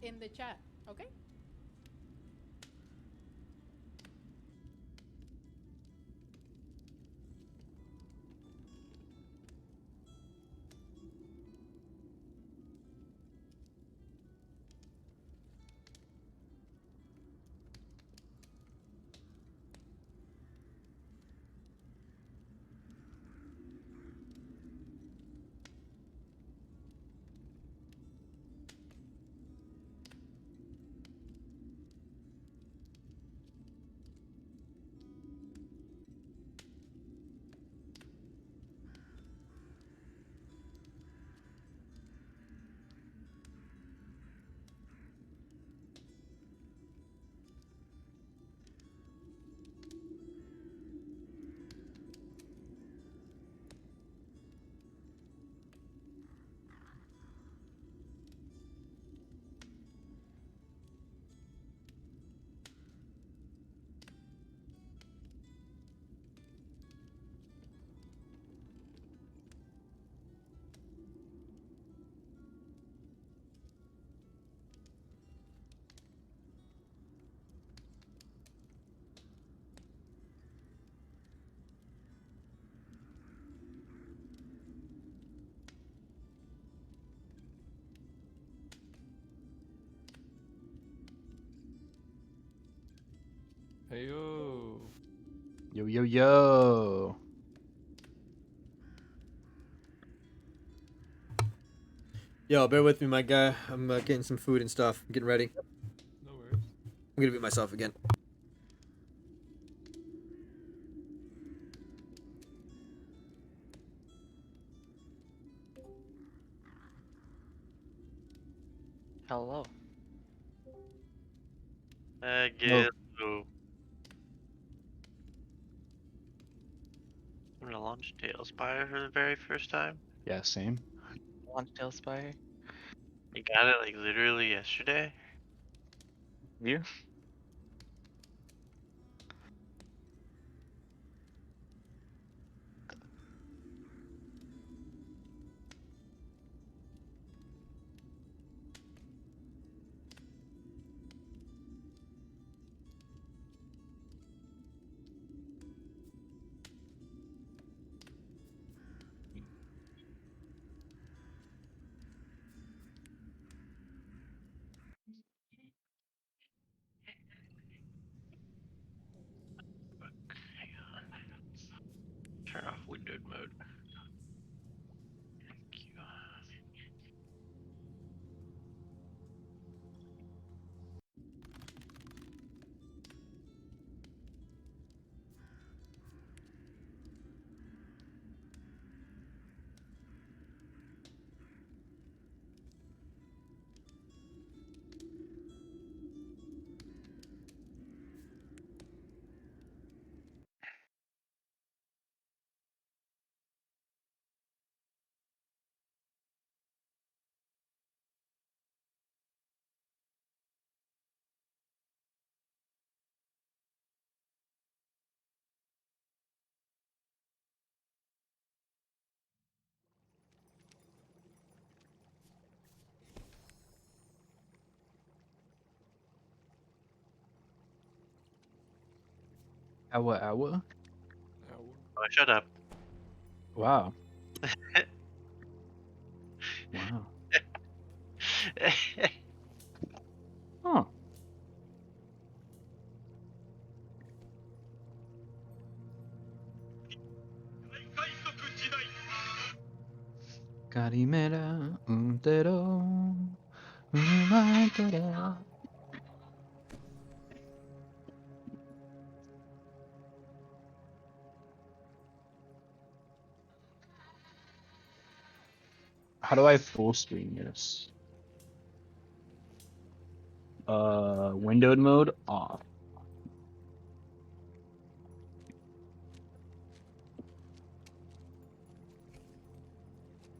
in the chat, okay? Hey yo. Yo, yo, yo. Yo, bear with me, my guy. I'm getting some food and stuff. I'm getting ready. No worries. I'm gonna be myself again. Hello. No. So. I'm gonna launch TALESPIRE for the very first time. Yeah, same. Launch TALESPIRE? I got it like literally yesterday. You? Hang on. Turn off windowed mode. Thank you. Awa, awa. Ow. Oh, shut up. Wow. Wow. Huh. Carimera, tero, tero. How do I full screen this? Windowed mode off.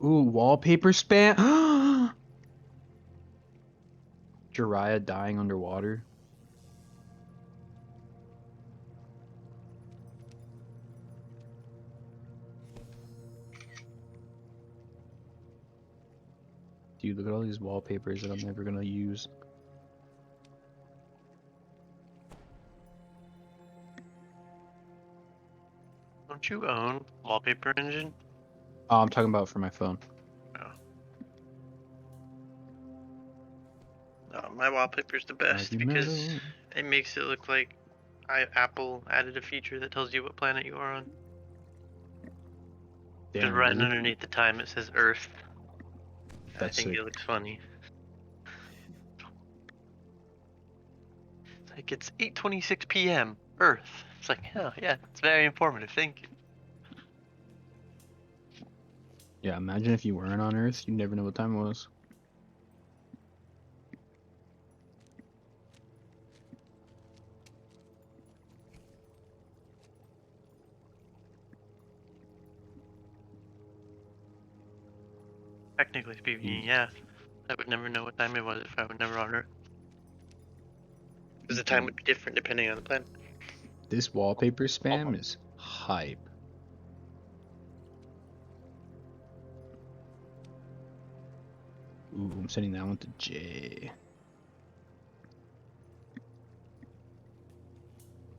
Ooh, wallpaper spam. Jiraiya dying underwater. Dude, look at all these wallpapers that I'm never gonna use. Don't you own Wallpaper Engine? Oh, I'm talking about for my phone. No, my wallpaper's the best because it makes it look like Apple added a feature that tells you what planet you are on. Because Damn, right really? underneath the time it says Earth. I That's think sick. it looks funny. It's like it's 8:26 p.m. Earth. It's like, oh yeah, it's very informative. Thank you. Yeah, imagine if you weren't on Earth, you'd never know what time it was. Technically speaking, yeah, I would never know what time it was if I was never on Earth. Because the time would be different depending on the planet. This wallpaper spam is hype. Ooh, I'm sending that one to Jay.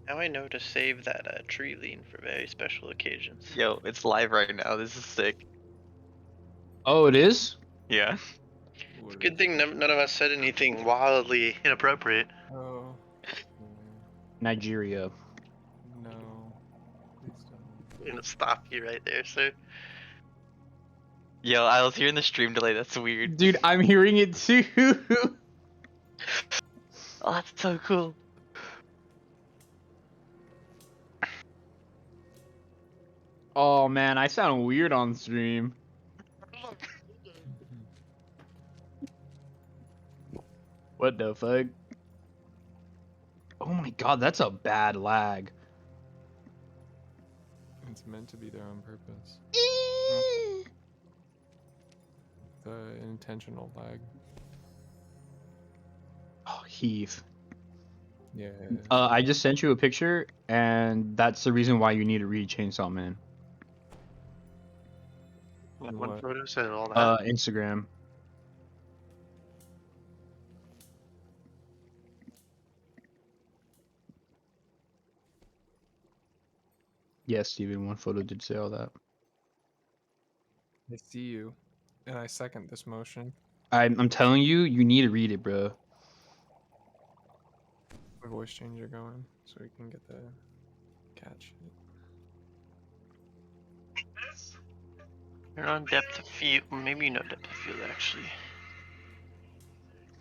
Now I know to save that tree lean for very special occasions. Yo, it's live right now. This is sick. Oh, it is? Yeah. It's a good thing none of us said anything wildly inappropriate. Oh. Nigeria. No. Please don't. I'm gonna stop you right there, sir. Yo, I was hearing the stream delay. That's weird. Dude, I'm hearing it too. Oh, that's so cool. Oh man, I sound weird on stream. What the fuck? Oh my god, that's a bad lag. It's meant to be there on purpose. The intentional lag. Oh, Heath. Yeah. I just sent you a picture, and that's the reason why you need to read Chainsaw Man. One What? photo said all that. Instagram. Yes, Steven, one photo did say all that. I see you, and I second this motion. I'm telling you, you need to read it, bro. My voice changer going, so we can get the catch. You're on depth of field. Maybe you know depth of field actually.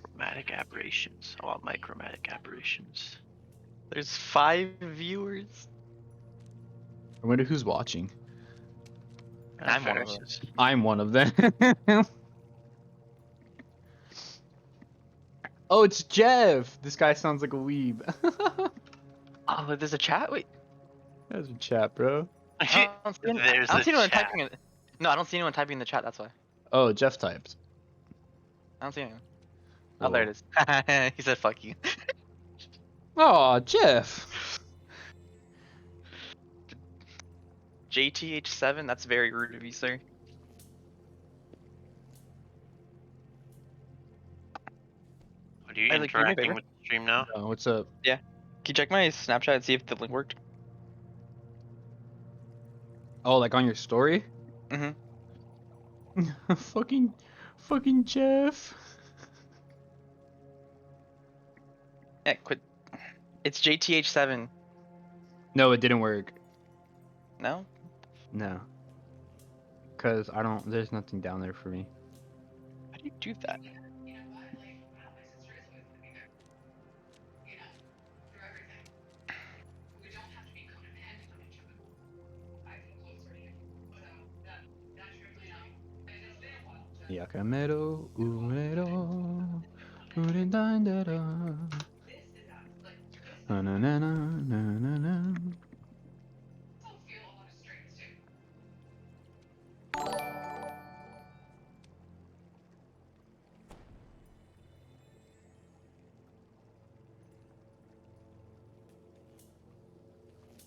Chromatic aberrations. I want my chromatic aberrations. There's 5 viewers. I wonder who's watching. I'm one of them. I'm one of them. Oh, it's Jeff. This guy sounds like a weeb. Oh, there's a chat? Wait. That's a chat, bro. I don't see anyone, There's I don't a see anyone chat. typing it. No, I don't see anyone typing in the chat, that's why. Oh, Jeff typed. I don't see anyone. Oh, there it is. He said fuck you. Oh, Jeff. JTH7, that's very rude of you, sir. Are you Hey, like, do me a interacting favor. with the stream now? Oh, what's up? Can you check my Snapchat and see if the link worked? Oh, like on your story? Mm-hmm. fucking Jeff. Yeah, quit. It's JTH7. No, it didn't work. No? No. Cause there's nothing down there for me. How do you do that? Yakamero, umero, urindandara. Na na na na na na na.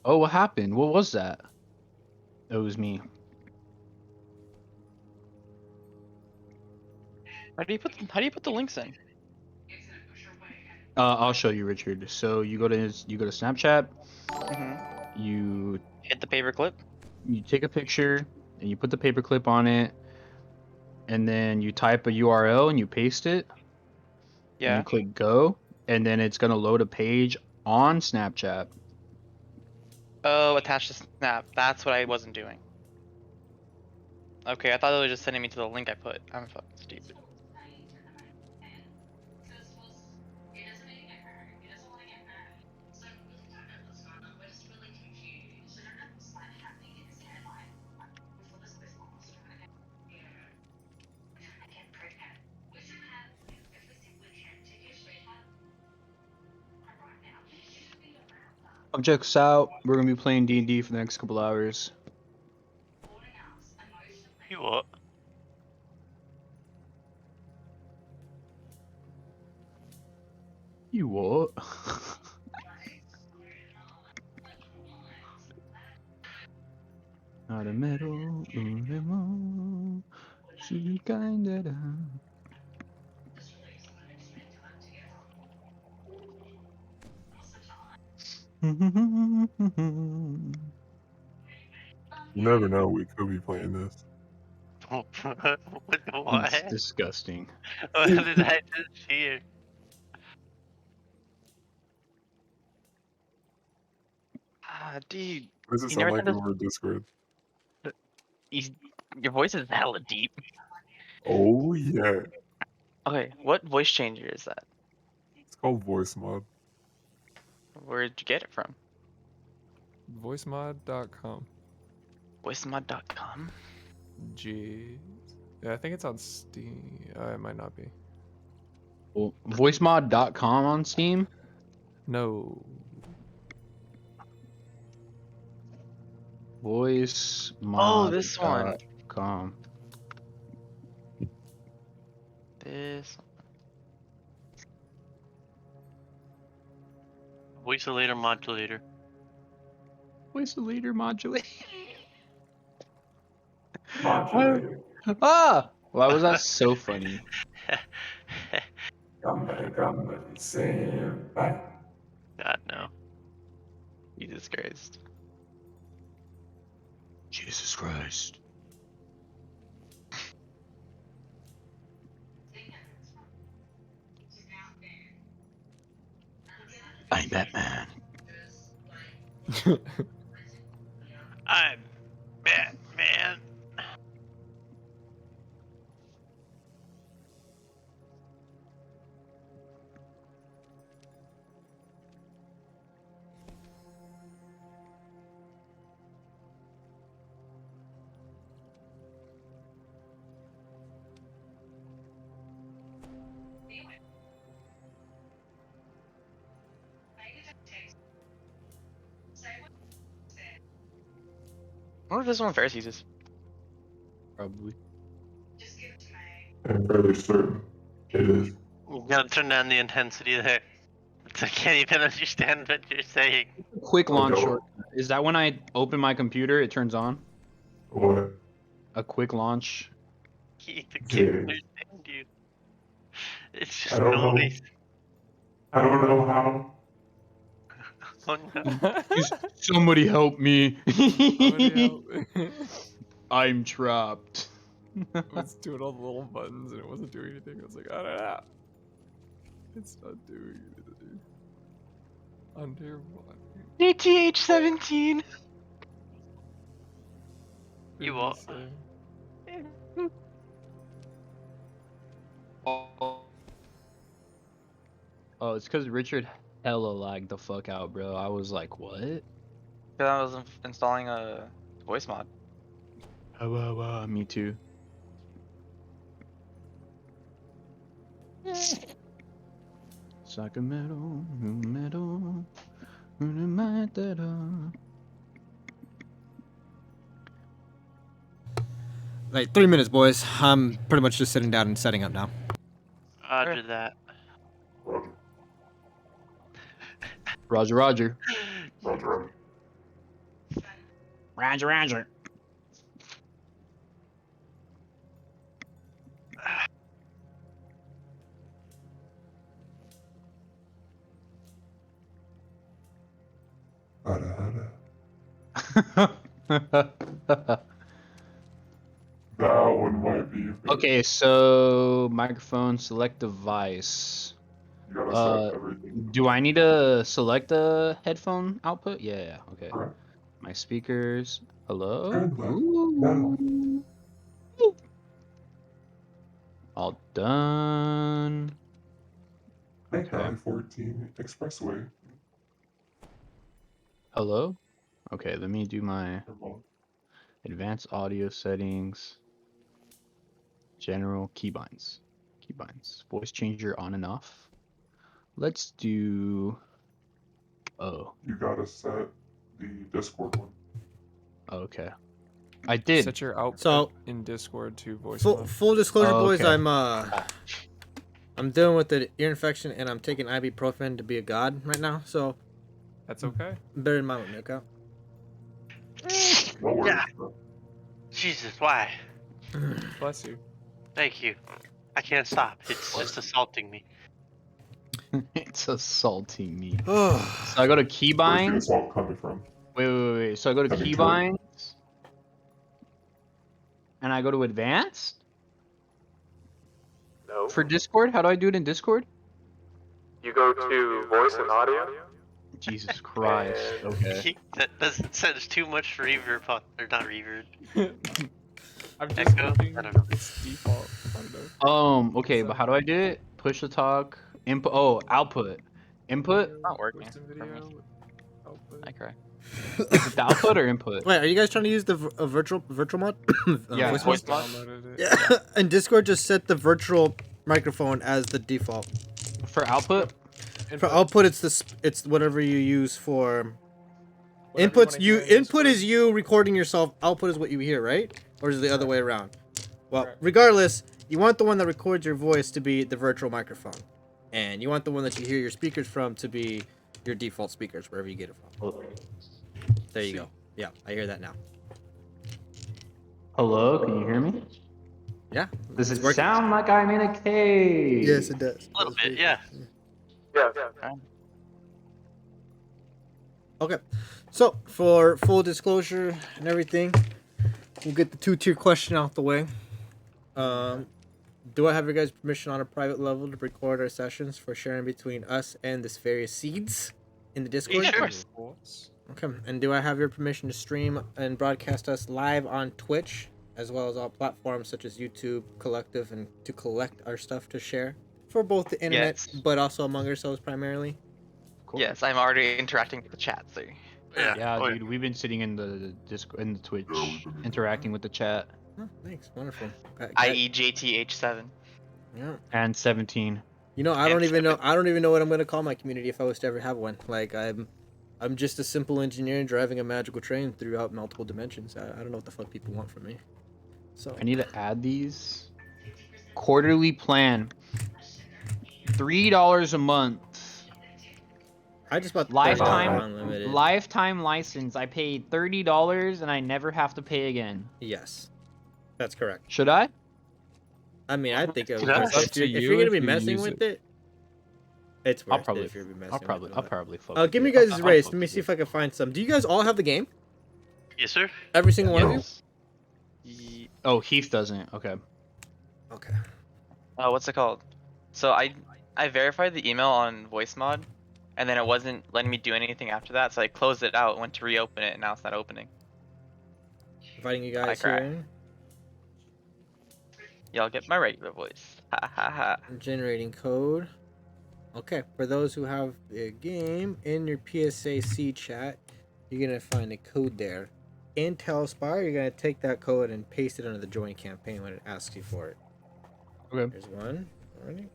Oh, what happened? What was that? It was me. How do you put the links in? I'll show you, Richard. So you go to Snapchat. Mm-hmm. You Hit the paperclip. you take a picture and you put the paperclip on it, and then you type a URL and you paste it, and Yeah. you click go, and then it's gonna load a page on Snapchat. Oh, attach to Snap. That's what I wasn't doing. Okay, I thought it was just sending me to the link I put. I'm fucking stupid. Objects out. We're gonna be playing D&D for the next couple hours. You what? You what? Not a metal, she kinda down. You never know. We could be playing this. It's What? disgusting. What did I just hear? Ah, dude, What does it you sound never like sent us. over Discord? Your voice is hella deep. Oh yeah, Okay, what voice changer is that? it's called voice mod. Where'd you get it from? Voicemod.com. Voicemod.com? Jeez. Yeah, I think it's on Steam. It might not be. Well, voicemod.com on Steam. No. Oh, this one. Voicemod.com. This. Voicelator modulator. Voicelator modulator. Modulator. Ah! Why was that so funny? God no. Jesus Christ. Jesus Christ. I'm Batman. I'm Batman. I wonder if this one Pharisees is. Probably. I'm fairly certain it is. You gotta turn down the intensity there. I can't even understand what you're saying. Quick Oh, launch no. short. Is that when I open my computer, it turns on? What? A quick launch. He can't Yeah. understand you. It's just I don't know. noise. I don't know how. Oh no. Somebody help me. Somebody help me. I'm trapped. I was doing all the little buttons and it wasn't doing anything. I was like, I don't know. It's not doing anything. Underwater. DTH 17. You what? Insane. Oh, it's because Richard hella lagged the fuck out, bro. I was like, what? Because I was installing a voice mod. Me too. Sacramento, metal, Like 3 minutes, boys. I'm pretty much just sitting down and setting up now. Roger that. Roger, Roger. Roger. Roger, Roger. Hada, hada. That one might be. But Okay, so microphone, select device. you gotta set everything. Do I need to select the headphone output? Yeah, okay. Correct. My speakers. Hello? Turn left. Ooh. All done. Take Okay. I-14 Expressway. Hello? Okay, let me do my Come on. advanced audio settings. General keybinds. Keybinds. Voice changer on and off. Let's do. Oh, You gotta set the Discord one. okay. I did. Set your output So- in Discord to voice Full, mode. full disclosure, boys. Okay. I'm dealing with the ear infection, and I'm taking ibuprofen to be a god right now. So That's okay. bear in mind with me, okay? No worries. Yeah. Bro. Jesus, why? Bless you. Thank you. I can't stop. It's just assaulting me. It's assaulting me. Oh, So I go to Where's the keybinds. assault coming from? Wait. So I go to Coming to it. keybinds. And I go to advanced. No. For Discord? How do I do it in Discord? You go to voice and audio. Jesus Christ. Okay. That's too much reverb, or not reverb. I'm just Echo? looking. I don't know. It's default. I don't know. Okay, but how do I do it? Push to talk. Input. Oh, output. Input. Not working Post in for video. me. Output. I cry. Is it the output or input? wait, are you guys trying to use the virtual mod? Yeah. voice Voice mod? mod? Downloaded it. Yeah. And Discord just set the virtual microphone as the default. For output? For output, it's whatever you use for. Whatever you Inputs wanna you hear in input is Discord. you recording yourself. Output is what you hear, right? Or is it the other way around? Well, Correct. regardless, you want the one that records your voice to be the virtual microphone, and you want the one that you hear your speakers from to be your default speakers wherever you get it from. There you go. Yeah, I hear that now. Hello, can you hear me? Yeah. Does it's it working. sound like I'm in a cave? Yes, it does. A little bit, yeah. Yeah. Okay, so for full disclosure and everything, we'll get the two-tier question out the way. Do I have your guys' permission on a private level to record our sessions for sharing between us and this various seeds in the Discord? Yeah, sure. Of course. Okay, and do I have your permission to stream and broadcast us live on Twitch, as well as all platforms such as YouTube, Collective, and to collect our stuff to share for both the internet, Yes. but also among ourselves primarily? Cool. Yes, I'm already interacting with the chat, so Yeah, Oh, dude, we've been sitting in the Discord, in the Twitch, Yeah, we've been- interacting with the chat. Oh, thanks, wonderful. i.e. JTH7. Yeah. And 17. You know, I don't even know what I'm gonna call my community if I was to ever have one. Like I'm just a simple engineer driving a magical train throughout multiple dimensions. I don't know what the fuck people want from me. So I need to add these. Quarterly plan. $3 a month. I just bought the Lifetime $30 unlimited. lifetime license. I paid $30 and I never have to pay again. Yes, that's correct. Should I? I mean, I think It's up if to you're you gonna if be you messing use with it. it, it's worth I'll probably it if you're gonna be messing I'll with it. probably fuck. Give me with you it. guys' I'll race. fuck Let me with see it. if I can find some. Do you guys all have the game? Yes, sir. Every single one of you? Oh, Heath doesn't. Okay. Okay. What's it called? So I verified the email on voice mod, and then it wasn't letting me do anything after that, so I closed it out, went to reopen it, and now it's not opening. Inviting you guys cry. here in. Y'all get my regular voice. Ha ha ha. Generating code. Okay, for those who have the game, in your PSA chat, you're gonna find a code there. In TALESPIRE, you're gonna take that code and paste it under the join campaign when it asks you for it. Okay. There's one. Alrighty.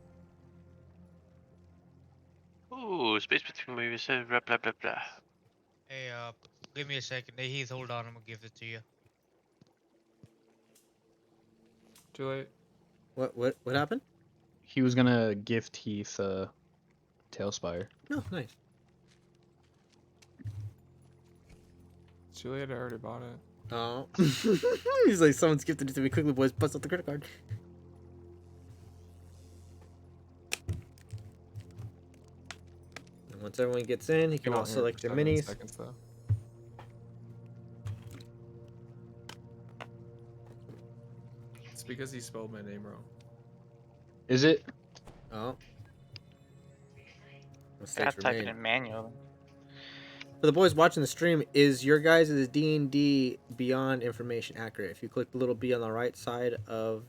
Ooh, space between movies, blah blah blah blah. Hey, give me a second. Hey, Heath, hold on. I'm gonna give it to you. Too late. What happened? He was gonna gift Heath TALESPIRE. No, nice. Too late. I already bought it. Oh. He's like, someone's gifted it to me. Quickly, boys, bust out the credit card. And once everyone gets in, he can You all won't hear it select for their 7 minis. seconds, though. because he spelled my name wrong. Is it? Oh. I Mistakes gotta type it remain. in manual. For the boys watching the stream, is your guys' D&D Beyond information accurate? If you click the little B on the right side of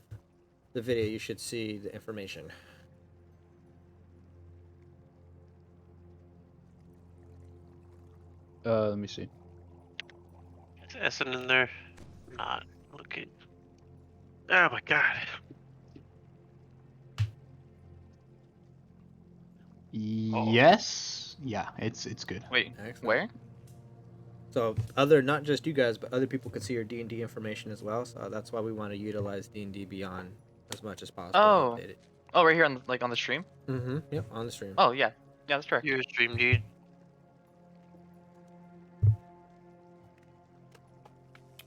the video, you should see the information. Let me see. It's Essen in there. Not looking. Oh my god. Yes. Yeah, it's good. Wait, Excellent. where? So not just you guys, but other people could see your D&D information as well. So that's why we want to utilize D&D Beyond as much as possible. Oh. And update it. Oh, right here on on the stream. Mm-hmm. Yep, on the stream. Oh yeah, yeah, that's correct. Your stream, dude.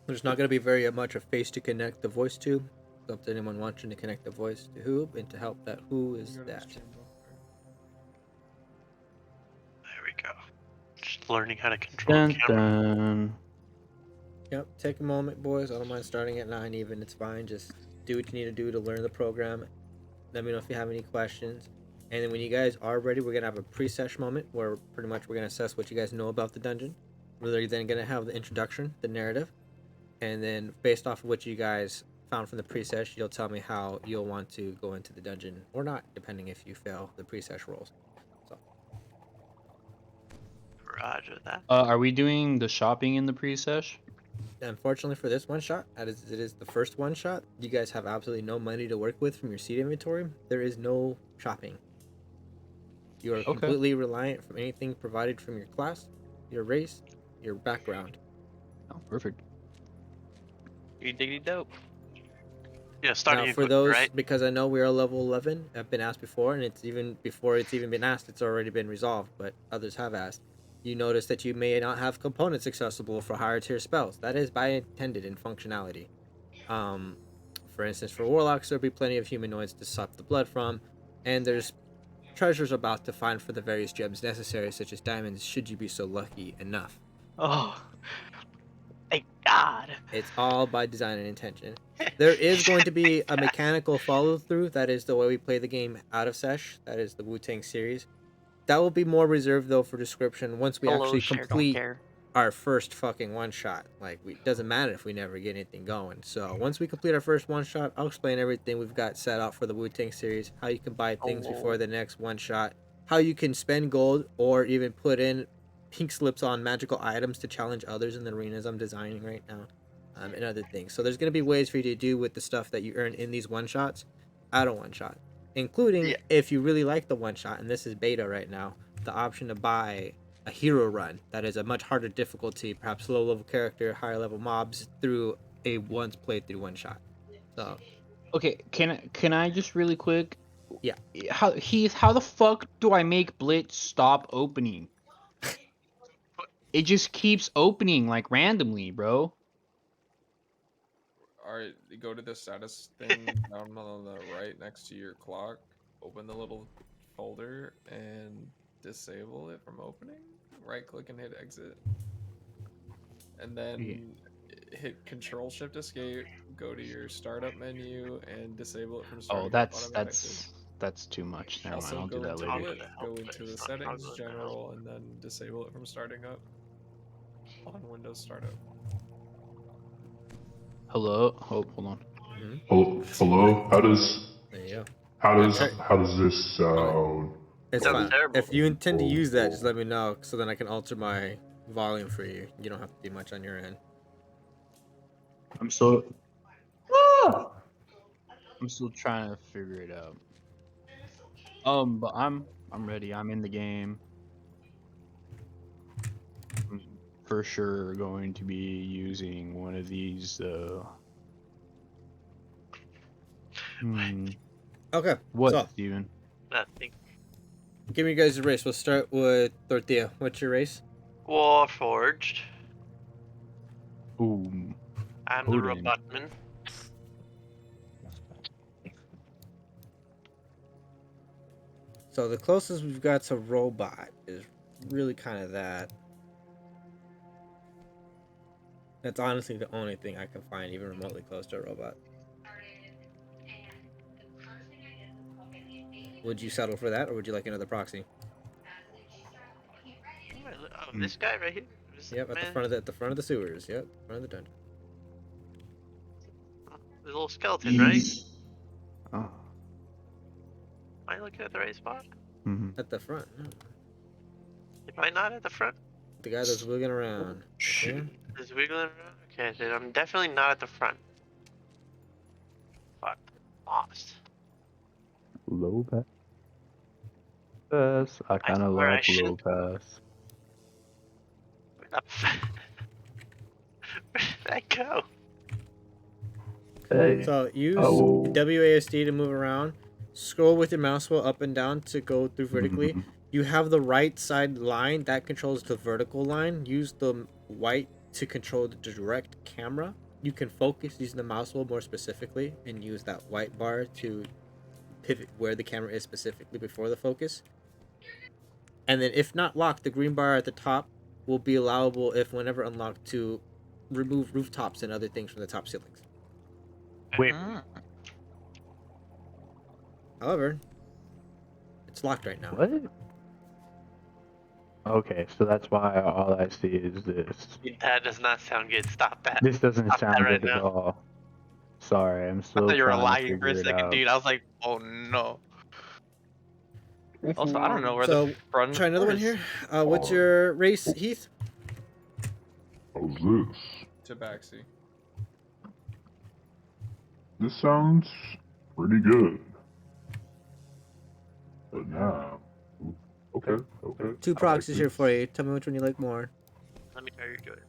There's not going to be very much a face to connect the voice to. It's up to anyone watching to connect the voice to who, and to help that who is Go to the that. stream book. There we go. Just learning how to control Dun, the camera. dun. Yep, take a moment, boys. I don't mind starting at 9 even. It's fine. Just do what you need to do to learn the program. Let me know if you have any questions. And then when you guys are ready, we're going to have a pre-sesh moment where pretty much we're going to assess what you guys know about the dungeon. We're then going to have the introduction, the narrative. And then based off of what you guys found from the pre-sesh, you'll tell me how you'll want to go into the dungeon or not, depending if you fail the pre-sesh rolls. So, Roger that. Are we doing the shopping in the pre-sesh? unfortunately for this one shot, as it is the first one shot, you guys have absolutely no money to work with from your seed inventory. There is no shopping. You are completely reliant from anything provided from your class, your race, your background. Oh, perfect. You diggity dope. Yeah, starting Now, for equipment, those, right? because I know we are level 11, I've been asked before, and it's even before it's even been asked, it's already been resolved, but others have asked. You notice that you may not have components accessible for higher tier spells. That is by intended in functionality. For instance, for warlocks, there'll be plenty of humanoids to suck the blood from, and there's treasures about to find for the various gems necessary, such as diamonds, should you be so lucky enough. Oh, thank God. It's all by design and intention. There is going to be a mechanical follow through. That is the way we play the game out of sesh. That is the Wu-Tang series. That will be more reserved though for description once we Hello, actually share, don't complete care. our first fucking one shot. Like, it doesn't matter if we never get anything going. So once we complete our first one shot, I'll explain everything we've got set out for the Wu-Tang series, how you can buy things before the next one shot, how you can spend gold or even put in pink slips on magical items to challenge others in the arenas I'm designing right now, and other things. So there's going to be ways for you to do with the stuff that you earn in these one shots out of one shot, including if you really like the one shot, and this is beta right now, the option to buy a hero run that is a much harder difficulty, perhaps low level character, higher level mobs through a once played through one shot. So Okay, can I just really quick? Yeah. How the fuck do I make Blitz stop opening? It just keeps opening like randomly, bro. Alright, you go to the status thing down on the right next to your clock. Open the little folder and disable it from opening. Right click and hit exit. And then hit Control Shift Escape. Go to your startup menu and disable it from starting. Oh, up that's automatically. that's too much. Never mind. Also I'll do go that into later. Blitz, go into the settings, general, and then disable it from starting up on Windows startup. Hello. Oh, hold on. Hello? How does there you go. how Yeah, does check. how does this sound? It's That was fine. terrible. If you intend to use that, just let me know, so then I can alter my volume for you. You don't have to do much on your end. I'm still trying to figure it out. But I'm ready. I'm in the game. I'm for sure going to be using one of these. Okay. What, So, Steven? Nothing. give me you guys a race. We'll start with Tortilla. What's your race? Warforged. Ooh. I'm the Odin. robotman. So the closest we've got to robot is really kind of that. That's honestly the only thing I can find even remotely close to a robot. Would you settle for that, or would you like another proxy? Oh, this guy right here. This Yep, at the man, front of the sewers. Yep, front of the dungeon. the little skeleton, right? Oh. Am I looking at the right spot? Mm-hmm. At the front. No. Am I not at the front? The guy that's wiggling around. Shit. Is wiggling around? Okay, then I'm definitely not at the front. Fuck. Lost. Low pass. I kind of swear I like should- low pass. Where did that go? Hey. So use Oh. WASD to move around. Scroll with your mouse wheel up and down to go through vertically. You have the right side line that controls the vertical line. Use the white to control the direct camera. You can focus using the mouse wheel more specifically and use that white bar to pivot where the camera is specifically before the focus. And then if not locked, the green bar at the top will be allowable if whenever unlocked to remove rooftops and other things from the top ceilings. Wait. However, it's locked right now. What? Okay, so that's why all I see is this. That does not sound good. Stop that. This doesn't Stop that sound right good at now. all. Sorry, I'm I still thought you were trying to lagging for figure a it second, out. dude. I was like, oh no. Also, I don't know where So, the front. try another one here. What's your race, Heath? How's this? Tabaxi. This sounds pretty good. But now, okay. Two proxies here for you. Tell me which one you like more. Let me try your good.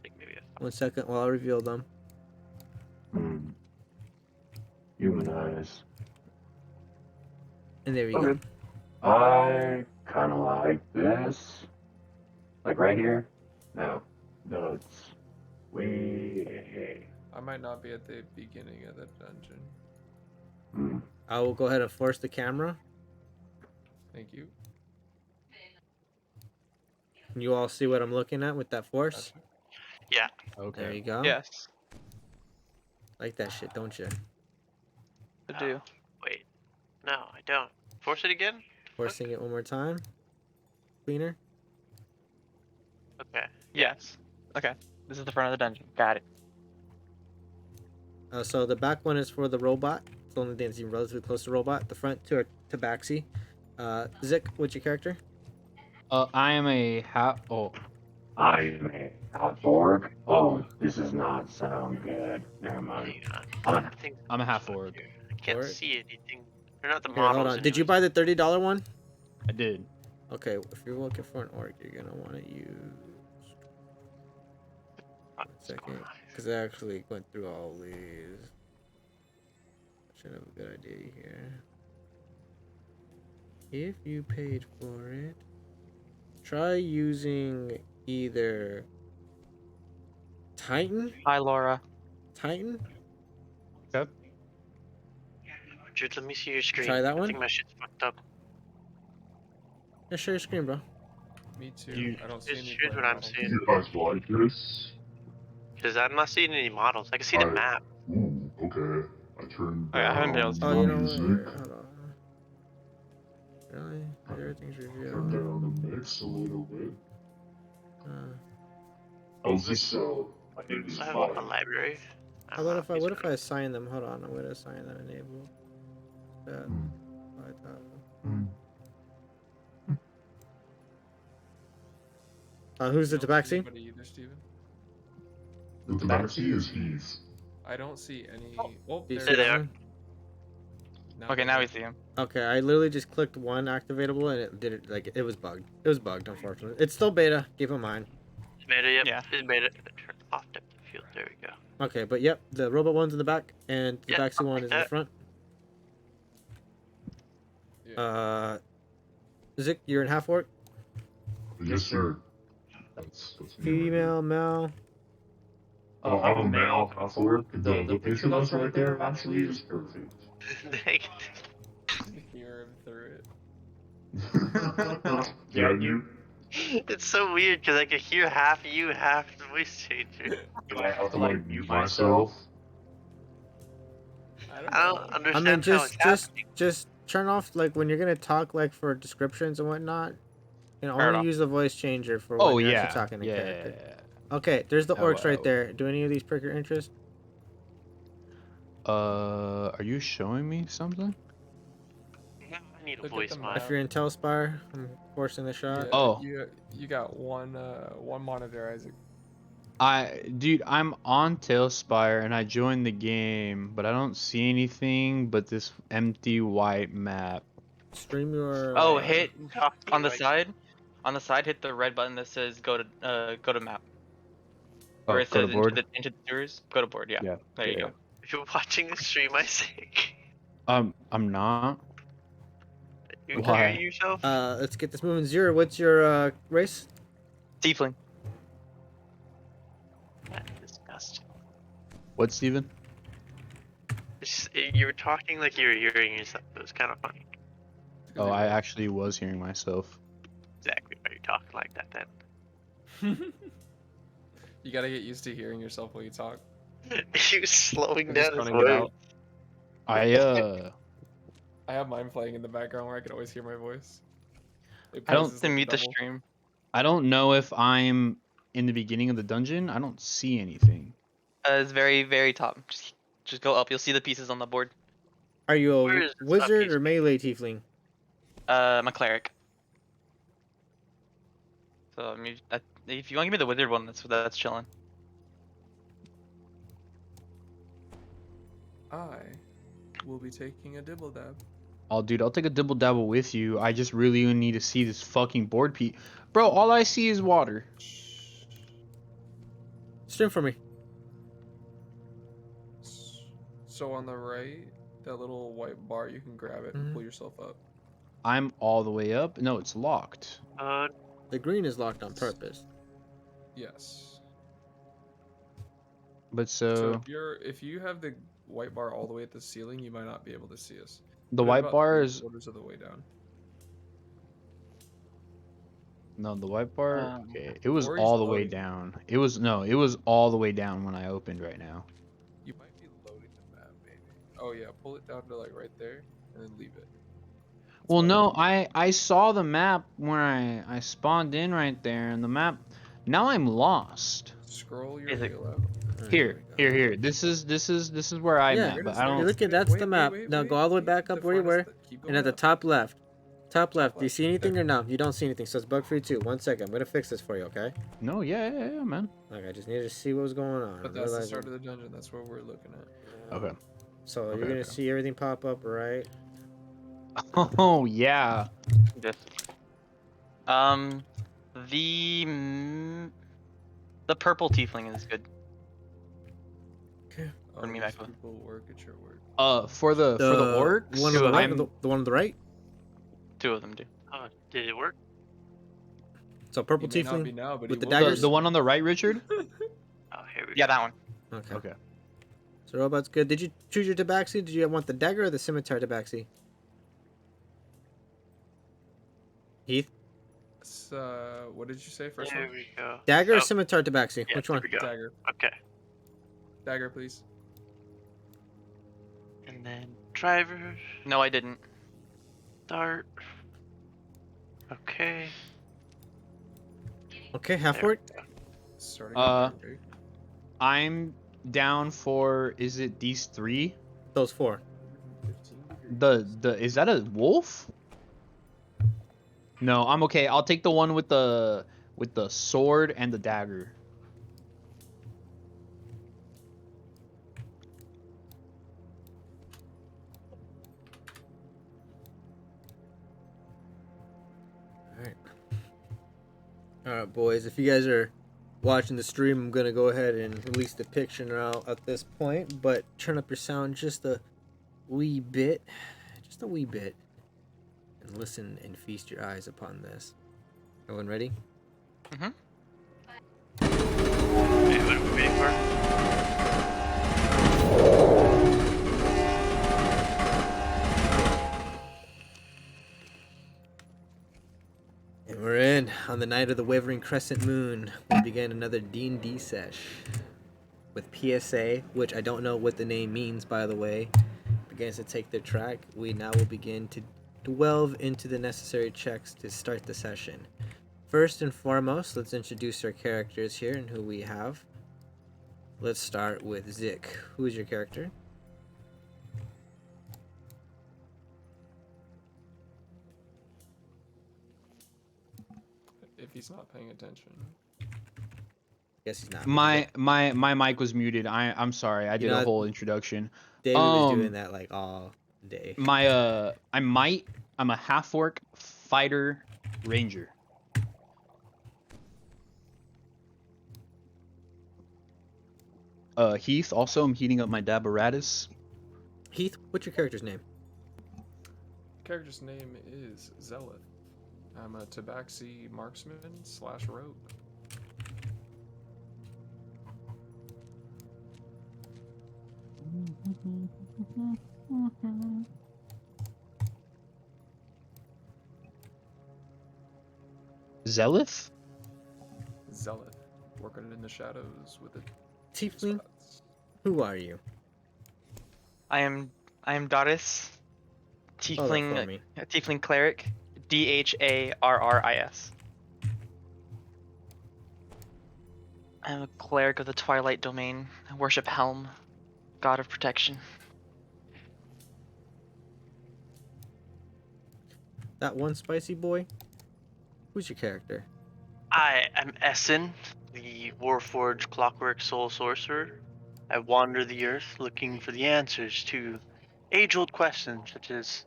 Like maybe a 1 second while I reveal them. Human eyes. And there we go. Okay. I kind of like this. Like right here? No. No, it's way. I might not be at the beginning of the dungeon. I will go ahead and force the camera. Thank you. Can you all see what I'm looking at with that force? Yeah. There you go. Yes, Like that shit, don't you? I do. Wait. No, I don't. Force it again? Forcing it one more time. Cleaner. Okay. Yes. Okay. This is the front of the dungeon. Got it. So the back one is for the robot. It's the only thing that's even relatively close to robot. The front two are Tabaxi. Zik, what's your character? I am a half. Oh, I am a half-orc. Oh, this does not sound good. Never mind. I think I'm a half orc. I can't Orc? see anything. They're not the Here, hold models. on. Did you buy the $30 one? I did. Okay, if you're looking for an orc, you're gonna want to use. 1 second, because I actually went through all these. I should have a good idea here. If you paid for it, try using either Titan. Hi, Laura. Titan. Dude, let me see your screen. Try that I one? think my shit's fucked up. Yeah, share your screen, bro. Me too. I don't see any. Here's what I'm models. seeing. You guys like this? Because I'm not seeing any models. I can see the Alright. map. Ooh, okay. I turned Okay, I haven't been able to down see Oh, the you know what? music. Hold on. Really? Everything's Turned revealed. down the mix a little bit. Uh, How's this sound? I think this is I have fine. a library. how about if I? What if I assign them? Hold on, I'm gonna assign them enable. That. Hmm. 5,000. Hmm. Who's the I don't see Tabaxi? anybody either, Steven. The tabaxi is Heath. I don't see any. Oh. Oh, Do you there see it they that are. one? is. Okay, now we see him. Okay, I literally just clicked one activatable and it did it like it was bugged. It was bugged, unfortunately. It's still beta. Keep in mind. It's beta, yep. Yeah. It's beta. Turn off depth of field. There we go. Okay, but yep, the robot one's in the back and the Yeah, Tabaxi one like is in the that. front. Yeah. Zik, you're in half orc. Yes, sir. That's me right there. Female, male. Oh, I'm a male housework. The picture that's right there actually is perfect. Hear him through it. Yeah, you. It's so weird because I can hear half you, half the voice changer. Do I have to like mute myself? I don't I understand mean, how it's happening. just turn off like when you're gonna talk like for descriptions and whatnot. You know, Turn it only off. use the voice changer for Oh when you're yeah. actually talking to Yeah. character. Okay, there's the I orcs right will. there. Do any of these prick your interest? Are you showing me something? I need a Look at voice the mod. If you're in TALESPIRE, I'm forcing the shot. Yeah, Oh. you got one monitor, Isaac. Dude, I'm on TALESPIRE and I joined the game, but I don't see anything but this empty white map. Stream your. Oh, hit Talking on the like- side. On the side, hit the red button that says go to map. Where Oh, it go says to board. into the sewers. Go to board. Yeah. Yeah. There you yeah. go. If you're watching a stream, Isaac, I'm not. you're Why? hearing yourself. Let's get this moving. Zero, what's your race? Tiefling. That's disgusting. What, Steven? You were talking like you were hearing yourself. It was kind of funny. Oh, I actually was hearing myself. Exactly why you talking like that then. You gotta get used to hearing yourself while you talk. He was slowing I'm just down his cutting it voice. out. I have mine playing in the background where I can always hear my voice. It I don't- pauses To like mute the double. stream. I don't know if I'm in the beginning of the dungeon. I don't see anything. It's very, very top. Just go up. You'll see the pieces on the board. Are you Where a is this wizard fucking or melee tiefling? I'm a cleric. So if you want to give me the wizard one, that's chilling. I will be taking a dibble dab. Oh, dude, I'll take a dibble dabble with you. I just really need to see this fucking board piece. Bro, all I see is water. Stream for me. So on the right, that little white bar, you can grab it and pull yourself up. I'm all the way up. No, it's locked. The green is locked on purpose. Yes. But So if you have the white bar all the way at the ceiling, you might not be able to see us. the Put it white about bar is 3/4 of the way down. no, the white bar. Okay, it was or he's all the way loading. down. It was all the way down when I opened right now. You might be loading the map, maybe. Oh yeah, pull it down to like right there, and then leave it. That's Well, why- no, I saw the map when I spawned in right there, and the map. Now I'm lost. Scroll your Is it- wheel out. Here. This is where I'm Yeah, at, but Where I does- don't. Look at that's the Wait, map. wait, Now wait, go all the way wait. back up The where you were, farthest- keep and going at the up. top left. Top left. Do you left. see anything There. or no? You don't see anything, so it's bug free too. 1 second. I'm gonna fix this for you, okay? No, yeah, man. Like I just needed to see what was going on. But I'm that's the realizing- start of the dungeon. That's what we're looking at. Okay. So Okay, you're gonna okay. see everything pop up, right? Oh yeah. Yes. The purple tiefling is good. Oh, me, these Michael. people work at your work. For the orcs. one on the right. I'm- The one on the right. Two of them do. Oh, did it work? So purple He may not be tiefling now, but with he the will the, be. daggers. the one on the right, Richard. Oh, here we Yeah, go. that one. Okay. Okay. So robot's good. Did you choose your tabaxi? Did you want the dagger or the scimitar tabaxi? Heath, What did you say first There one? we go. dagger or Oh, scimitar tabaxi? yeah, Which there one? we go. Dagger. Okay. Dagger, please. And then driver, No, I didn't. start. Okay. Okay, half There we work. go. Starting. Uh, with Dagger. I'm down for. Is it these three? Those four. 15 The is that a wolf? No, I'm okay. I'll take the one with the sword and the dagger. Alright, boys. If you guys are watching the stream, I'm gonna go ahead and release the picture now at this point. But turn up your sound just a wee bit. Just a wee bit. And listen and feast your eyes upon this. Everyone ready? Wait, what are we waiting for? And we're in. On the night of the wavering crescent moon, we began another D&D sesh with PSA, which I don't know what the name means, by the way, begins to take their track, we now will begin to delve into the necessary checks to start the session. First and foremost, let's introduce our characters here and who we have. Let's start with Zik. Who is your character? If he's not paying attention. Yes, he's not. My mic was muted. I'm sorry. I did know, a whole introduction. David was doing that like all day. I'm a half orc fighter ranger. Heath. Also, I'm heating up my daberatus. Heath, what's your character's name? Character's name is Zealot. I'm a tabaxi marksman / rogue. Zealous? Zealot. Working in the shadows with a Tiefling, who are you? I am Doris, Spell that for me. Tiefling cleric, DHARRIS. I'm a cleric of the Twilight Domain. I worship Helm, god of protection. That one spicy boy? Who's your character? I am Essen, the Warforged Clockwork Soul Sorcerer. I wander the earth looking for the answers to age-old questions such as,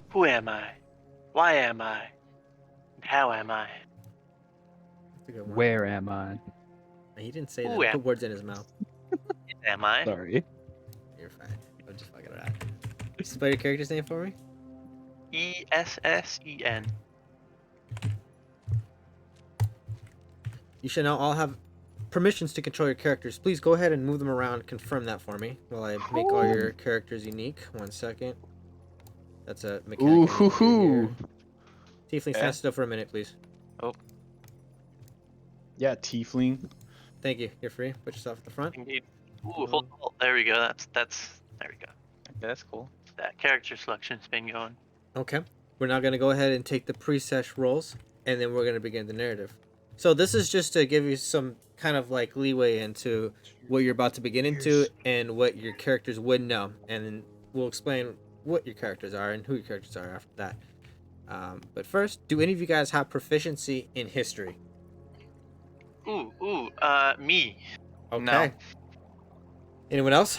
who am I? Why am I? And how am I? That's a good one. Where am I? He didn't say Who that. am- Put words in his mouth. Am I? Sorry. You're fine. I'm just fucking around. Spell your character's name for me? ESSEN. You should now all have permissions to control your characters. Please go ahead and move them around. Confirm that for me while I make all your characters unique. 1 second. That's a mechanic. Ooh I need to do hoo hoo. here. Tiefling, stand still for a minute, please. Yeah, tiefling. Thank you. You're free. Put yourself at the front. Indeed. Ooh, hold. There we go. That's. There we go. Okay, that's cool. That character selection's been going. Okay. We're now going to go ahead and take the pre-sesh rolls, and then we're going to begin the narrative. So this is just to give you some kind of like leeway into what you're about to begin into and what your characters would know. And then we'll explain what your characters are and who your characters are after that. But first, do any of you guys have proficiency in history? Me. Okay. No. Anyone else?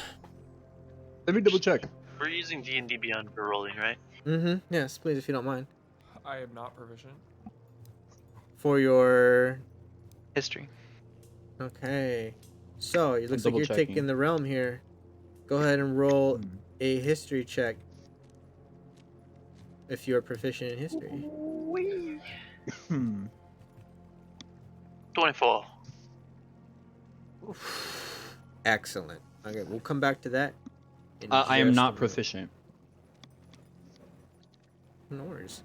Let me double check. We're using D&D Beyond for rolling, right? Mm-hmm. Yes, please, if you don't mind. I am not proficient. For your... History. Okay. So, it looks like double you're checking. taking the realm here. Go ahead and roll a history check. If you're proficient in history. 24. Excellent. Okay, we'll come back to that. in I am just a not minute. proficient. No worries.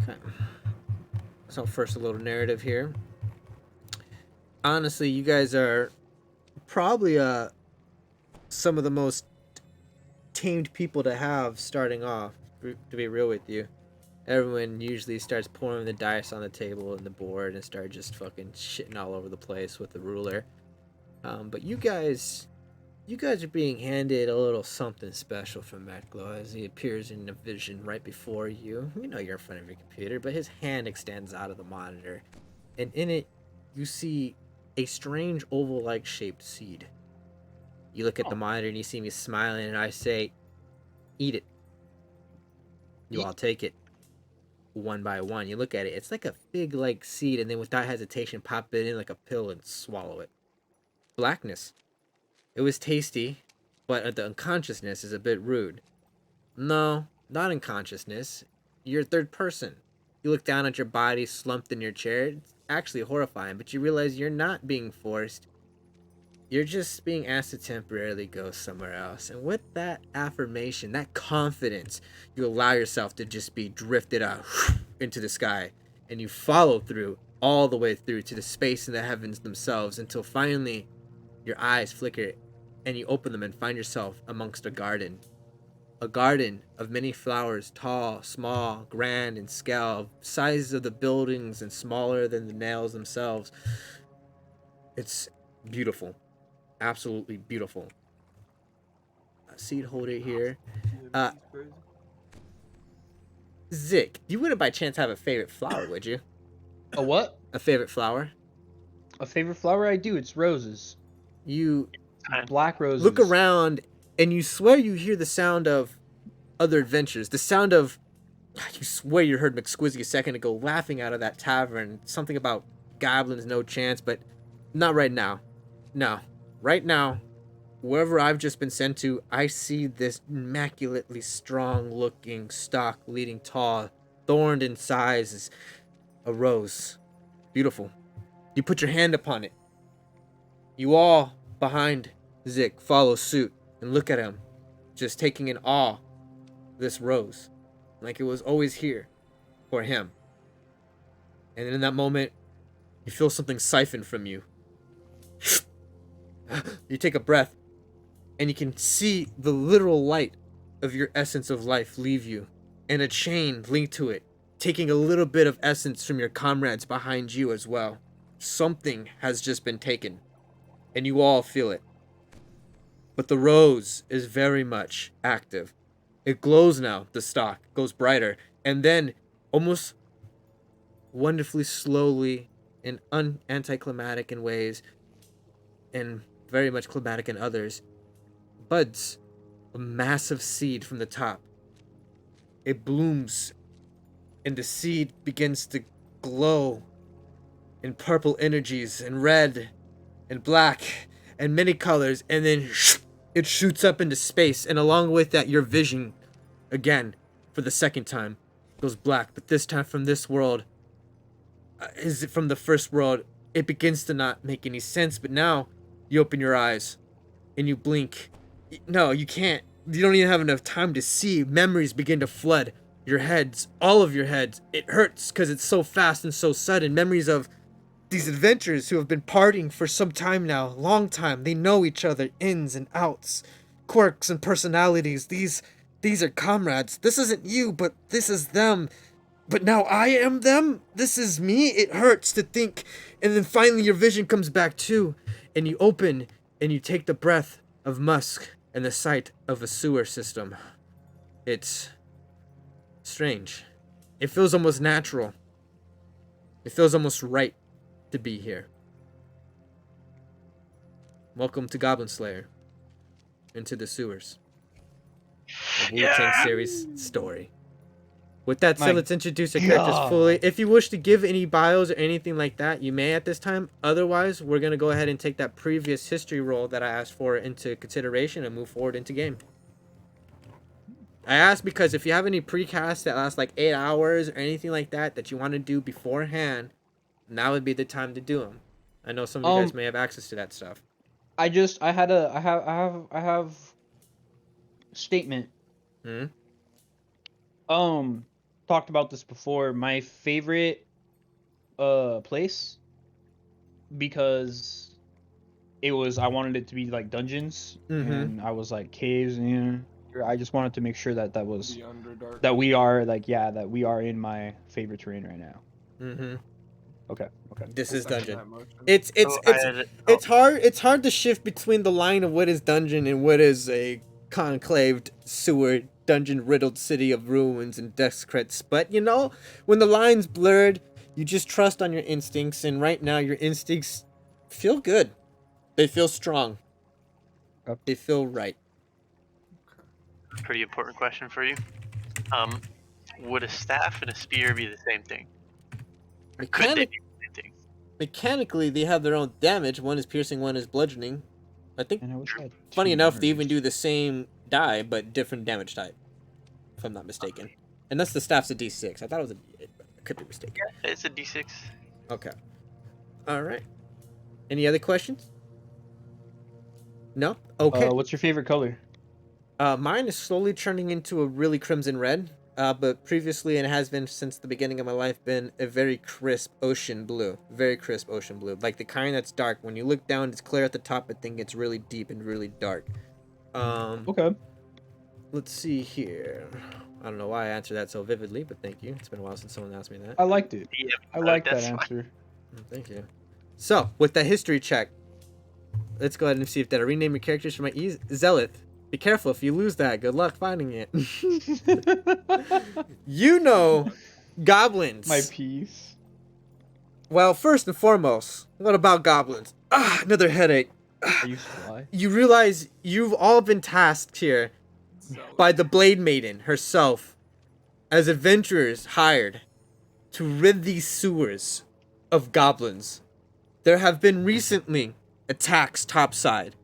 Okay. So first, a little narrative here. Honestly, you guys are probably some of the most tamed people to have starting off, to be real with you. Everyone usually starts pouring the dice on the table and the board and start just fucking shitting all over the place with the ruler. But you guys are being handed a little something special from Metglow as he appears in a vision right before you. You know you're in front of your computer, but his hand extends out of the monitor, and in it you see a strange oval-like shaped seed. You look at the monitor and you see me smiling, and I say, "Eat it." You all take it one by one. You look at it; it's like a fig-like seed, and then without hesitation, pop it in like a pill and swallow it. Blackness. It was tasty, but the unconsciousness is a bit rude. No, not unconsciousness. You're third person. You look down at your body slumped in your chair. It's actually horrifying, but you realize you're not being forced. You're just being asked to temporarily go somewhere else. And with that affirmation, that confidence, you allow yourself to just be drifted out into the sky. And you follow through, all the way through to the space and the heavens themselves until finally your eyes flicker and you open them and find yourself amongst a garden. A garden of many flowers, tall, small, grand in scale, sizes of the buildings and smaller than the nails themselves. It's beautiful. Absolutely beautiful. A seed holder here. Zick, you wouldn't by chance have a favorite flower, would you? A what? A favorite flower? A favorite flower? I do. It's roses. You Black roses. look around and you swear you hear the sound of other adventures. The sound of, you swear you heard McSquizzy a second ago laughing out of that tavern. Something about goblins, no chance, but not right now. No. Right now, wherever I've just been sent to, I see this immaculately strong looking stalk leading tall, thorned in size as a rose. Beautiful. You put your hand upon it. You all behind Zick follow suit and look at him, just taking in awe this rose, like it was always here for him. And in that moment, you feel something siphoned from you. You take a breath, and you can see the literal light of your essence of life leave you, and a chain linked to it, taking a little bit of essence from your comrades behind you as well. Something has just been taken, and you all feel it. But the rose is very much active. It glows now, the stalk goes brighter, and then, almost wonderfully slowly and anticlimactic in ways, and very much climatic in others, buds a massive seed from the top. It blooms, and the seed begins to glow in purple energies, and red, and black, and many colors, and then it shoots up into space, and along with that, your vision, again, for the second time, goes black, but this time from this world, is it from the first world, it begins to not make any sense, but now, you open your eyes, and you blink. No, you can't. You don't even have enough time to see. Memories begin to flood your heads, all of your heads. It hurts because it's so fast and so sudden. Memories of these adventurers who have been partying for some time now, long time. They know each other, ins and outs, quirks and personalities. These are comrades. This isn't you, but this is them. But now I am them? This is me? It hurts to think. And then finally your vision comes back too. And you open and you take the breath of musk and the sight of a sewer system. It's strange. It feels almost natural. It feels almost right to be here. Welcome to Goblin-Slayer. Into the sewers. A Wu-Tang series story. With that said, let's introduce our characters fully. If you wish to give any bios or anything like that, you may at this time. Otherwise, we're going to go ahead and take that previous history roll that I asked for into consideration and move forward into game. I asked because if you have any precasts that last like 8 hours or anything like that that you want to do beforehand, now would be the time to do them. I know some of you guys may have access to that stuff. I have statement. Talked about this before. My favorite place, because it was, I wanted it to be like dungeons, and I was like caves, and I just wanted to make sure that we are like, yeah, that we are in my favorite terrain right now. Okay. This is dungeon. It's hard. It's hard to shift between the line of what is dungeon and what is a conclaved sewer dungeon riddled city of ruins and desecrates. But you know, when the line's blurred, you just trust on your instincts, and right now your instincts feel good. They feel strong. They feel right. Pretty important question for you. Would a staff and a spear be the same thing? Or could they be the same thing? Mechanically, they have their own damage. One is piercing, one is bludgeoning. I think, funny enough, they even do the same die, but different damage type, if I'm not mistaken. And that's the staff's a D6. I thought it was I could be mistaken. Yeah, it's a D6. Okay. All right. Any other questions? No? Okay. What's your favorite color? Mine is slowly turning into a really crimson red. but previously, and it has been since the beginning of my life, been a very crisp ocean blue. Very crisp ocean blue. Like the kind that's dark. When you look down, it's clear at the top, but then gets really deep and really dark. Okay. Let's see here. I don't know why I answered that so vividly, but thank you. It's been a while since someone asked me that. I liked it. Yeah, I like that that's fine. answer. Thank you. So, with that history check, let's go ahead and see if that. Rename your characters from my Zealot. Be careful if you lose that. Good luck finding it. You know, goblins. My piece. Well, first and foremost, what about goblins? Another headache. Are you sly? You realize you've all been tasked here by the Blade Maiden herself as adventurers hired to rid these sewers of goblins. There have been recently attacks topside.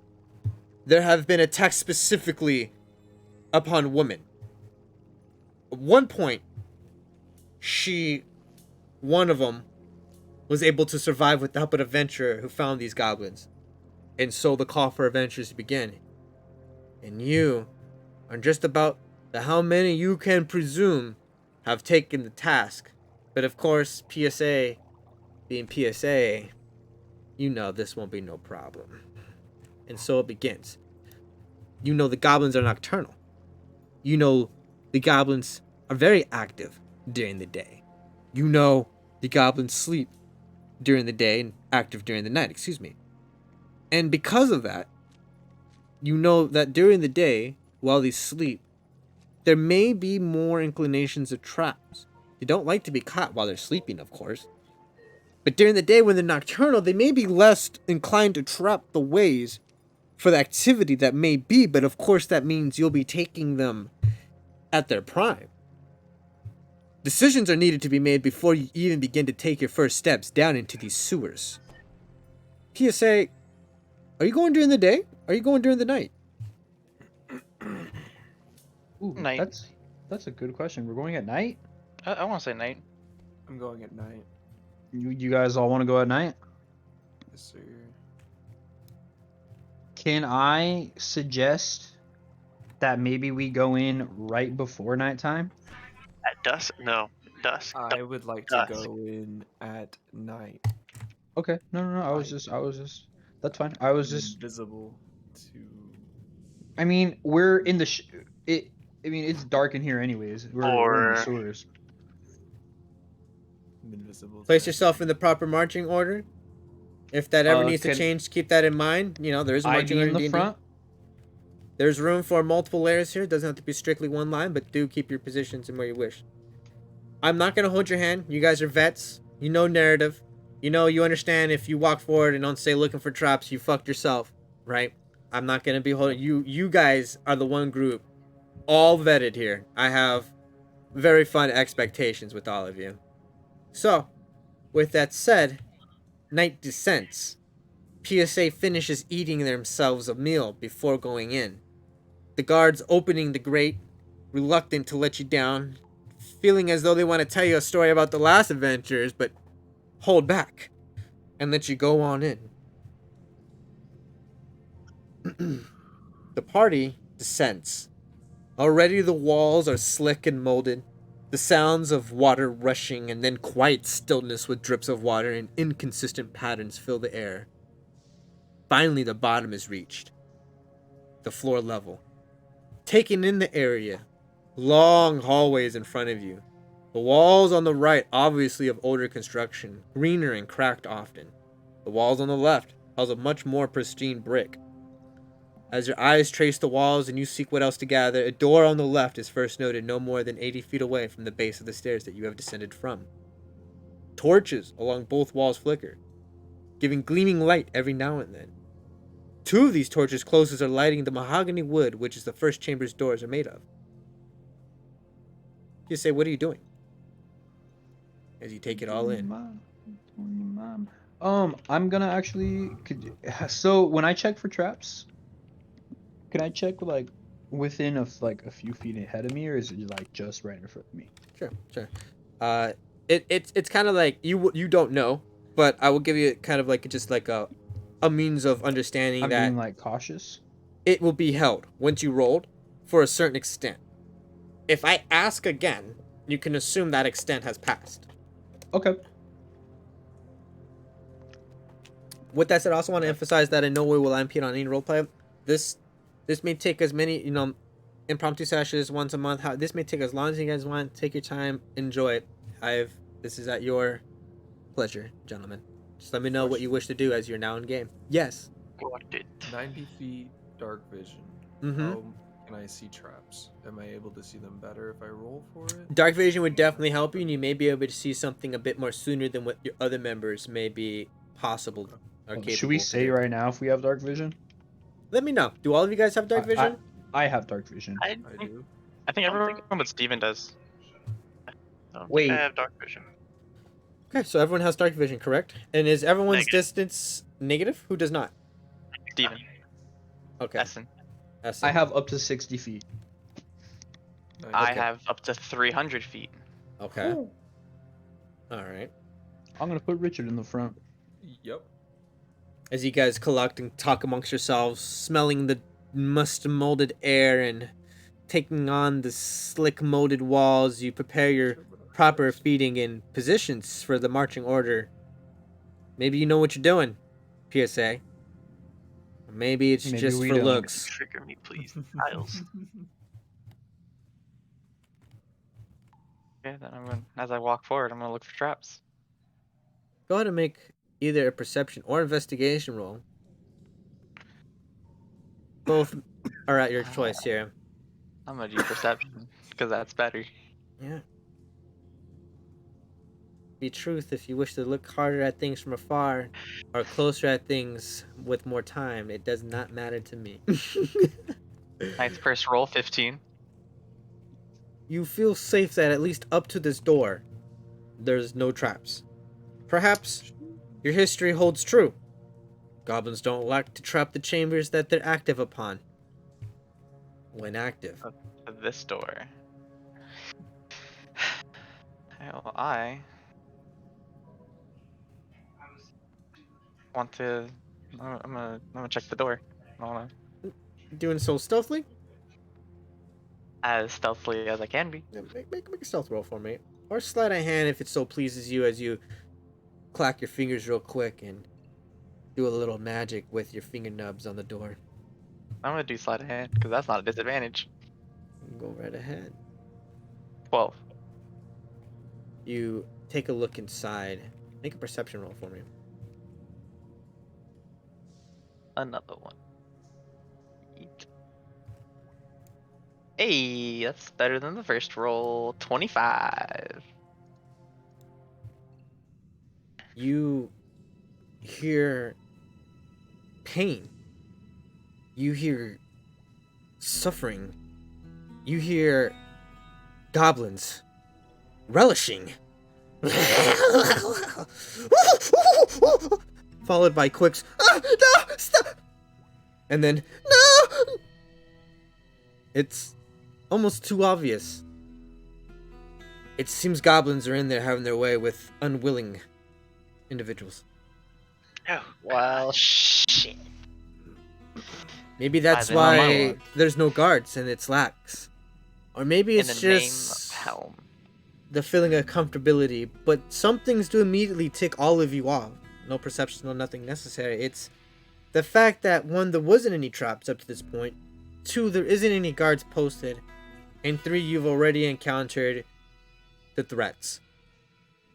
There have been attacks specifically upon women. At one point, one of them, was able to survive with the help of an adventurer who found these goblins. And so the call for adventurers began. And you are just about how many you can presume have taken the task. But of course, PSA, being PSA, you know this won't be no problem. And so it begins. You know the goblins are nocturnal. You know the goblins are very active during the day. You know the goblins sleep during the day and active during the night, excuse me. And because of that, you know that during the day, while they sleep, there may be more inclinations of traps. They don't like to be caught while they're sleeping, of course. But during the day, when they're nocturnal, they may be less inclined to trap the ways for the activity that may be, but of course that means you'll be taking them at their prime. Decisions are needed to be made before you even begin to take your first steps down into these sewers. PSA, are you going during the day? Are you going during the night? Ooh, Night. That's a good question. We're going at night? I want to say night. I'm going at night. You guys all want to go at night? Yes, sir. Can I suggest that maybe we go in right before nighttime? At dusk? No, dusk. I would like to Dusk. go in at night. Okay. No. I was just. That's fine. I was just. Invisible to. I mean, we're in the. I mean, it's dark in here anyways. We're in the sewers. Invisible. Place yourself in the proper marching order. If that ever needs to change, keep that in mind. You know, there is a marching order in D&D. Front? There's room for multiple layers here. It doesn't have to be strictly one line, but do keep your positions in where you wish. I'm not going to hold your hand. You guys are vets. You know narrative. You know, you understand if you walk forward and don't say looking for traps, you fucked yourself, right? I'm not going to be holding you. You guys are the one group all vetted here. I have very fun expectations with all of you. So, with that said, night descents. PSA finishes eating themselves a meal before going in. The guards opening the grate, reluctant to let you down, feeling as though they want to tell you a story about the last adventures, but hold back and let you go on in. The party descends. Already the walls are slick and molded. The sounds of water rushing and then quiet stillness with drips of water in inconsistent patterns fill the air. Finally, the bottom is reached. The floor level. Taking in the area. Long hallways in front of you. The walls on the right, obviously of older construction, greener and cracked often. The walls on the left, house a much more pristine brick. As your eyes trace the walls and you seek what else to gather, a door on the left is first noted no more than 80 feet away from the base of the stairs that you have descended from. Torches along both walls flicker, giving gleaming light every now and then. Two of these torches closest are lighting the mahogany wood which is the first chamber's doors are made of. You say, what are you doing? As you take it all in. I'm gonna actually. So when I check for traps, can I check like within a few feet ahead of me, or is it like just right in front of me? Sure. It's kind of like you don't know, but I will give you kind of like just like a means of understanding I'm that being like cautious. it will be held once you rolled for a certain extent. If I ask again, you can assume that extent has passed. Okay. With that said, I also want to emphasize that in no way will I impede on any roleplay. This may take as many, impromptu sessions once a month. This may take as long as you guys want. Take your time, enjoy it. This is at your pleasure, gentlemen. Just let me know what you wish to do as you're now in game. Yes. Got it. 90 feet, dark vision. Mm-hmm. How can I see traps? Am I able to see them better if I roll for it? Dark vision would definitely help you, and you may be able to see something a bit more sooner than what your other members may be possible or capable. Should we to say do. right now if we have dark vision? Let me know. Do all of you guys have dark vision? I have dark vision. I do. I think everyone but Steven does. don't Wait. think I have dark vision. Okay, so everyone has dark vision, correct? And is everyone's Negative. distance negative? Who does not? Steven. Okay. Essen. Essen. I have up to 60 feet. I Okay. have up to 300 feet. Okay. All right. I'm gonna put Richard in the front. Yep. As you guys collect and talk amongst yourselves, smelling the must-molded air and taking on the slick molded walls, you prepare your proper feeding and positions for the marching order. Maybe you know what you're doing, PSA. Or maybe it's Maybe just we for don't. looks. Trigger me, please, Tiles. Okay, then I'm gonna, as I walk forward, I'm gonna look for traps. Go ahead and make either a perception or investigation roll. Both are at your choice here. I'm gonna do perception because that's better. Yeah. Be truth if you wish to look harder at things from afar or closer at things with more time. It does not matter to me. Nice first roll, 15. You feel safe that at least up to this door, there's no traps. Perhaps your history holds true. Goblins don't like to trap the chambers that they're active upon. When active. This door. Well, I want to. I'm gonna check the door. I wanna, Doing so stealthily? as stealthily as I can be. Yeah, make a stealth roll for me. Or sleight of hand if it so pleases you as you clack your fingers real quick and do a little magic with your finger nubs on the door. I'm gonna do sleight of hand because that's not a disadvantage. Go right ahead. 12. You take a look inside. Make a perception roll for me. Another one. Eat. Hey, that's better than the first roll. 25. You hear pain. You hear suffering. You hear goblins relishing. Followed by quicks. "Ah, no, stop!" And then, no! It's almost too obvious. It seems goblins are in there having their way with unwilling individuals. Oh, Well, shit. Maybe that's the name why of- there's no guards and it's lax. Or maybe In it's the name just of Helm. the feeling of comfortability, but some things do immediately tick all of you off. No perception, no nothing necessary. It's the fact that, one, there wasn't any traps up to this point, two, there isn't any guards posted, and three, you've already encountered the threats.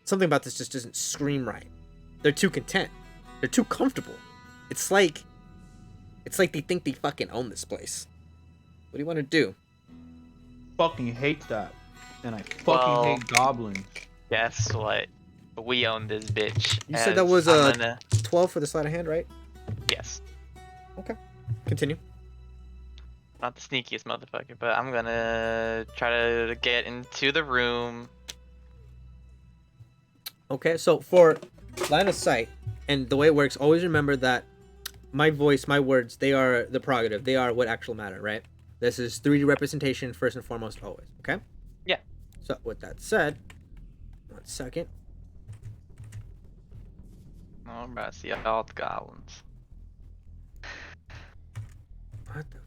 Something about this just doesn't scream right. They're too content. They're too comfortable. It's like they think they fucking own this place. What do you want to do? Fucking hate that. And I fucking Well- hate goblins. Guess what? We own this bitch. You said that as was I'm a gonna- 12 for the sleight of hand, right? Yes. Continue. Not the sneakiest motherfucker, but I'm gonna try to get into the room. Okay, so for line of sight, and the way it works, always remember that my voice, my words, they are the prerogative. They are what actual matter, right? This is 3D representation first and foremost, always. Okay? Yeah. So with that said, 1 second. Oh, I'm about to see all the goblins. What the?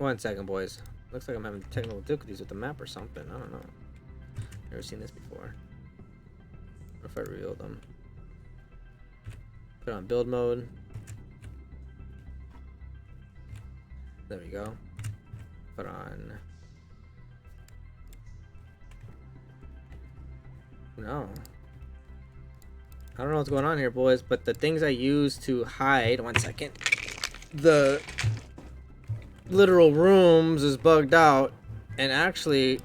1 second, boys. Looks like I'm having technical difficulties with the map or something. I don't know. Never seen this before. Or if I revealed them. Put on build mode. There we go. Put on. No. I don't know what's going on here, boys, but the things I use to hide. 1 second. The literal rooms is bugged out and actually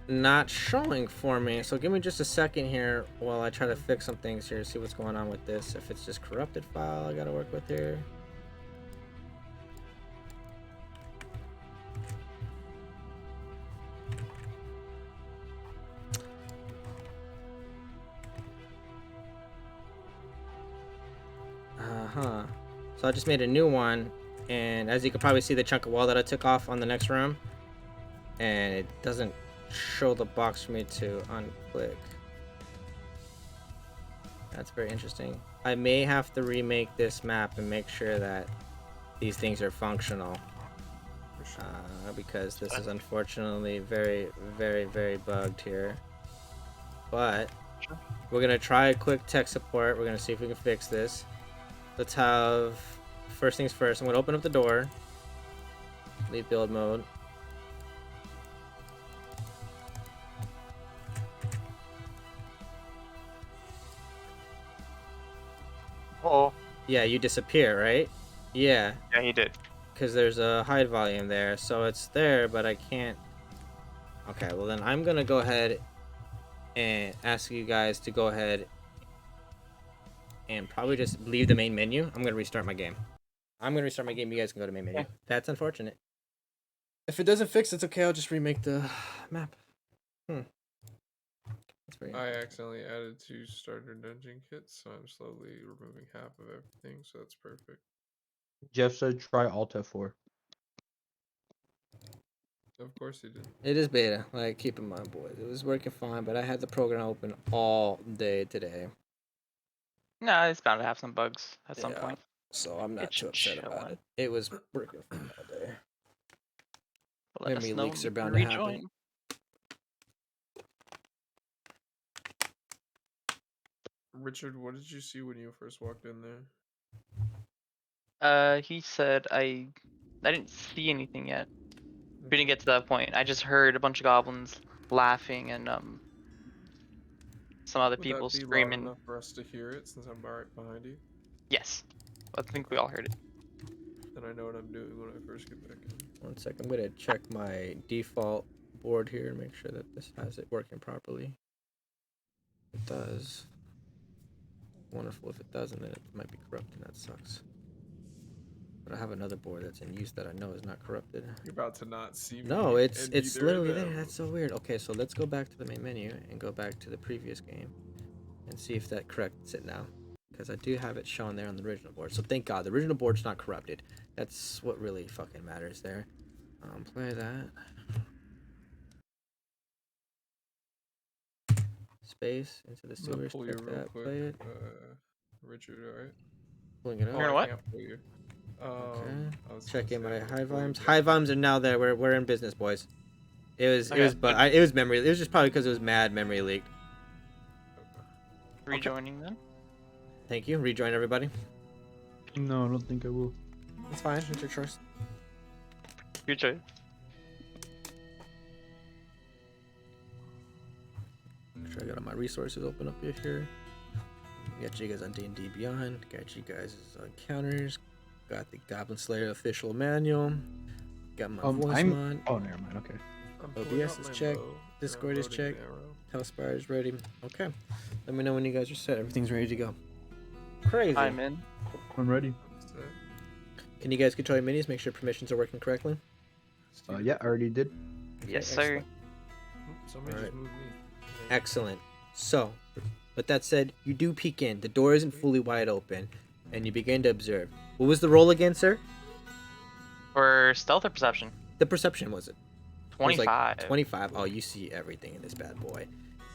not showing for me. So give me just a second here while I try to fix some things here, see what's going on with this. If it's just corrupted file I gotta work with here. So I just made a new one, and as you can probably see the chunk of wall that I took off on the next room, and it doesn't show the box for me to unclick. That's very interesting. I may have to remake this map and make sure that these things are functional, because this is unfortunately very, very, very bugged here. But we're gonna try a quick tech support. We're gonna see if we can fix this. Let's have, first things first, I'm going to open up the door. Leave build mode. Oh. Yeah, you disappear, right? Yeah. Yeah, he did. Because there's a hide volume there. So it's there, but I can't. Okay, well then I'm going to go ahead and ask you guys to go ahead and probably just leave the main menu. I'm going to restart my game. I'm going to restart my game. You guys can go to main menu. Okay. That's unfortunate. If it doesn't fix, it's okay. I'll just remake the map. That's very I accidentally added 2 starter dungeon kits, so I'm slowly removing half of everything, so that's perfect. Jeff said try Alt F4. Of course he did. It is beta. Like, keep in mind, boys. It was working fine, but I had the program open all day today. No, it's bound to have some bugs at some point. So I'm not It too should upset show about one. it. It was working fine all day. But let us Memory know leaks when are you bound to happen. rejoin. Richard, what did you see when you first walked in there? He said I didn't see anything yet. We didn't get to that point. I just heard a bunch of goblins laughing and some other Would people that be loud screaming. enough for us to hear it since I'm right behind you? Yes, I think we all heard it. Then I know what I'm doing when I first get back in. 1 sec. I'm going to check my default board here and make sure that this has it working properly. It does. Wonderful. If it doesn't, then it might be corrupted. That sucks. But I have another board that's in use that I know is not corrupted. You're about to not see me. No, it's and it's neither literally of there. them. That's so weird. Okay, so let's go back to the main menu and go back to the previous game and see if that corrects it now. Because I do have it shown there on the original board. So thank God, the original board's not corrupted. That's what really fucking matters there. Play that. Space into the I'm gonna sewers. pull you Check real that. quick, Play it. Richard, alright? Pulling it Oh, up. You're I what? can't pull you. Okay. I was Check in gonna my say, I'm high gonna pull you volumes. back. High volumes are now there. We're in business, boys. It was Okay, but it was memory. It was just probably because it was mad memory leaked. Rejoining then. Thank you. Rejoin everybody. No, I don't think I will. It's fine. It's your choice. Your choice. Make sure I got all my resources open up here. Got you guys on D&D Beyond. Got you guys on counters. Got the Goblin-Slayer official manual. Got my voice mod. Oh, never mind. Okay. I'm pulling OBS out is my checked. bow, and Discord I'm is loading an checked. arrow. TALESPIRE is ready. Okay. Let me know when you guys are set. Everything's ready to go. Crazy. I'm in. I'm ready. That's it. Can you guys control your minis? Make sure permissions are working correctly. Yeah, I already did. Yes, Okay, sir. excellent. Somebody Alright. just moved me. Excellent. So, with that said, you do peek in. The door isn't fully wide open, and you begin to observe. What was the roll again, sir? For stealth or perception? The perception was it? It was 25. 25. Oh, you see everything in this bad boy.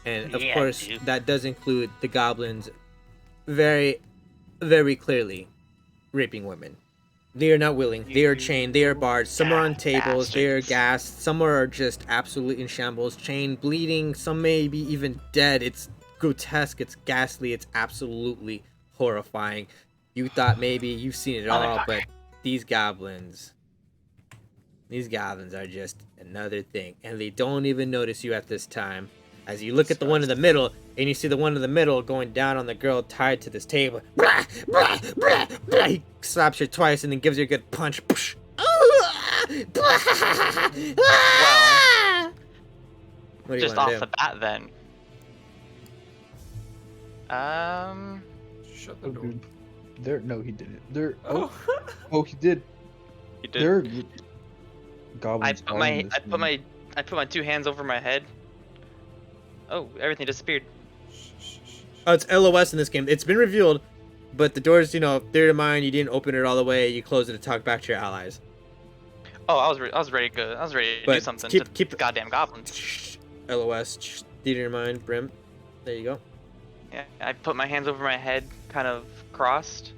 And of Yeah, course, dude. that does include the goblins very, very clearly raping women. They are not willing. They are chained. They are barred. Some are on tables. They are gassed. Some are just absolutely in shambles. Chained, bleeding. Some may be even dead. It's grotesque. It's ghastly. It's absolutely horrifying. You thought maybe you've seen it all, but these goblins are just another thing. And they don't even notice you at this time. As you look at the one in the middle, and you see the one in the middle going down on the girl tied to this table. Blah, blah, blah, blah. He slaps her twice and then gives her a good punch. Well, What do you just wanna off do? the bat then. Shut the door. There, no, he didn't. There. Oh. Oh, he did. You did. There. I Goblins. put my 2 hands over my head. Oh, everything disappeared. Oh, it's LOS in this game. It's been revealed, but the doors, theater of mind, you didn't open it all the way. You closed it to talk back to your allies. Oh, I was ready to do something to keep the goddamn goblins. LOS, theater of mind, Brim. There you go. Yeah, I put my hands over my head, kind of crossed,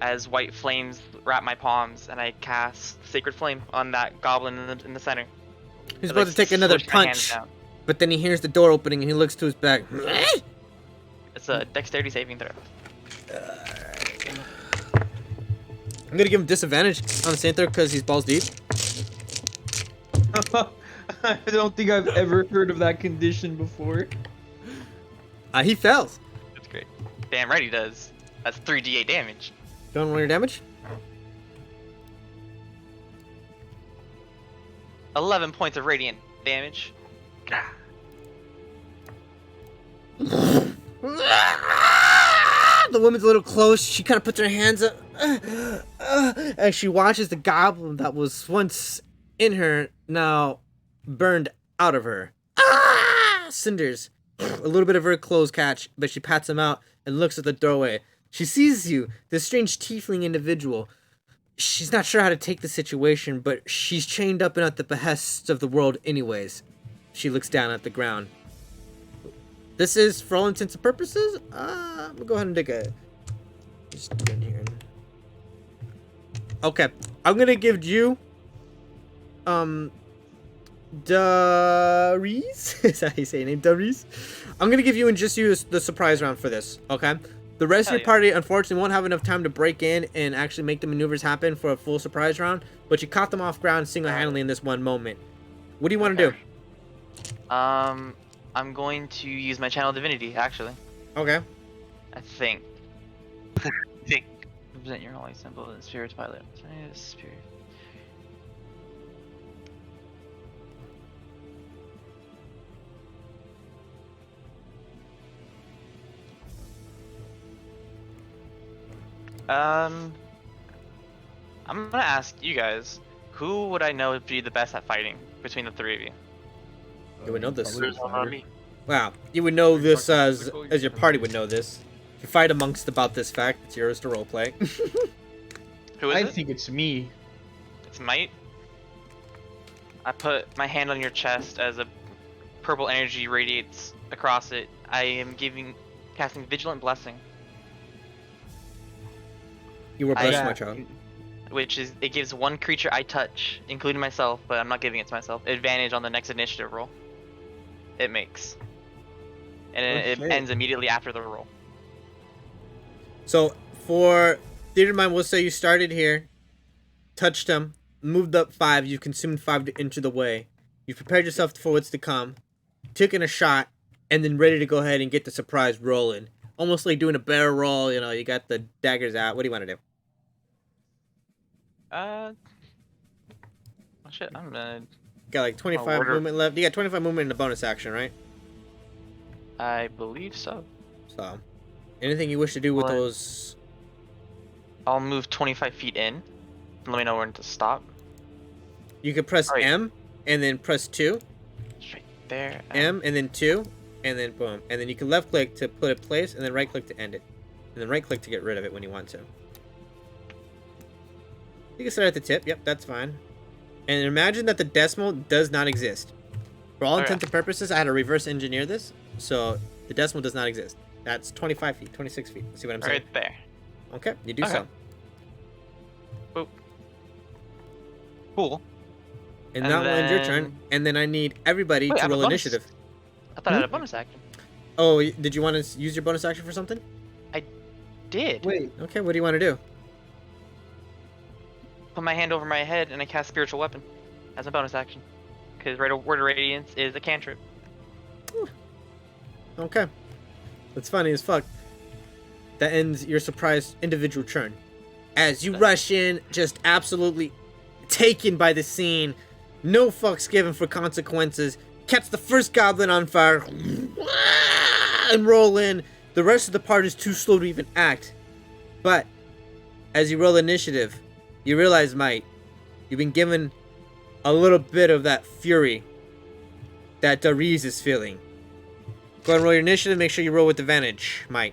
as white flames wrap my palms, and I cast Sacred Flame on that goblin in the center. He's about to take another punch, but then he hears the door opening and he looks to his back. It's a dexterity saving throw. I'm gonna give him disadvantage on the same throw because he's balls deep. I don't think I've ever heard of that condition before. He fails. That's great. Damn right he does. That's 3d8 damage. You want to roll your damage? 11 points of radiant damage. The woman's a little close. She kind of puts her hands up as she watches the goblin that was once in her now burned out of her. Cinders. A little bit of her clothes catch, but she pats him out and looks at the doorway. She sees you, this strange tiefling individual. She's not sure how to take the situation, but she's chained up and at the behest of the world anyways. She looks down at the ground. This is, for all intents and purposes, I'm gonna go ahead and take a... Just get in here. Okay, I'm gonna give you... Darius? Is that how you say your name, Darius? I'm gonna give you and just use the surprise round for this, okay? The rest of your party, unfortunately, won't have enough time to break in and actually make the maneuvers happen for a full surprise round, but you caught them off ground single-handedly in this one moment. What do you want to do? I'm going to use my Channel Divinity, actually. Okay. I think. Represent your holy symbol, the spirit's pilot. Spirit. I'm gonna ask you guys, who would I know would be the best at fighting between the 3 of you? You would know this. There's one on me. Wow, you would know this as your party would know this. You fight amongst about this fact. It's yours to roleplay. Who is I it? think it's me. It's Might. I put my hand on your chest as a purple energy radiates across it. I am casting Vigilant Blessing, You were blessed, my child. which is, it gives one creature I touch, including myself, but I'm not giving it to myself, advantage on the next initiative roll it makes. And it ends immediately after the roll. So, for theater of mind, we'll say you started here, touched him, moved up 5, you consumed 5 to enter the way. You prepared yourself for what's to come, taken a shot, and then ready to go ahead and get the surprise rolling. Almost like doing a barrel roll, you got the daggers out. What do you want to do? Oh shit, I'm gonna... Got like 25 movement left. You got 25 movement in the bonus action, right? I believe so. So, anything you wish to do with those? I'll move 25 feet in. Let me know when to stop. You could press M, and then press 2. Straight there. M, and then 2, and then boom. And then you can left click to put it in place, and then right click to end it. And then right click to get rid of it when you want to. You can start at the tip. Yep, that's fine. And imagine that the decimal does not exist. For all intents and purposes, I had to reverse engineer this. So the decimal does not exist. That's 25 feet, 26 feet. See what I'm saying? Right there. Okay, you do so. Boop. Cool. And And that will end your turn. then- And then I need everybody Wait, I to have a roll bonus. initiative. I thought I had a bonus action. Oh, did you want to use your bonus action for something? Did. Wait. Okay, what do you want to do? Put my hand over my head and I cast Spiritual Weapon as a bonus action. Because Word of Radiance is a cantrip. Okay. That's funny as fuck. That ends your surprise individual turn. As you rush in, just absolutely taken by the scene, no fucks given for consequences, catch the first goblin on fire, and roll in. The rest of the party is too slow to even act. But, as you roll initiative, you realize, Mike, you've been given a little bit of that fury that Dariz is feeling. Go ahead and roll your initiative. Make sure you roll with advantage, Mike.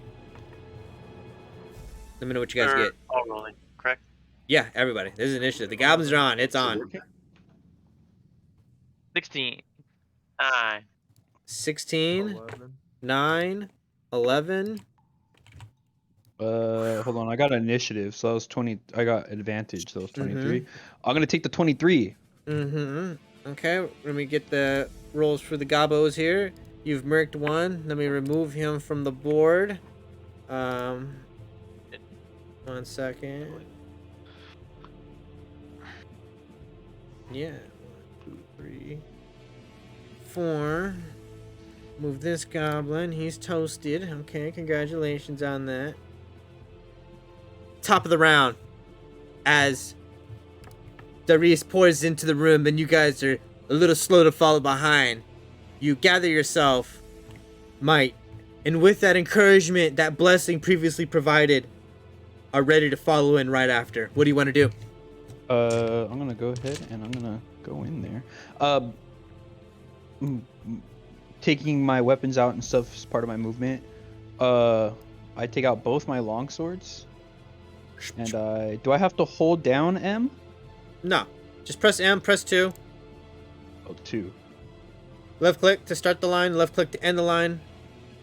Let me know what you guys get. All rolling, correct? Yeah, everybody. This is initiative. The goblins are on. It's on. 16. 9. 16, 11. 9, 11. Hold on. I got initiative, so that was 20. I got advantage, so that was 23. I'm gonna take the 23. Okay, let me get the rolls for the gobos here. You've merked one. Let me remove him from the board. 1 second. Yeah. 1, 2, 3, 4. Move this goblin. He's toasted. Okay, congratulations on that. Top of the round. As Darius pours into the room and you guys are a little slow to follow behind, you gather yourself, might, and with that encouragement, that blessing previously provided, are ready to follow in right after. What do you want to do? I'm gonna go ahead and I'm gonna go in there. Taking my weapons out and stuff is part of my movement. I take out both my long swords. And do I have to hold down M? No. Just press M, press 2. Oh, 2. Left click to start the line, left click to end the line,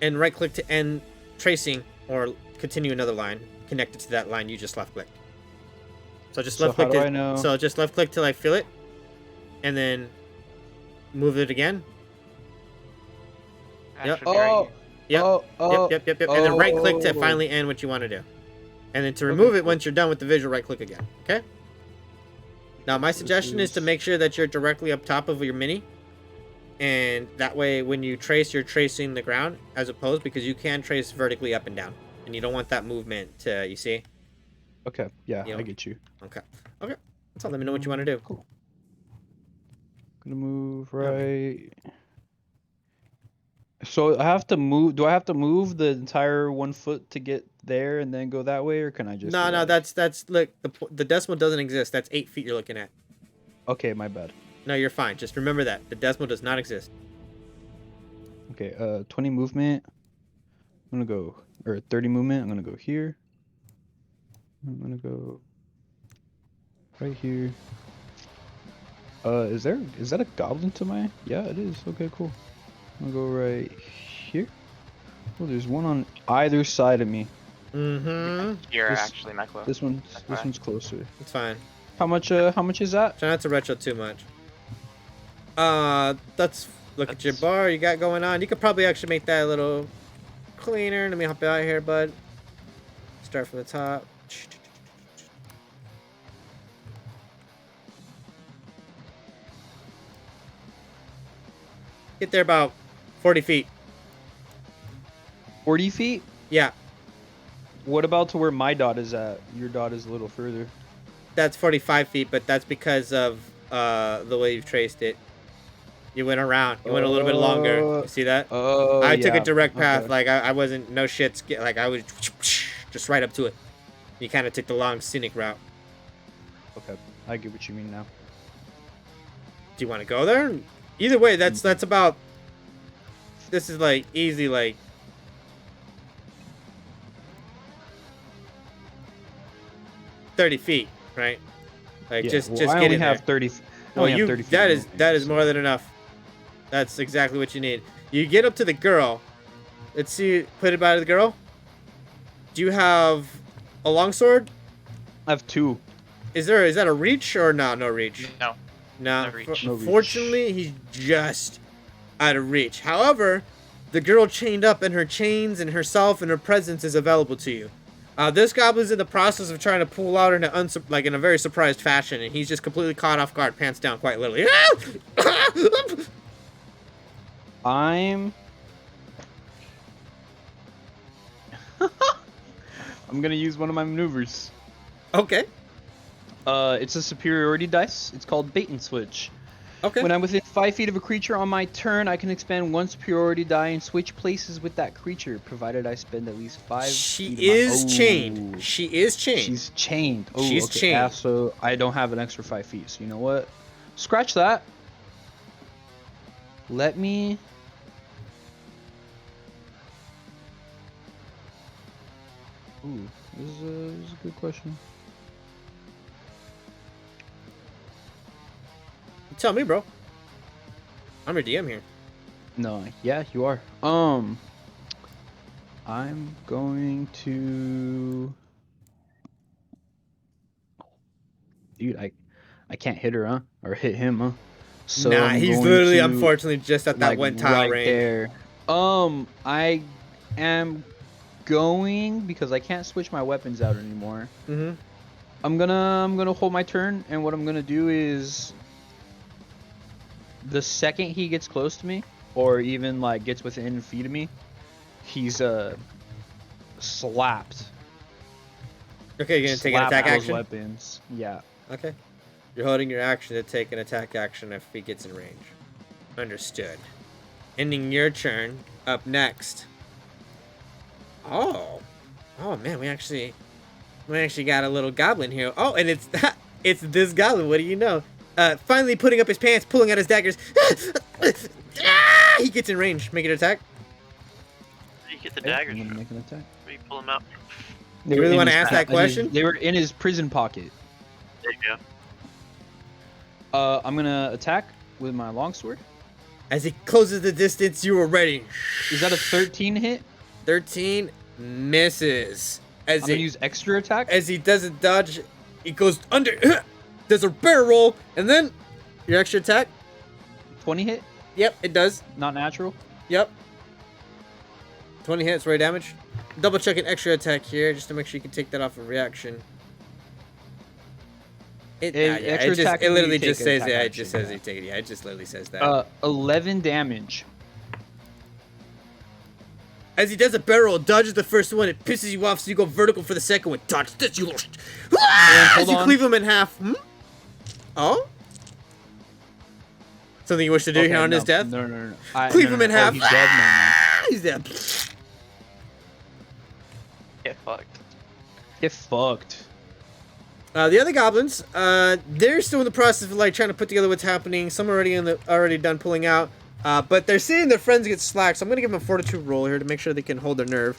and right click to end tracing or continue another line connected to that line you just left clicked. So just left click how do to, I know? So just left click till I feel it, and then move it again. Yep. Oh. Yep. Yep. And then right click to Oh. finally end what you want to do. And then to remove it once you're done with the visual, right click again. Okay? Now my suggestion is to make sure that you're directly up top of your mini. And that way when you trace, you're tracing the ground as opposed, because you can trace vertically up and down. And you don't want that movement to, you see? Okay, yeah, You know? I get you. Okay. Okay. That's all. Let me know what you want to do. Cool. Gonna move right. So I have to move. Do I have to move the entire 1 foot to get there and then go that way, or can I just? No, that's look. The decimal doesn't exist. That's 8 feet you're looking at. Okay, my bad. No, you're fine. Just remember that the decimal does not exist. Okay, 20 movement. I'm gonna go, or 30 movement. I'm gonna go here. I'm gonna go right here. Is that a goblin to my? Yeah, it is. Okay, cool. I'm gonna go right here. Oh, there's one on either side of me. Mm-hmm. You're This- actually not close. This one's That's this fine. one's closer. It's fine. How much is that? Try not to retro too much. Let's look at your bar you got going on. You could probably actually make that a little cleaner. Let me help you out here, bud. Start from the top. Get there about 40 feet. 40 feet? Yeah, What about to where my dot is at? Your dot is a little further. that's 45 feet, but that's because of the way you've traced it. You went around. You went a little bit longer. You see that? Oh, I took a yeah. direct path. Okay. Like I wasn't no shit. Like I was just right up to it. You kind of took the long scenic route. Okay, I get what you mean now. Do you want to go there? Either way, that's about. This is like easy, like. $30 right? Like Yeah, just I get only in have there. 30. I No, only have you 30 feet that of is movement, more than enough. That's exactly what you need. You get up to the girl. Let's see. Put it by the girl. Do you have a longsword? I have 2. Is that a reach or no? No reach. No. No. No reach. No reach. Fortunately, he's just out of reach. However, the girl chained up and her chains and herself and her presence is available to you. This goblin's in the process of trying to pull out in a very surprised fashion, and he's just completely caught off guard, pants down, quite literally. I'm gonna use one of my maneuvers. Okay. It's a superiority dice. It's called bait and switch. Okay. When I'm within 5 feet of a creature on my turn, I can expend one superiority die and switch places with that creature, provided I spend at least 5 She feet is of my... chained. She is chained. She's chained. Oh, She's okay. chained. Yeah, so I don't have an extra 5 feet. So you know what? Scratch that. Let me... Ooh, this is a good question. Tell me, bro. I'm your DM here. No, yeah, you are. I'm going to... Dude, I can't hit her, huh? Or hit him, huh? So nah, I'm he's going literally, to, unfortunately, just at that like, one tile right range. there. I am going, because I can't switch my weapons out anymore. Mm-hmm. I'm gonna hold my turn, and what I'm gonna do is, the second he gets close to me, or even like gets within feet of me, he's slapped. Okay, you're gonna take an Slap attack those action? weapons. Yeah. Okay. You're holding your action to take an attack action if he gets in range. Understood. Ending your turn. Up next. Oh. Oh man, we actually got a little goblin here. Oh, and it's it's this goblin. What do you know? Finally putting up his pants, pulling out his daggers. He gets in range. Make an attack. You get the Okay, daggers I'm gonna from? make an attack. Where you pull them out? They You were really in wanna his ask pa- that question? They were in his prison pocket. There you go. I'm gonna attack with my longsword. As he closes the distance, you are ready. Is that a 13 hit? 13 misses. As I'm gonna use extra attack. as he doesn't dodge, he goes under. There's a barrel roll, and then your extra attack. 20 hit, Yep, it does. not natural. Yep. 20 hits, roll damage. Double check an extra attack here, just to make sure you can take that off of reaction. Extra attack it when literally you take just an says attack it. It action, just says yeah. you take it. Yeah, it just literally says that. 11 damage. As he does a barrel, dodges the first one, it pisses you off, so you go vertical for the second one. Dodge this, you little. hold You on. cleave him in half. Hmm? Oh? Something you wish to do here on his death? No. Cleave him in half. He's dead now. He's dead. Get fucked. Get fucked. The other goblins, they're still in the process of like trying to put together what's happening. Some are already done pulling out, but they're seeing their friends get slacked. So I'm gonna give them a fortitude roll here to make sure they can hold their nerve.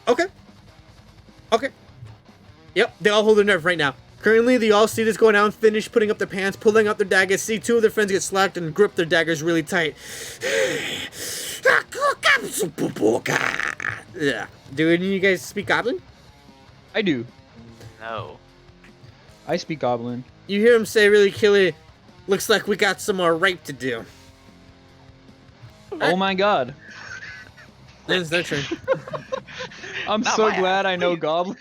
Okay. Yep, they all hold their nerve right now. Currently, they all see this going down, finish putting up their pants, pulling out their daggers, see two of their friends get slacked and grip their daggers really tight. Yeah. Do any of you guys speak Goblin? I do. No. I speak Goblin. You hear him say really killy, looks like we got some more rape to do. Oh my god. Then it's their turn. I'm Not so my glad I know Goblin.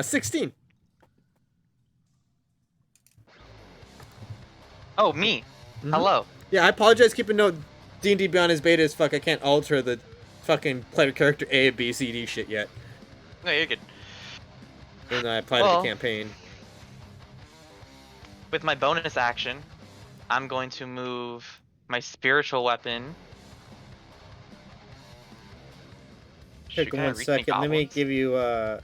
16. Oh, me. Mhm. Hello. Yeah, I apologize keeping note. D&D Beyond is beta as fuck. I can't alter the fucking player character A, B, C, D shit yet. No, you're good. Even though I applied to Well. the campaign. With my bonus action, I'm going to move my spiritual weapon. Take Should I one rethink second. Let me goblins? give you a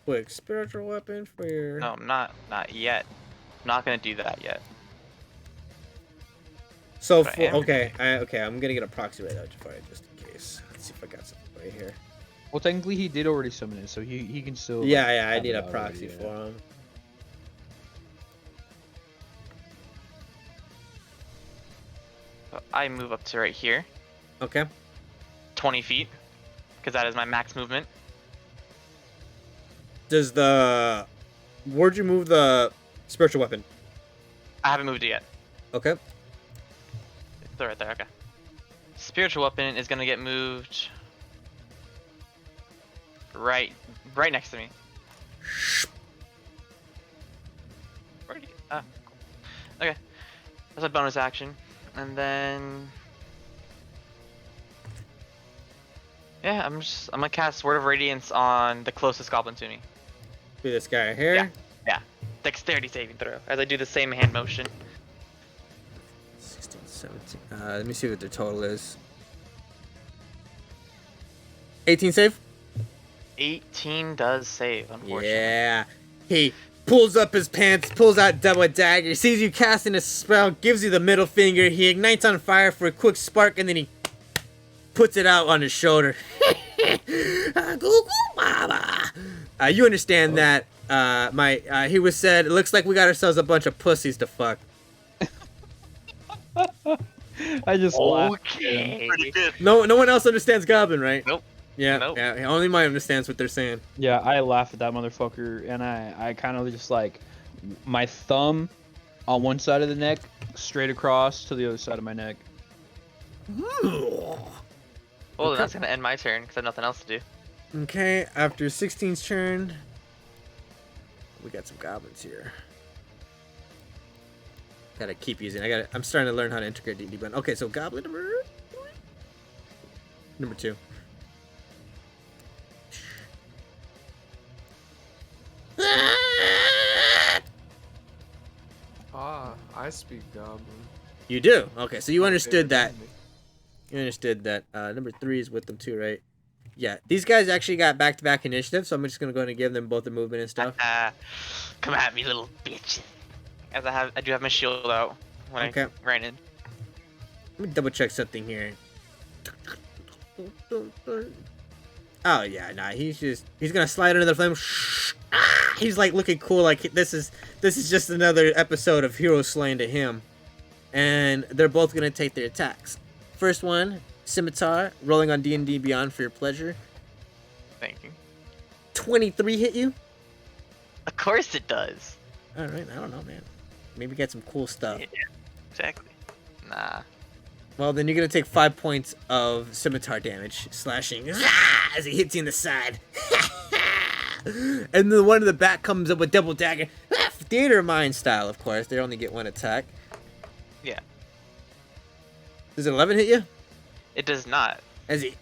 quick spiritual weapon for your. No, I'm not yet. I'm not gonna do that yet. So But I for am okay, I'm gonna get a proxy right out for it just in case. Let's see if I got something right here. Well, technically he did already summon it, so he can still. Yeah, like, I have need it a already, proxy yeah. for him. So I move up to right here, Okay. 20 feet, because that is my max movement. Where'd you move the spiritual weapon? I haven't moved it yet. Okay. It's right there. Okay. Spiritual weapon is gonna get moved right next to me. Where did he get? Ah, cool. Okay. That's a bonus action, and then yeah, I'm gonna cast Word of Radiance on the closest goblin to me. Do this guy right here. Yeah. Dexterity saving throw as I do the same hand motion. 16, 17. Let me see what their total is. 18 save? 18 does save, unfortunately. Yeah. He pulls up his pants, pulls out double dagger, sees you casting a spell, gives you the middle finger. He ignites on fire for a quick spark, and then he puts it out on his shoulder. You understand that, he was said, it looks like we got ourselves a bunch of pussies to fuck. I just laughed. Okay. Pretty good. No one else understands Goblin, right? Nope. Yeah, Nope. yeah. Only mine understands what they're saying. Yeah, I laugh at that motherfucker, and I kind of just like my thumb on one side of the neck, straight across to the other side of my neck. Well, then that's gonna end my turn because I have nothing else to do. Okay, after 16's turn, we got some goblins here. Gotta keep using. I'm starting to learn how to integrate D&D button. Okay, so goblin number 2. I speak Goblin. You do. Okay, so you understood that. You understood that. Number 3 is with them too, right? Yeah, these guys actually got back-to-back initiative, so I'm just gonna go ahead and give them both the movement and stuff. Come at me, little bitch. As I do have my shield out when I ran in. Let me double check something here. Oh yeah, nah, he's gonna slide under the flame. He's like looking cool, like this is just another episode of hero slaying to him. And they're both gonna take their attacks. First one, scimitar, rolling on D&D Beyond for your pleasure. Thank you. 23 hit you? Of course it does. Alright, I don't know, man. Maybe get some cool stuff. Yeah, exactly. Nah. Well, then you're gonna take 5 points of scimitar damage, slashing as he hits you in the side. And the one in the back comes up with double dagger. Theater of Mind style, of course. They only get one attack. Yeah. Does an 11 hit you? It does not. As he...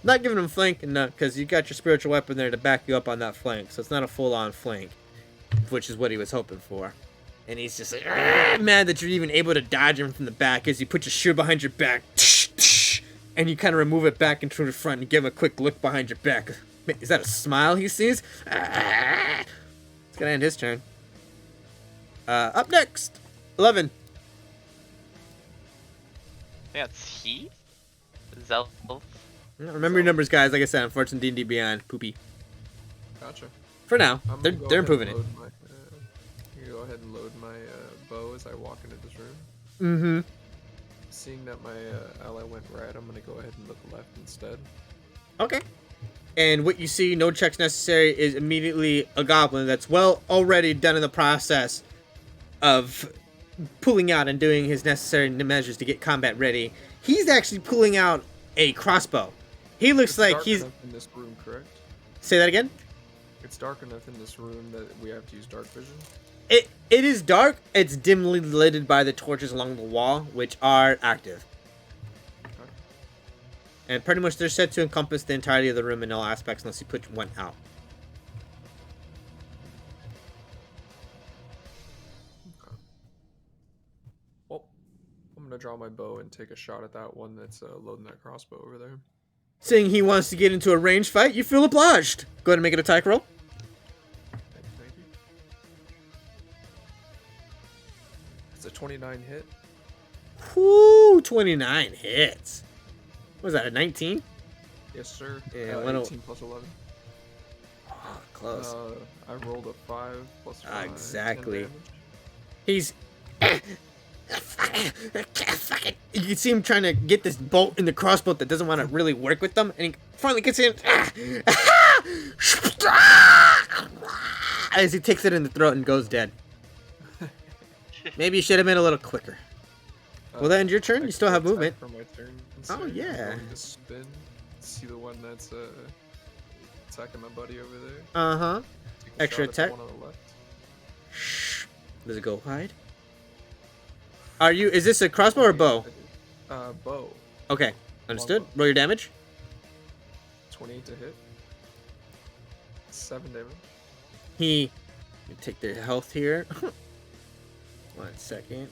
Not giving him flank, no, because you got your spiritual weapon there to back you up on that flank, so it's not a full-on flank, which is what he was hoping for. And he's just like, mad that you're even able to dodge him from the back as you put your shield behind your back, and you kind of remove it back into the front and give him a quick look behind your back. Is that a smile he sees? It's gonna end his turn. Up next, 11. Yeah, it's he? Zelf. Remember your numbers, guys. Like I said, unfortunately, D&D Beyond, poopy. Gotcha. For now, I'm they're gonna go ahead improving and it. load my, I'm gonna go ahead and load my bow as I walk into this room. Mm-hmm. Seeing that my ally went right, I'm gonna go ahead and look left instead. Okay. And what you see, no checks necessary, is immediately a goblin that's already done in the process of pulling out and doing his necessary measures to get combat ready. He's actually pulling out a crossbow. He looks like he's... dark enough in this room, correct? Say that again? It's dark enough in this room that we have to use dark vision? It is dark. It's dimly lighted by the torches along the wall, which are active. Okay. And pretty much they're set to encompass the entirety of the room in all aspects unless you put one out. Okay. Well, I'm gonna draw my bow and take a shot at that one that's loading that crossbow over there. Seeing he wants to get into a range fight, you feel obliged. Go ahead and make an attack roll. Thank you. It's a 29 hit. Whoo, 29 hits. What was that, a 19? Yes, sir. Yeah, 18 plus 11. Oh, close. I rolled a 5 plus 5. Exactly. 10 damage. He's... You can see him trying to get this bolt in the crossbow that doesn't want to really work with them, and he finally gets in. As he takes it in the throat and goes dead. Maybe you should have been a little quicker. Well, that ends your turn. You still have movement. For my turn, Oh, yeah. I'm going to spin. See the one that's attacking my buddy over there. Uh-huh. Take a Extra shot at the attack. one on the left. Does it go wide? Is this a crossbow or bow? Bow. Okay, understood. Longbow. Roll your damage. 28 to hit. 7 damage. Let me take their health here. 1 second.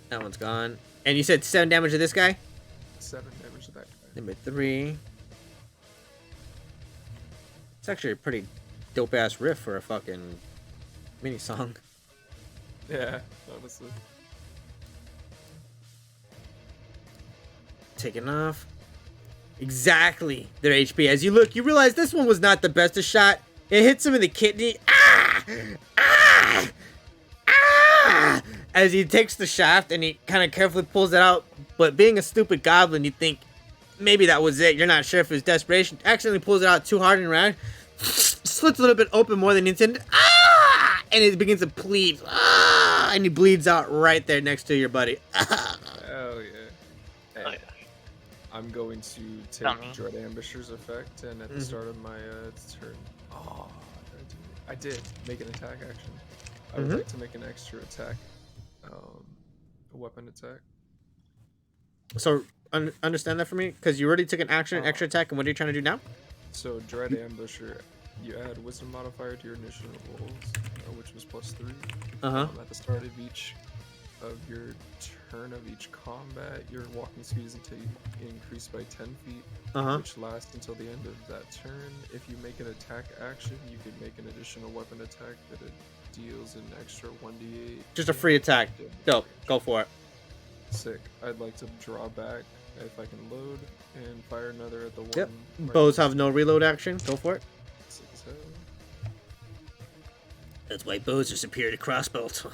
That one's gone. And you said 7 damage to this guy? 7 damage to that guy. Number 3. It's actually a pretty dope ass riff for a fucking mini song. Yeah, honestly. Taking off. Exactly their HP. As you look, you realize this one was not the best of shot. It hits him in the kidney. Ah! Ah! Ah! As he takes the shaft and he kind of carefully pulls it out. But being a stupid goblin, you think maybe that was it. You're not sure if it was desperation. Accidentally pulls it out too hard and around. Slits a little bit open more than intended. Ah! And it begins to bleed. Ah! And he bleeds out right there next to your buddy. Hell yeah. Hey, Oh, yeah. I'm going to take Dread Ambusher's effect, and at the start of my turn... Oh, I did make an attack action. I would like to make an extra attack. A weapon attack. So, understand that for me? Because you already took an action, extra attack, and what are you trying to do now? So, Dread Ambusher, you add Wisdom modifier to your initial rolls, which was +3. At the start of each of your turn of each combat, your walking speed is increased by 10 feet, which lasts until the end of that turn. If you make an attack action, you can make an additional weapon attack that it deals an extra 1d8. Just a free attack. Dope. Go for it. Sick. I'd like to draw back if I can load and fire another at the one. Yep. right Bows next have to no reload action. Go for it. Sick as hell. That's why bows are superior to crossbows.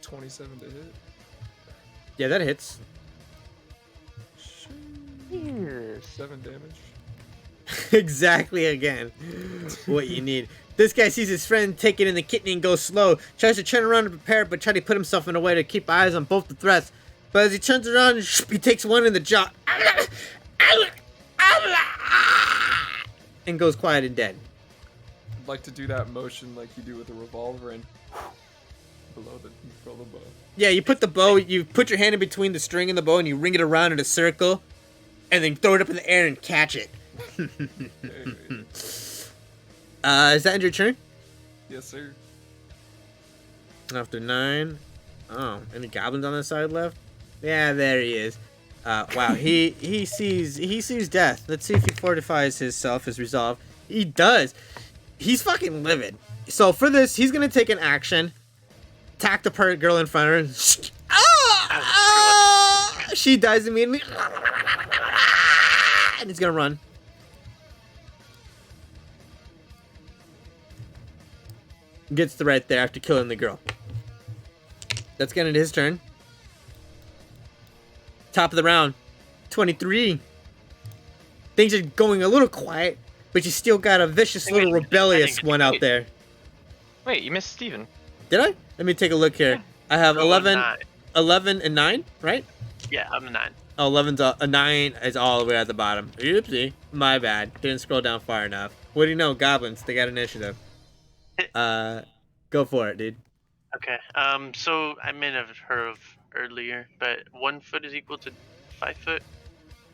27 to hit. Yeah, that hits. 7 damage. Exactly again. What you need. This guy sees his friend take it in the kidney and goes slow. Tries to turn around and prepare, but try to put himself in a way to keep eyes on both the threats. But as he turns around, he takes one in the jaw. And goes quiet and dead. I'd like to do that motion like you do with a revolver and below the bow. Yeah, you put the bow, you put your hand in between the string and the bow and you ring it around in a circle. And then throw it up in the air and catch it. Is that end your turn? Yes, sir. After 9. Oh, any goblins on the side left? Yeah, there he is. Wow, he sees death. Let's see if he fortifies his resolve. He does. He's fucking livid. So for this, he's gonna take an action, attack the girl in front of her. She dies immediately, and he's gonna run. Gets the right there after killing the girl. That's gonna end his turn. Top of the round, 23. Things are going a little quiet, but you still got a vicious little rebellious one out there. Wait, you missed Steven. Did I? Let me take a look here. I have 11 and 9, right? Yeah, I'm a 9. Oh, 11's a 9 is all the way at the bottom. Oopsie. My bad. Didn't scroll down far enough. What do you know? Goblins. They got initiative. Go for it, dude. Okay. So I may have heard of earlier, but 1 foot is equal to 5 foot.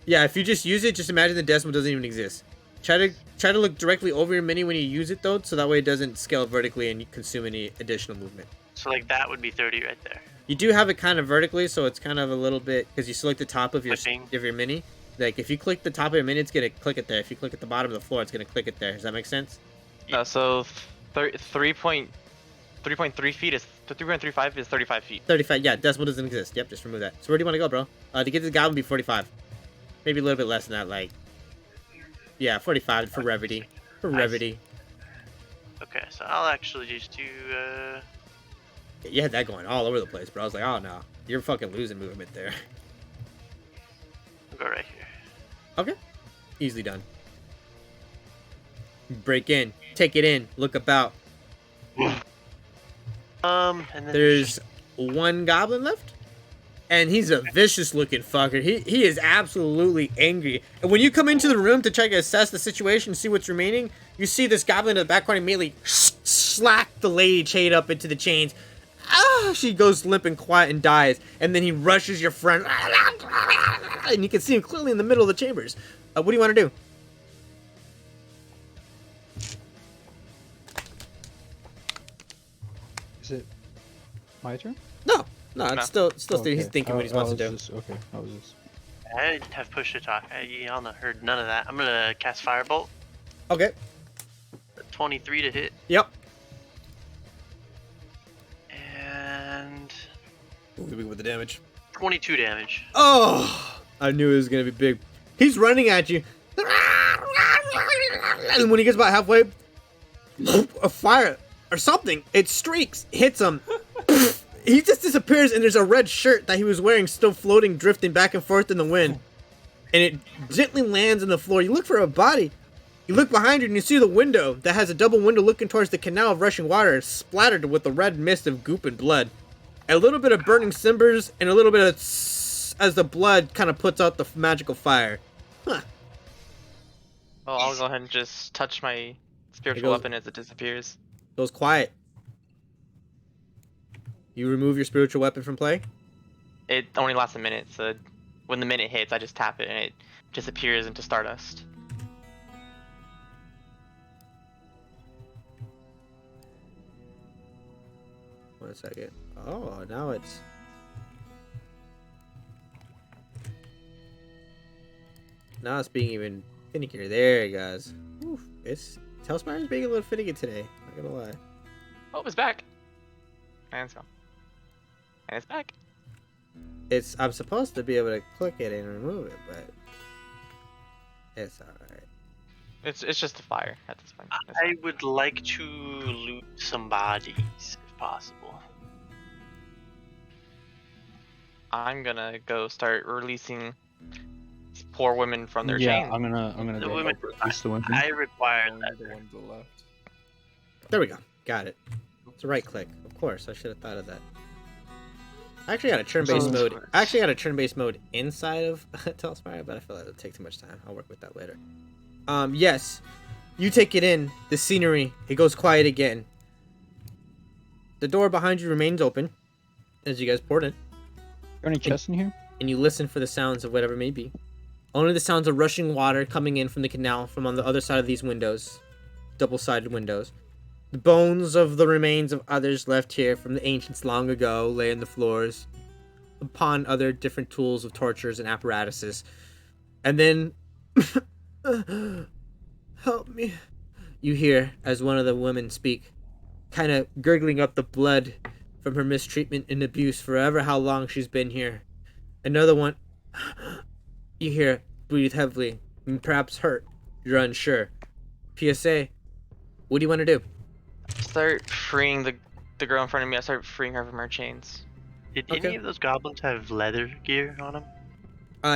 Yeah, if you just use it, just imagine the decimal doesn't even exist. Try to look directly over your mini when you use it, though, so that way it doesn't scale vertically and you consume any additional movement. So like that would be 30 right there. You do have it kind of vertically, so it's kind of a little bit, because you select the top of your mini. Like, if you click the top of your mini, it's going to click it there. If you click at the bottom of the floor, it's going to click it there. Does that make sense? So 3.3 feet is 3.35 is 35 feet. 35, yeah, decimal doesn't exist. Yep, just remove that. So where do you want to go, bro? To get to the goblin, be 45. Maybe a little bit less than that, like... Yeah, 45 for brevity. For brevity. Okay, so I'll actually just do You had that going all over the place, but I was like, oh no, you're fucking losing movement there. I'll go right here. Okay, easily done. Break in, take it in, look about. And then There's one goblin left, and he's a vicious looking fucker. He is absolutely angry. And when you come into the room to try to assess the situation, see what's remaining, you see this goblin in the back corner immediately slack the lady chained up into the chains. Ah, she goes limp and quiet and dies, and then he rushes your friend, and you can see him clearly in the middle of the chambers. What do you want to do? Is it my turn? No, it's No. still Okay. He's thinking what he wants to do. Okay, how was this? I have push to talk. Y'all heard none of that. I'm gonna cast Firebolt. Okay. 23 to hit. Yep. And With the damage. 22 damage. Oh, I knew it was gonna be big. He's running at you, and when he gets about halfway, a fire or something, it streaks, hits him. He just disappears, and there's a red shirt that he was wearing still floating, drifting back and forth in the wind, and it gently lands on the floor. You look for a body. You look behind you, and you see the window that has a double window looking towards the canal of rushing water, splattered with the red mist of goop and blood. A little bit of burning cinders, and a little bit of as the blood kind of puts out the magical fire. Huh. Well, I'll go ahead and just touch my spiritual goes- weapon as it disappears. Goes quiet. You remove your spiritual weapon from play? It only lasts a minute, so when the minute hits, I just tap it and it disappears into stardust. One second. Oh, now it's... Now it's being even finickier. There it goes. Oof, TALESPIRE's being a little finicky today. Not gonna lie. Oh, it's back. And it's gone. And it's back. I'm supposed to be able to click it and remove it, but it's alright. It's just a fire at this point. It's I fine. would like to loot some bodies, if possible. I'm gonna go start releasing these poor women from their Yeah, chains. I'm gonna The go women, release the women. I require that. The one to the left. There we go. Got it. It's a right click. Of course, I should have thought of that. I actually got a turn-based Oh, mode. of course. I actually got a turn-based mode inside of TALESPIRE, but I feel like it'll take too much time. I'll work with that later. Yes. You take it in. The scenery. It goes quiet again. The door behind you remains open as you guys poured in, Are any chests in here? and you listen for the sounds of whatever it may be. Only the sounds of rushing water coming in from the canal from on the other side of these windows. Double-sided windows. The bones of the remains of others left here from the ancients long ago lay in the floors, upon other different tools of tortures and apparatuses. And then, help me, you hear as one of the women speak, kind of gurgling up the blood from her mistreatment and abuse forever how long she's been here. Another one, you hear, breathe heavily, and perhaps hurt. You're unsure. PSA, what do you want to do? Start freeing the girl in front of me. I start freeing her from her chains. Did Okay. any of those goblins have leather gear on them?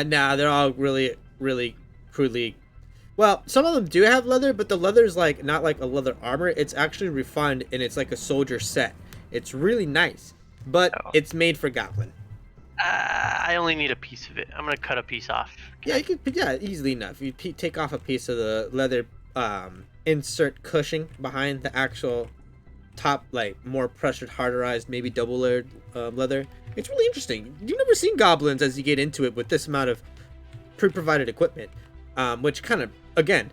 Nah, they're all really, really crudely. Well, some of them do have leather, but the leather's like not like a leather armor. It's actually refined and it's like a soldier set. It's really nice, but Oh. it's made for goblin. I only need a piece of it. I'm gonna cut a piece off. Yeah, you could. Yeah, easily enough. You take off a piece of the leather, insert cushioning behind the actual top, like more pressured, harderized, maybe double layered leather. It's really interesting. You've never seen goblins as you get into it with this amount of pre-provided equipment, which kind of again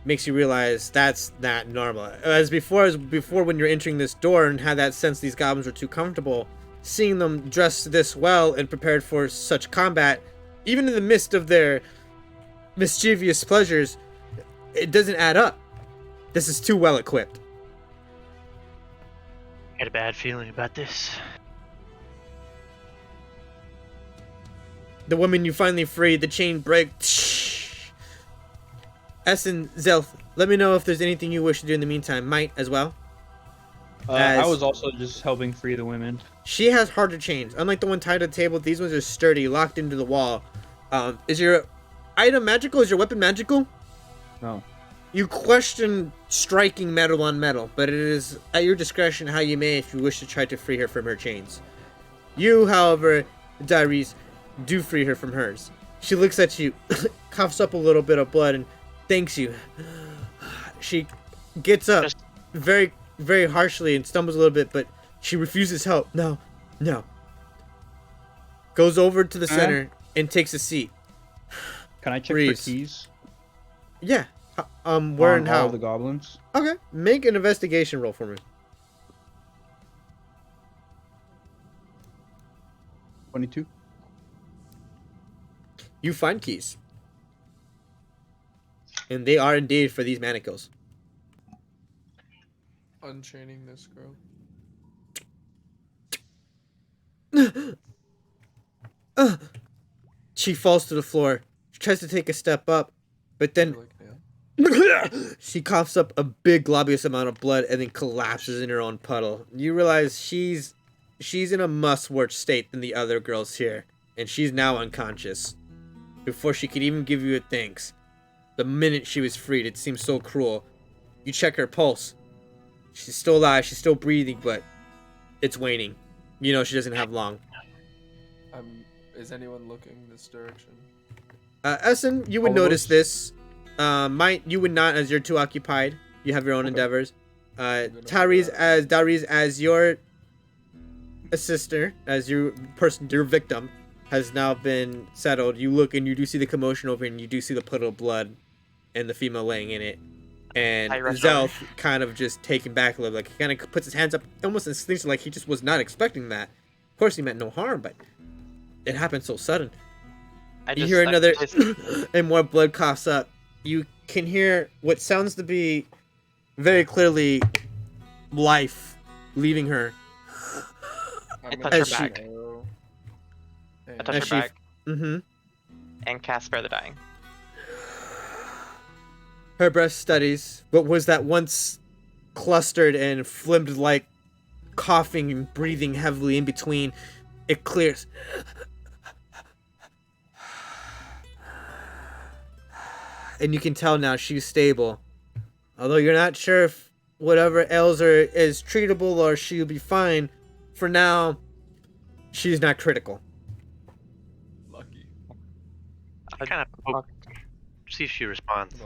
makes you realize that's not normal. As before when you're entering this door and had that sense these goblins were too comfortable, seeing them dressed this well and prepared for such combat, even in the midst of their mischievous pleasures, it doesn't add up. This is too well equipped. I got a bad feeling about this. The woman you finally freed, the chain breaks. Essen, Zelth, let me know if there's anything you wish to do in the meantime. Might as well. I was also just helping free the women. She has harder chains. Unlike the one tied to the table, these ones are sturdy, locked into the wall. Is your item magical? Is your weapon magical? No. You question striking metal on metal, but it is at your discretion how you may if you wish to try to free her from her chains. You, however, Diaries, do free her from hers. She looks at you, coughs up a little bit of blood, and thanks you. She gets up very, very harshly and stumbles a little bit, but she refuses help. No. Goes over to the center and takes a seat. Can I check for keys? Yeah. Where and how? All the goblins. Okay. Make an investigation roll for me. 22. You find keys. And they are indeed for these manacles. Unchaining this girl. She falls to the floor. She tries to take a step up, but then she coughs up a big globular amount of blood and then collapses in her own puddle. You realize she's in a much worse state than the other girls here, and she's now unconscious. Before she could even give you a thanks. The minute she was freed, it seems so cruel. You check her pulse. She's still alive, she's still breathing, but it's waning. You know she doesn't have long. Is anyone looking this direction? Essen, you would notice this. Might, you would not, as you're too occupied. You have your own endeavors. Darius, as your sister, as your victim, has now been settled. You look and you do see the commotion over, and you do see the puddle of blood, and the female laying in it. And Zelf kind of just taken back a little, like he kind of puts his hands up, almost instinctually, like he just was not expecting that. Of course, he meant no harm, but it happened so sudden. You hear another, and more blood coughs up. You can hear what sounds to be very clearly life leaving her. I touch her back. I touch her back. And cast Spare the Dying. Her breath steadies. What was that once clustered and phlegmed like coughing and breathing heavily in between, it clears. And you can tell now she's stable. Although you're not sure if whatever ails her is treatable or she'll be fine, for now, she's not critical. Lucky. I kind of see if she responds.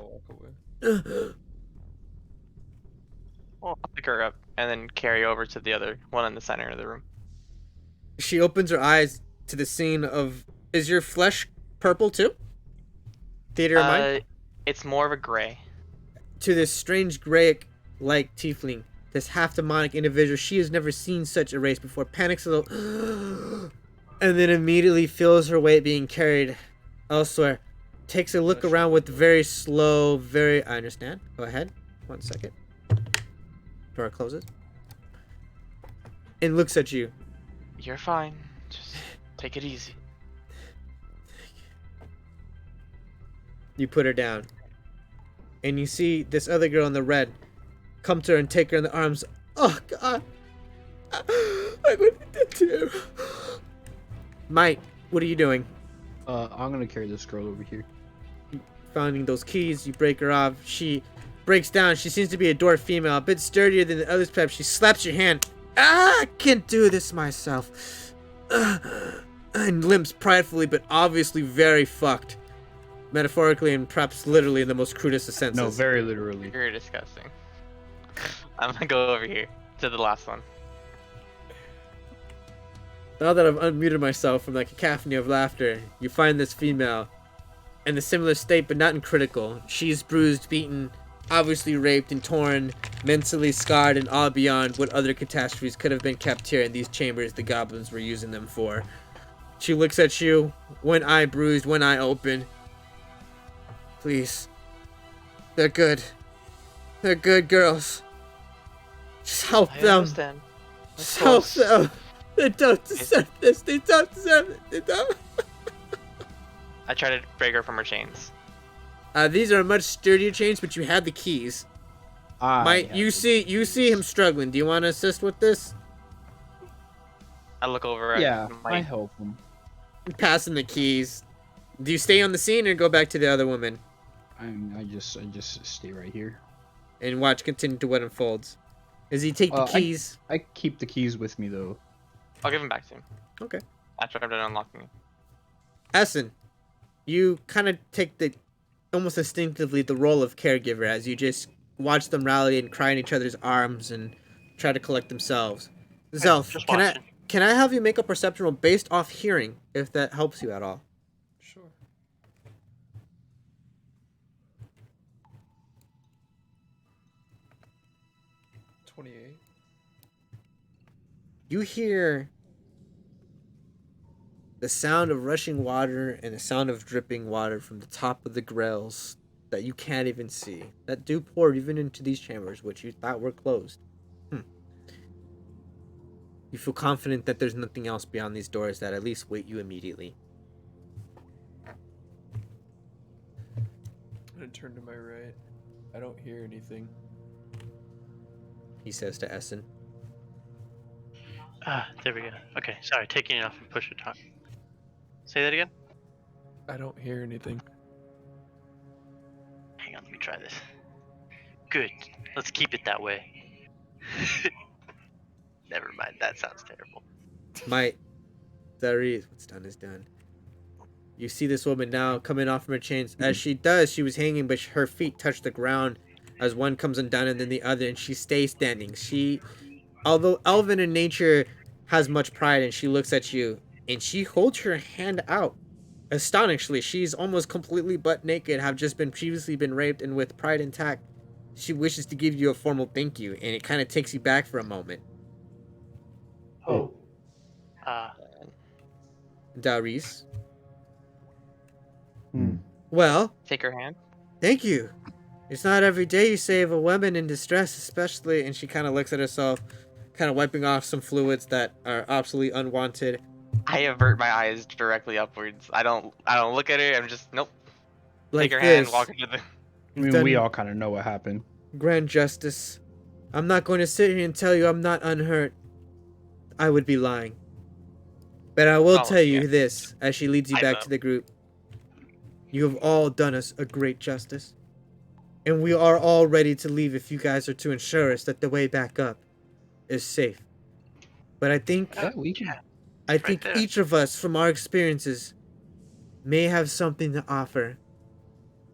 I'll pick her up and then carry over to the other one in the center of the room. She opens her eyes to the scene of... Is your flesh purple too? Theater of mind? It's more of a gray. To this strange gray-like tiefling, this half-demonic individual, she has never seen such a race before. Panics a little... and then immediately feels her weight being carried elsewhere. Takes a look around with very slow, very... I understand. Go ahead. 1 second. Door closes. And looks at you. You're fine. Just take it easy. You put her down. And you see this other girl in the red come to her and take her in the arms. Oh, God. I wouldn't do that to you. Mike, what are you doing? I'm going to carry this girl over here. Finding those keys, you break her off. She breaks down. She seems to be a dwarf female, a bit sturdier than the others. Perhaps she slaps your hand. I can't do this myself. And limps pridefully, but obviously very fucked. Metaphorically and perhaps literally in the most crudest of senses. No, very literally. You're disgusting. I'm gonna go over here to the last one. Now that I've unmuted myself from that cacophony of laughter, you find this female in a similar state, but not in critical. She's bruised, beaten, obviously raped and torn, mentally scarred, and all beyond what other catastrophes could have been kept here in these chambers the goblins were using them for. She looks at you, one eye bruised, one eye open. Please. They're good. They're good girls. Just help them. Understand. Just help them. They don't deserve this. They don't deserve it. They don't. I try to break her from her chains. These are much sturdier chains, but you have the keys. Mike, you see him struggling. Do you want to assist with this? I look over at Yeah, I Mike. help him. Pass him the keys. Do you stay on the scene or go back to the other woman I just stay right here. and watch continue to what unfolds? Does he take the keys? I keep the keys with me though. I'll give him back to him Okay. after I'm done unlocking him. Essen, you kind of take the almost instinctively the role of caregiver as you just watch them rally and cry in each other's arms and try to collect themselves. Zelf, just can watching. I have you make a perception roll based off hearing if that helps you at all? Sure. $28. You hear the sound of rushing water and the sound of dripping water from the top of the grills that you can't even see, that do pour even into these chambers, which you thought were closed. You feel confident that there's nothing else beyond these doors that at least wait you immediately. I turn to my right. I don't hear anything. He says to Essen. There we go. Okay, sorry, taking it off and push it talk. Say that again? I don't hear anything. Hang on, let me try this. Good. Let's keep it that way. Never mind, that sounds terrible. What's done is done. You see this woman now coming off from her chains. As she does, she was hanging, but her feet touch the ground as one comes undone and then the other, and she stays standing. Although elven in nature has much pride, and she looks at you, and she holds her hand out. Astonishingly, she's almost completely butt naked, have just previously been raped, and with pride intact, she wishes to give you a formal thank you, and it kind of takes you back for a moment. Oh. Darius. Hmm. Well, Take her hand. thank you. It's not every day you save a woman in distress, especially, and she kind of looks at herself, kind of wiping off some fluids that are absolutely unwanted. I avert my eyes directly upwards. I don't look at her. I'm just nope. Like Take her this. hand, walk her to the. I mean, we all kind of know what happened. Grand Justice, I'm not going to sit here and tell you I'm not unhurt. I would be lying. But I will tell you this, as she leads you back to the group. You have all done us a great justice. And we are all ready to leave if you guys are to ensure us that the way back up is safe. But I think each of us, from our experiences, may have something to offer.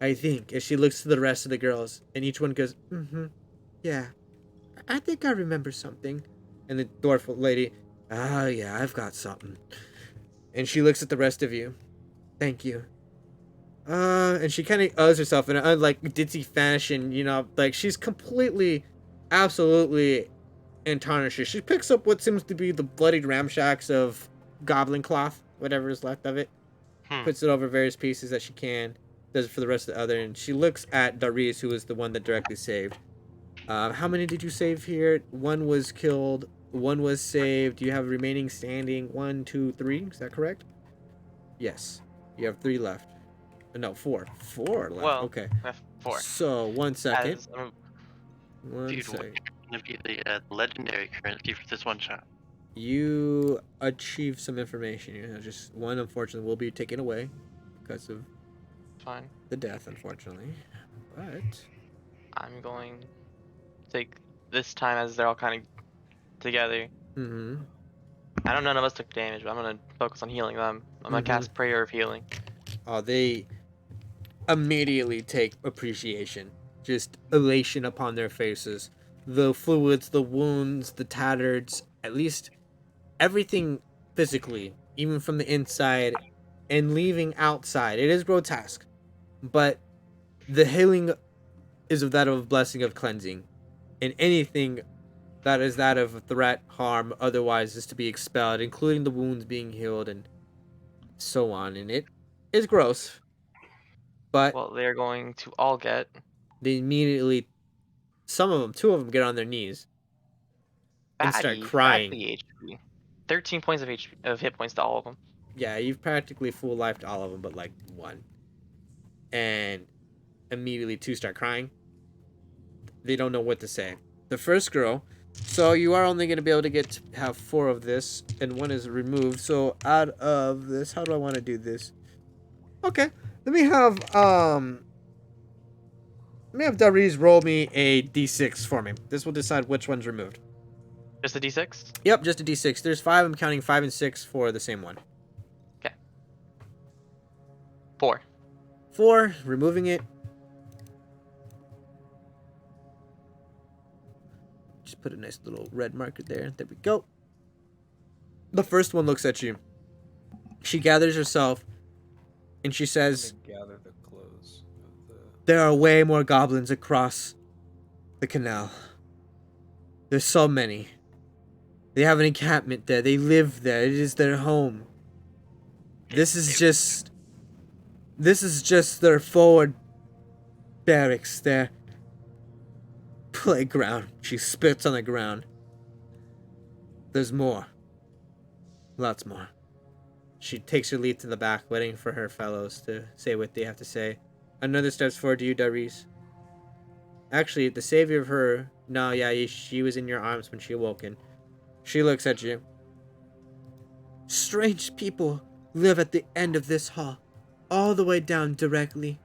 I think, as she looks to the rest of the girls, and each one goes, yeah, I think I remember something. And the dwarf lady, yeah, I've got something. And she looks at the rest of you. Thank you. And she kind of uhs herself in a like ditzy fashion, like she's completely, absolutely in tarnishes. She picks up what seems to be the bloodied ramshacks of goblin cloth, whatever is left of it, puts it over various pieces that she can, does it for the rest of the other, and she looks at Darius, who was the one that directly saved. How many did you save here? One was killed, one was saved. You have remaining standing 1, 2, 3. Is that correct? Yes. You have 3 left. No, 4. 4 left. Well, okay. 4. So 1 second. One Dude, second. what's going to be the legendary currency for this one shot? You achieved some information. Just one, unfortunately, will be taken away because of the death, unfortunately. But I'm going to take this time as they're all kind of together. Mm-hmm. I know none of us took damage, but I'm gonna focus on healing them. I'm gonna cast Prayer of Healing. Oh, they immediately take appreciation, just elation upon their faces. The fluids, the wounds, the tattered, at least everything physically, even from the inside and leaving outside. It is grotesque, but the healing is of that of a blessing of cleansing, and anything that is that of threat, harm, otherwise is to be expelled, including the wounds being healed and so on. And it is gross, but well, they're going to all get. They immediately, some of them, 2 of them, get on their knees and start crying. 13 points of hit points to all of them. Yeah, you've practically full life to all of them, but like 1. And immediately 2 start crying. They don't know what to say. The first girl. So you are only going to be able to have 4 of this, and 1 is removed. So out of this, how do I want to do this? Okay, let me have Darius roll me a d6 for me. This will decide which one's removed. Just a d6? Yep, just a d6. There's 5. I'm counting 5 and 6 for the same one. Okay. 4. 4, removing it. Just put a nice little red marker there. There we go. The first one looks at you. She gathers herself, and she says, Gather the clothes of the... there are way more goblins across the canal. There's so many. They have an encampment there. They live there. It is their home. This is just their forward barracks, their playground. She spits on the ground. There's more. Lots more. She takes her lead to the back, waiting for her fellows to say what they have to say. Another steps forward to you, Darius. Actually, the savior of her... No, yeah, she was in your arms when she awoken. She looks at you. Strange people live at the end of this hall, all the way down directly.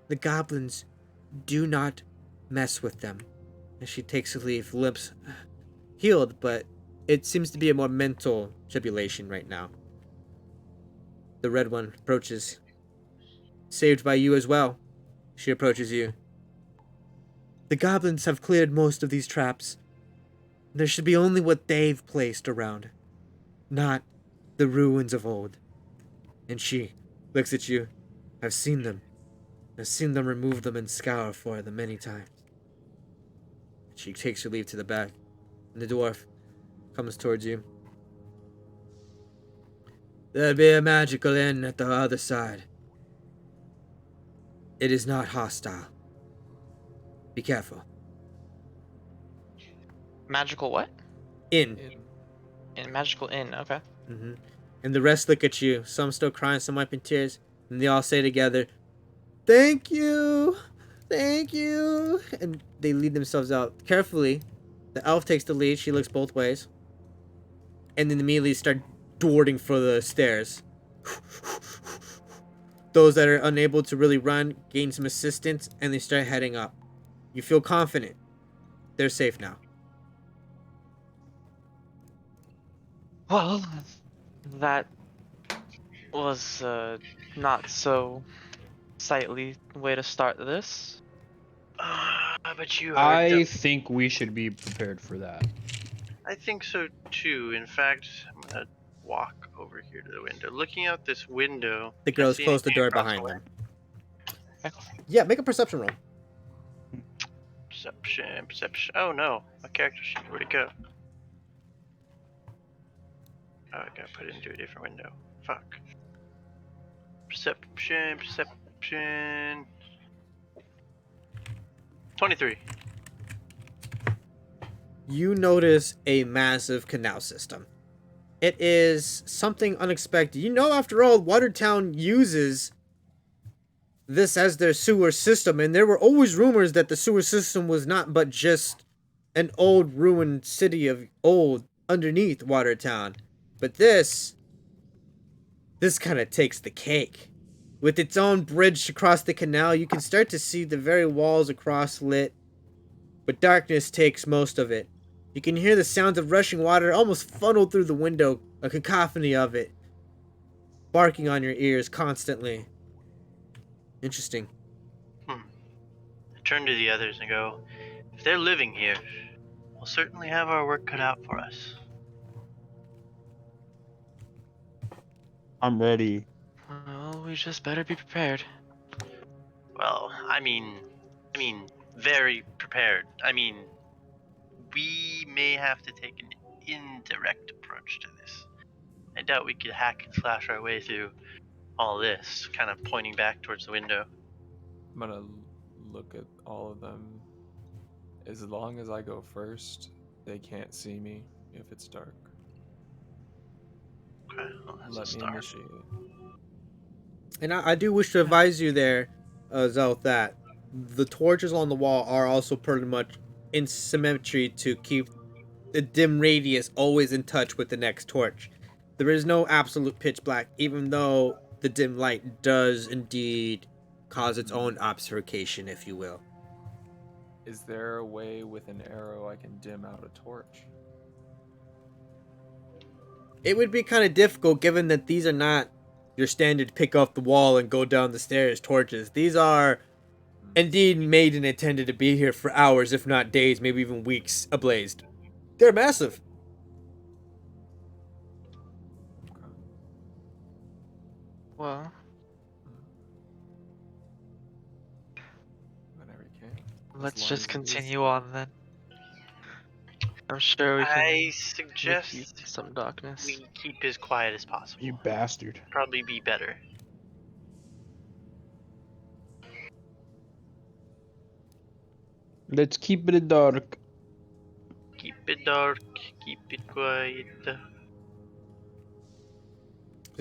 The goblins do not mess with them. As she takes a leave, lips healed, but it seems to be a more mental tribulation right now. The red one approaches. Saved by you as well. She approaches you. The goblins have cleared most of these traps. There should be only what they've placed around, not the ruins of old. And she looks at you. I've seen them. I've seen them remove them and scour for them many times. She takes her leave to the back, and the dwarf comes towards you. There'll be a magical inn at the other side. It is not hostile. Be careful. Magical what? Inn. In magical inn, okay. Mm-hmm. And the rest look at you. Some still crying, some wiping tears. And they all say together, "Thank you! Thank you!" And they lead themselves out. Carefully, the elf takes the lead. She looks both ways. And then immediately start darting for the stairs. Those that are unable to really run gain some assistance, and they start heading up. You feel confident. They're safe now. Well, that was not so sightly way to start this. But you I think we should be prepared for that. I think so too. In fact, I'm gonna walk over here to the window. Looking out this window. The girls close the door behind them. Yeah, make a perception roll. Perception. Oh no, my character sheet. Where'd it go? Oh, I gotta put it into a different window. Fuck. Perception. 23. You notice a massive canal system. It is something unexpected. You know, after all, Watertown uses this as their sewer system, and there were always rumors that the sewer system was not but just an old ruined city of old underneath Watertown. But this kind of takes the cake. With its own bridge across the canal, you can start to see the very walls across lit, but darkness takes most of it. You can hear the sounds of rushing water almost funneled through the window, a cacophony of it, barking on your ears constantly. Interesting. I turn to the others and go, if they're living here, we'll certainly have our work cut out for us. I'm ready. Well, we just better be prepared. Well, I mean, very prepared. I mean, we may have to take an indirect approach to this. I doubt we could hack and slash our way through all this, kind of pointing back towards the window. I'm gonna look at all of them. As long as I go first, they can't see me if it's dark. Okay, well, that's a Let me start. initiate. And I do wish to advise you there, Zelth, that the torches on the wall are also pretty much in symmetry to keep the dim radius always in touch with the next torch. There is no absolute pitch black, even though the dim light does indeed cause its own obfuscation, if you will. Is there a way with an arrow I can dim out a torch? It would be kind of difficult given that these are not your standard pick off the wall and go down the stairs torches. These are indeed made and intended to be here for hours, if not days, maybe even weeks ablazed. They're massive. Well, Whenever you can. let's long just as it is- continue on then. I'm sure we can I make you suggest some darkness. we keep as quiet as possible. You bastard. Probably be better. Let's keep it dark. Keep it dark. Keep it quiet. So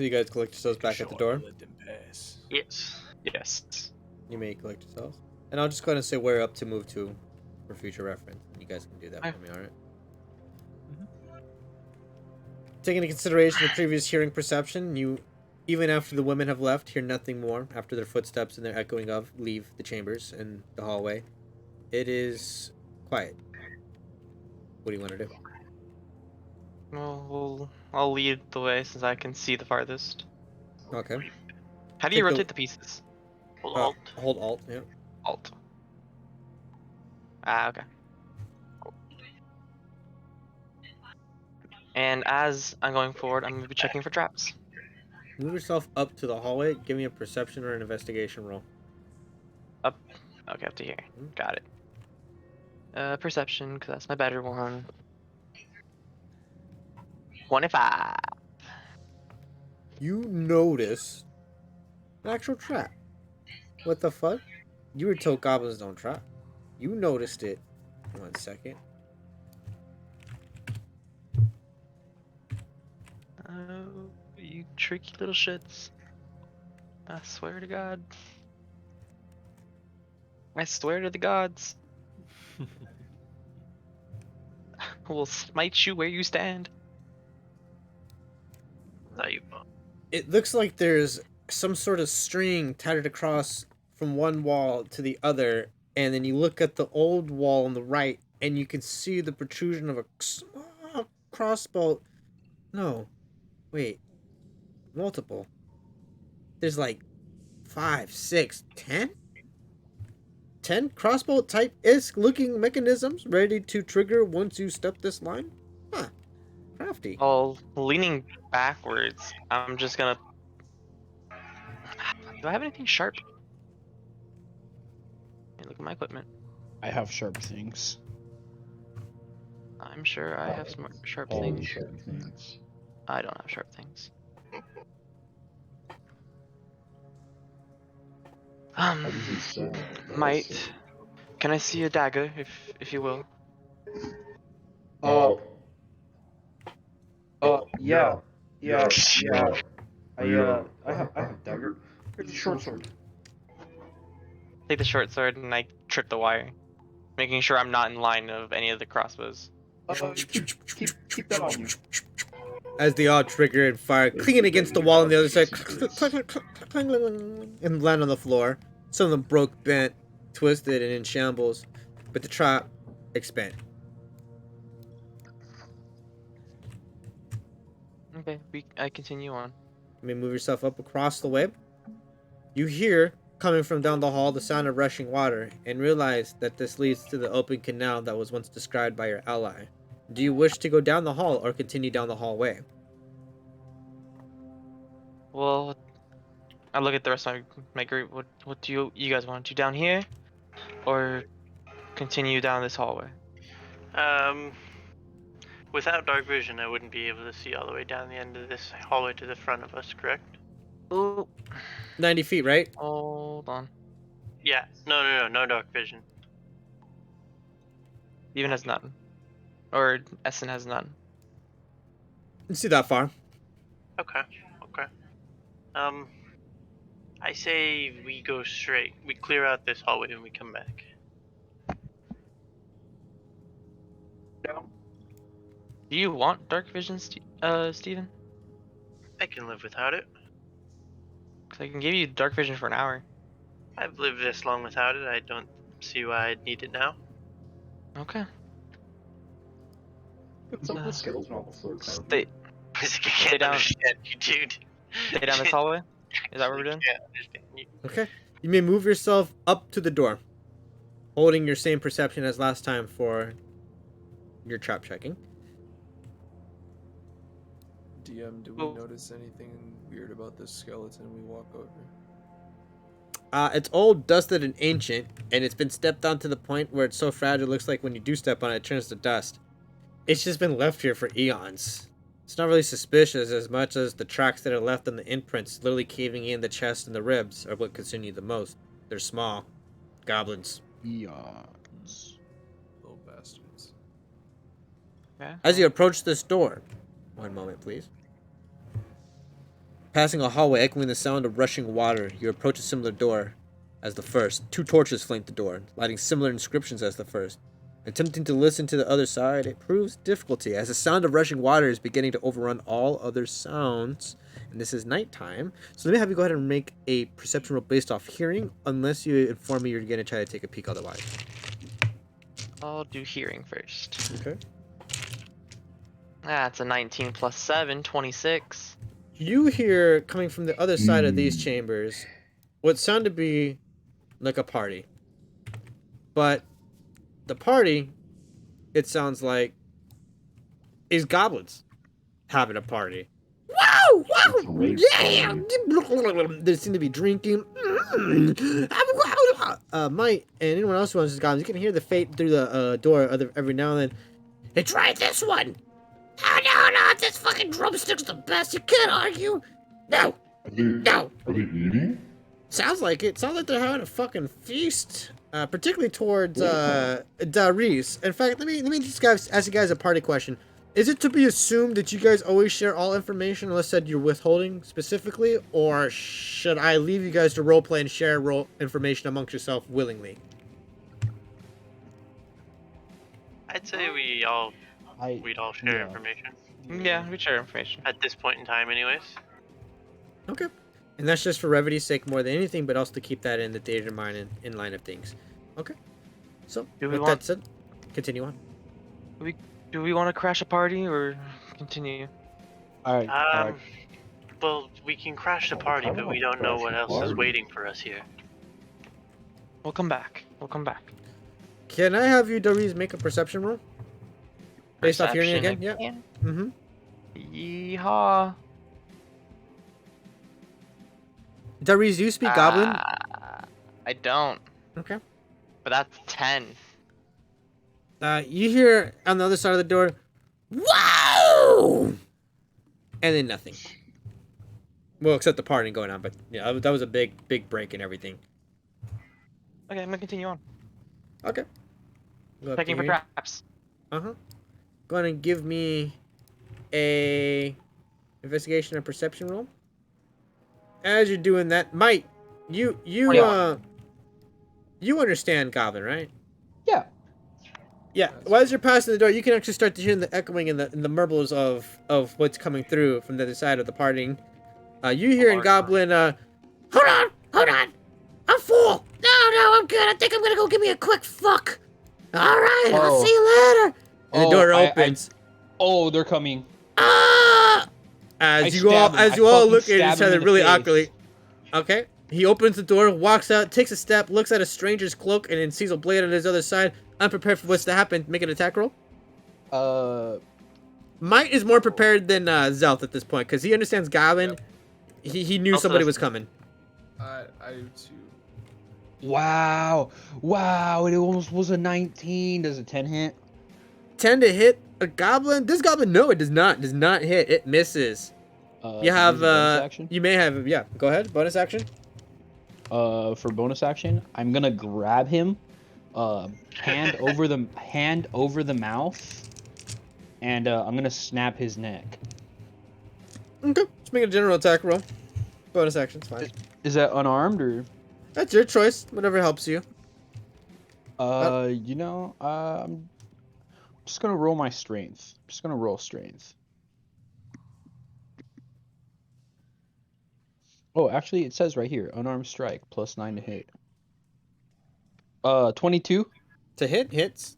you guys collect yourselves back at the door. Yes. Yes. You may collect yourselves. And I'll just go ahead and say where up to move to for future reference. You guys can do that for me, alright? Taking into consideration the previous hearing perception, you, even after the women have left, hear nothing more after their footsteps and their echoing of leave the chambers and the hallway. It is quiet. What do you want to do? Well, I'll lead the way since I can see the farthest. Okay. How do you Take the- rotate the pieces? Hold Alt. Hold Alt, yeah. Alt. Ah, okay. Cool. And as I'm going forward, I'm going to be checking for traps. Move yourself up to the hallway. Give me a perception or an investigation roll. Up. Okay, up to here. Got it. Perception, because that's my better one. 25. You notice an actual trap. What the fuck? You were told goblins don't trap. You noticed it. 1 second. Oh, you tricky little shits. I swear to God. I swear to the gods. Will smite you where you stand. It looks like there's some sort of string tattered across from one wall to the other, and then you look at the old wall on the right, and you can see the protrusion of a small crossbow. No, wait, multiple. There's like 5, 6, 10? 10 crossbow type isk looking mechanisms ready to trigger once you step this line? Huh. Crafty. Well, leaning backwards, I'm just gonna. Do I have anything sharp? Hey, look at my equipment. I have sharp things. I'm sure I have some sharp All the things. sharp things. I don't have sharp things. How does it sound? Might. Can I see a dagger, if you will? Yeah. I have a dagger. It's a short sword. Take the short sword and I trip the wire, making sure I'm not in line of any of the crossbows. Keep that on you. As the odd trigger and fire clinging against the wall on the other side and land on the floor. Some of them broke, bent, twisted, and in shambles, but the trap expanded. Okay, I continue on. You may move yourself up across the web. You hear, coming from down the hall, the sound of rushing water, and realize that this leads to the open canal that was once described by your ally. Do you wish to go down the hall or continue down the hallway? Well, I look at the rest of my group. What do you guys want to do down here, or continue down this hallway? Without dark vision, I wouldn't be able to see all the way down the end of this hallway to the front of us, correct? Ooh, 90 feet, right? hold on. Yeah. No dark vision. Even has none, or Essen has none. You see that far. Okay. I say we go straight. We clear out this hallway and we come back. Do you want dark vision, Steven? I can live without it. Cause I can give you dark vision for an hour. I've lived this long without it. I don't see why I'd need it now. Okay. It's up the skeleton on the floor. Stay I can't down. understand you, dude. Stay down this hallway. Is that what we're doing? I can't understand you. Okay. You may move yourself up to the door, holding your same perception as last time for your trap checking. DM, do we notice anything weird about this skeleton we walk over? It's old, dusted, and ancient, and it's been stepped on to the point where it's so fragile it looks like when you do step on it, it turns to dust. It's just been left here for eons. It's not really suspicious as much as the tracks that are left on the imprints, literally caving in the chest and the ribs, are what concern you the most. They're small. Goblins. Eons. Little bastards. Okay. As you approach this door, one moment please. Passing a hallway echoing the sound of rushing water, you approach a similar door as the first. 2 torches flank the door, lighting similar inscriptions as the first. Attempting to listen to the other side, it proves difficulty, as the sound of rushing water is beginning to overrun all other sounds. And this is nighttime, so let me have you go ahead and make a perception roll based off hearing, unless you inform me you're going to try to take a peek otherwise. I'll do hearing first. Okay. That's a 19 plus 7, 26. You hear, coming from the other side of these chambers, what sound to be like a party. But the party, it sounds like, is goblins having a party. Wow! Wow! Yeah! They seem to be drinking. Mike and anyone else who wants to goblins, you can hear the fate through the door every now and then. Hey, try this one! Oh, no, this fucking drumstick's the best. You can't argue. No. No. Are they eating? Sounds like it. Sounds like they're having a fucking feast. Particularly towards Darius. In fact, let me just ask you guys a party question. Is it to be assumed that you guys always share all information unless said you're withholding specifically, or should I leave you guys to roleplay and share information amongst yourself willingly? I'd say we'd all share information. Yeah, we share information. At this point in time, anyways. Okay. And that's just for revity's sake more than anything, but also to keep that in the theater mind and in line of things. Okay. So, with that said, continue on. Do we want to crash a party or continue? Alright. Well, we can crash the party, but we don't know what else is waiting for us here. We'll come back. Can I have you, Darius, make a perception roll? Based off hearing again? Yeah. Mm-hmm. Yeehaw. Darius, do you speak Goblin? I don't. Okay. But that's 10. You hear on the other side of the door, wow! And then nothing. Well, except the party going on, but yeah, that was a big break and everything. Okay, I'm gonna continue on. Okay. Checking for traps. Uh-huh. Go ahead and give me a investigation and perception roll. As you're doing that, Mike, you understand Goblin, right? Yeah. Yeah. Well, as you're passing the door, you can actually start to hear the echoing and the murmurs of what's coming through from the other side of the partying. You hear in Goblin, hold on, I'm full. No, I'm good. I think I'm gonna go give me a quick fuck. All right, I'll see you later. And the door opens. They're coming. As you all look at each other really awkwardly. Okay. He opens the door, walks out, takes a step, looks at a stranger's cloak, and then sees a blade on his other side. Unprepared for what's to happen. Make an attack roll. Mike is more prepared than Zelth at this point, because he understands Goblin. Yep. He knew somebody was coming. I do too. Wow, it almost was a 19. Does a 10 hit? 10 to hit a Goblin? This Goblin, no, it does not. Does not hit. It misses. You have, you may have, yeah. Go ahead. Bonus action. For bonus action, I'm gonna grab him, hand over the mouth, and I'm gonna snap his neck. Okay. Just make a general attack roll. Bonus action, it's fine. Is that unarmed or? That's your choice. Whatever helps you. You know, I'm just gonna roll my strength. Just gonna roll strength. Oh, actually, it says right here, unarmed strike, +9 to hit. 22. To hits.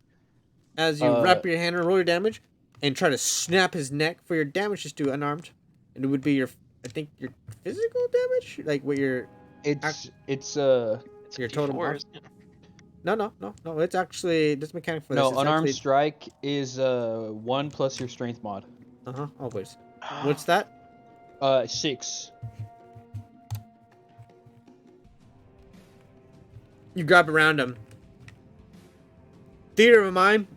As you wrap your hand and roll your damage, and try to snap his neck for your damage, just do unarmed, and it would be your, I think your physical damage, like what your. It's your total. D4, isn't it? No. It's actually this mechanic for this. no It's unarmed actually, strike is 1 plus your strength mod. Always. What's that? 6. You grab around him. Theater of mind.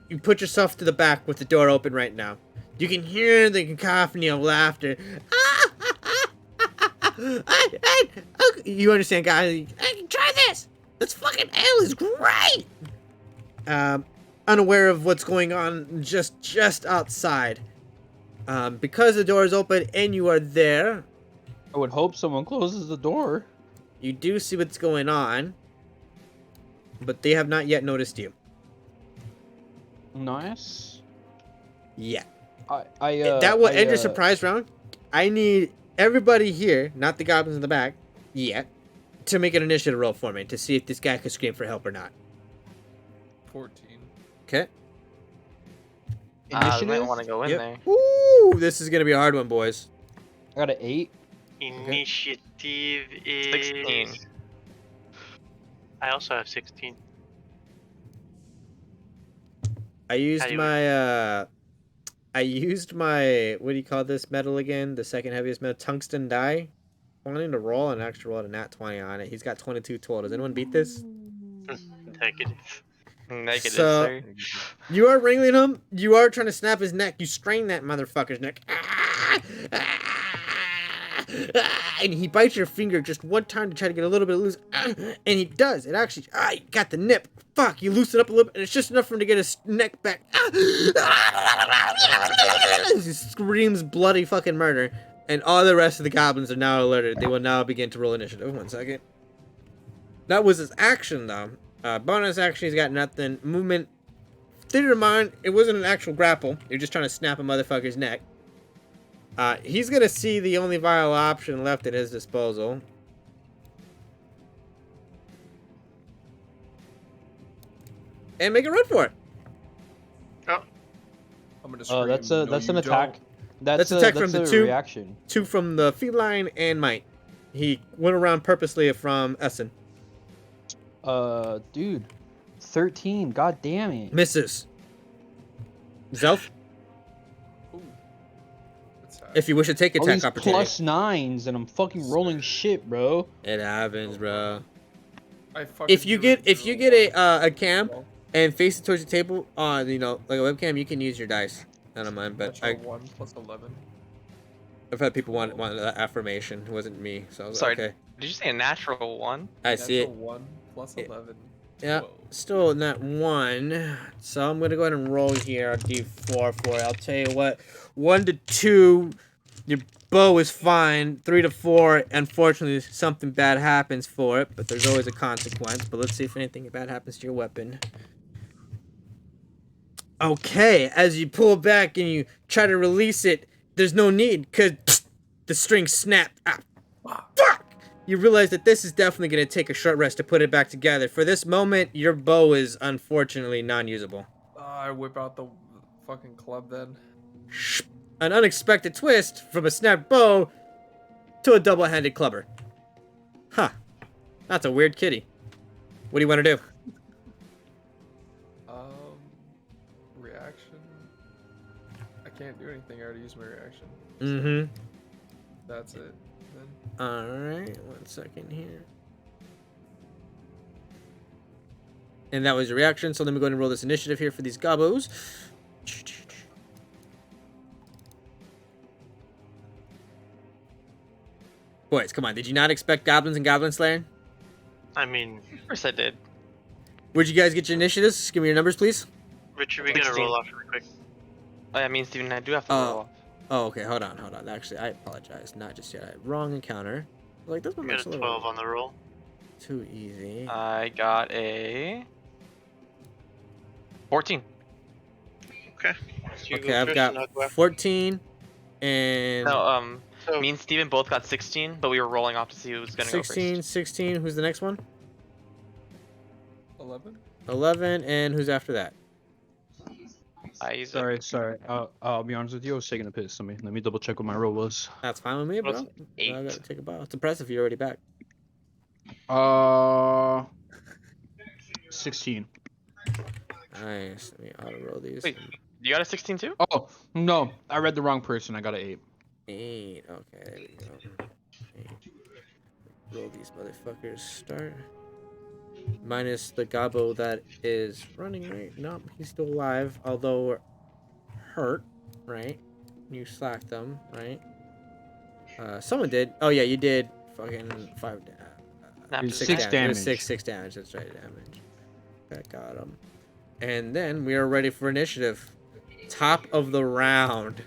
You put yourself to the back with the door open right now. You can hear the cacophony of laughter. You understand, guys? I can try this. This fucking ale is great. Unaware of what's going on just outside. Because the door is open and you are there, I would hope someone closes the door. you do see what's going on, but they have not yet noticed you. Nice. Yeah. That will end your surprise round. I need everybody here, not the goblins in the back, yet, to make an initiative roll for me to see if this guy could scream for help or not. 14. Okay. I Initiative. might want to go in there. Ooh, this is gonna be a hard one, boys. I got an 8. Initiative is 16. I also have 16. I used How do you- my what do you call this metal again? The second heaviest metal, tungsten die. Wanting to roll an extra roll a nat 20 on it. He's got 22 total. Does anyone beat this? Negative. Negative, So- sir. You are wrangling him. You are trying to snap his neck. You strain that motherfucker's neck. And he bites your finger just one time to try to get a little bit loose. And he does. It actually, you got the nip. Fuck, you loosen up a little bit, and it's just enough for him to get his neck back. He screams bloody fucking murder. And all the rest of the goblins are now alerted. They will now begin to roll initiative. 1 second. That was his action, though. Bonus action, he's got nothing. Movement. Theater of mind, it wasn't an actual grapple. You're just trying to snap a motherfucker's neck. He's gonna see the only viable option left at his disposal. And make a run for it. I'm gonna scream, That's "No, an you attack. don't." That's attack from the two. reaction. 2 from the feline and might. He went around purposely from Essen. Dude, 13. God damn it. Misses. Zelf, Ooh. That's high. if you wish to take All attack these opportunity. +9s and I'm fucking rolling shit, bro. It happens, bro. I fucking If you do it, get bro. a cam and face it towards the table on like a webcam, you can use your dice. I don't mind, but Natural 1 plus 11. I've had people want that affirmation. It wasn't me, so I was Sorry. like, okay. Did you say a natural one? I see it. Natural 1 plus 11. Yeah, 12. still not 1. So I'm gonna go ahead and roll here a d4 for it. I'll tell you what. 1 to 2, your bow is fine. 3 to 4, unfortunately, something bad happens for it, but there's always a consequence. But let's see if anything bad happens to your weapon. Okay, as you pull back and you try to release it, there's no need, because the string snapped. Fuck! You realize that this is definitely going to take a short rest to put it back together. For this moment, your bow is unfortunately non-usable. I whip out the fucking club then. An unexpected twist from a snapped bow to a double-handed clubber. Huh. That's a weird kitty. What do you want to do? Reaction. I can't do anything. I already used my reaction. Mm-hmm. That's it. Then. Alright, 1 second here. And that was your reaction, so let me go ahead and roll this initiative here for these gobos. Boys, come on, did you not expect goblins and Goblin-Slayer? I mean, Of course I did. Where'd you guys get your initiatives? Give me your numbers, please. Richard, we gotta 16. roll off real quick. Oh, that means Steven, I do have to Oh. roll off. Oh, okay. Hold on. Actually, I apologize. Not just yet. Wrong encounter. Like this one You looks got a a little 12 on the roll. too easy. I got a 14. Okay. So you Okay, go I've first got and I'll go after. 14 and No, So me and Steven both got 16, but we were rolling off to see who was gonna go 16, first. 16. Who's the next one? 11. 11, and who's after that? Isaac. Sorry. I'll be honest with you. I was taking a piss. Let me double check what my roll was. That's fine with me, bro. What's I gotta 8? take a bow. It's impressive you're already back. 16. Nice. Let me auto roll these. Wait, you got a 16 too? Oh no, I read the wrong person. I got an 8. 8. Okay, there we go. 8. Roll these motherfuckers. Start. Minus the gobbo that is running, right? Nope, he's still alive, although hurt, right? You slacked them, right? Someone did. Oh yeah, you did. Fucking 5. Not It's just 6 that. damage. It was 6 damage. That's right, damage. That got him. And then we are ready for initiative. Top of the round.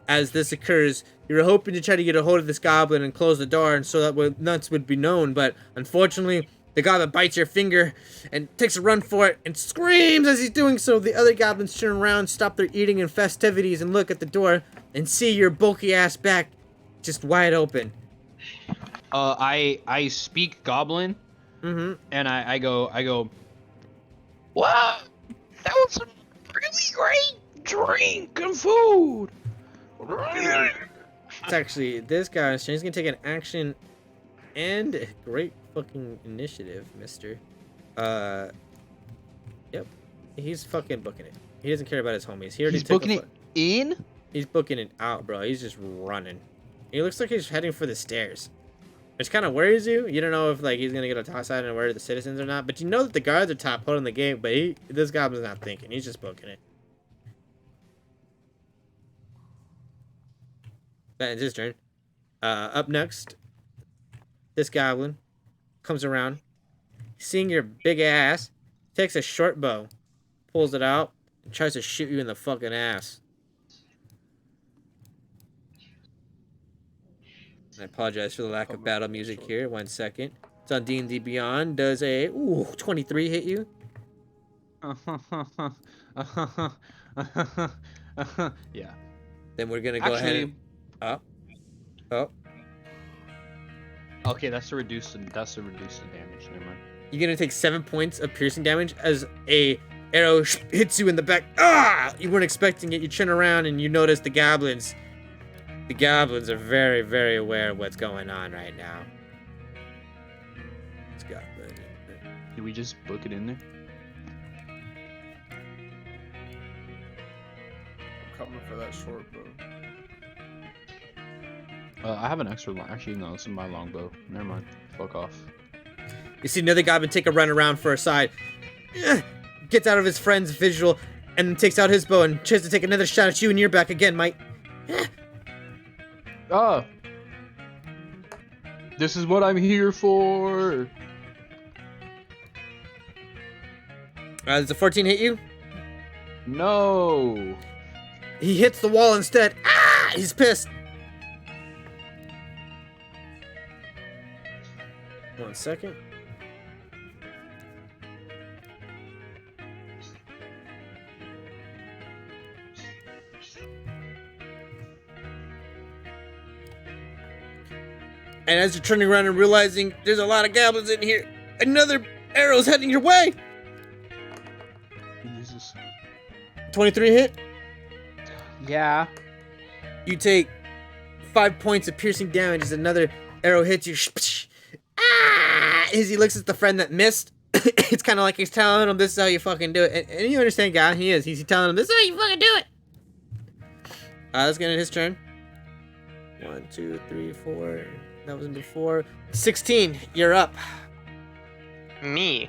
As this occurs, you're hoping to try to get a hold of this goblin and close the door, and so that nuts would be known. But unfortunately, the goblin bites your finger and takes a run for it and screams as he's doing so. The other goblins turn around, stop their eating and festivities, and look at the door and see your bulky ass back just wide open. I speak Goblin, Mm-hmm. and I go. Wow, that was some really great drink and food. It's actually this guy. So he's gonna take an action and a great fucking initiative, mister. Yep. He's fucking booking it. He doesn't care about his homies. He already He's took booking it in. He's booking it out, bro. He's just running. He looks like he's heading for the stairs. Which kind of worries you. You don't know if like he's gonna get a toss out and where the citizens or not. But you know that the guards are top holding the gate. But this goblin's not thinking. He's just booking it. That ends his turn. Up next, this goblin comes around, seeing your big ass, takes a short bow, pulls it out, and tries to shoot you in the fucking ass. I apologize for the lack of battle music here. 1 second. It's on D&D Beyond. Does a 23 hit you? Yeah. Then we're gonna go ahead. And... Oh. Okay, that's the reduced damage. Never mind. You're gonna take 7 points of piercing damage as a arrow hits you in the back. Ah! You weren't expecting it. You turn around and you notice the goblins. The goblins are very, very aware of what's going on right now. It's goblin. Did we just book it in there? I'm coming for that short bow. I have an extra long. Actually, no, this is my longbow. Never mind. Fuck off. You see another goblin take a run around for a side. Gets out of his friend's visual and then takes out his bow and tries to take another shot at you and you're back again, Mike. Oh. This is what I'm here for. Does a 14 hit you? No. He hits the wall instead. Ah! He's pissed. 1 second. And as you're turning around and realizing there's a lot of goblins in here, another arrow's heading your way. Jesus. 23 hit. Yeah. You take 5 points of piercing damage as another arrow hits you. Ah! As he looks at the friend that missed, it's kind of like he's telling him, this is how you fucking do it. And you understand, guy, he is. He's telling him, this is how you fucking do it. Let's get in his turn. 1, 2, 3, 4. That was before. 16, you're up. Me.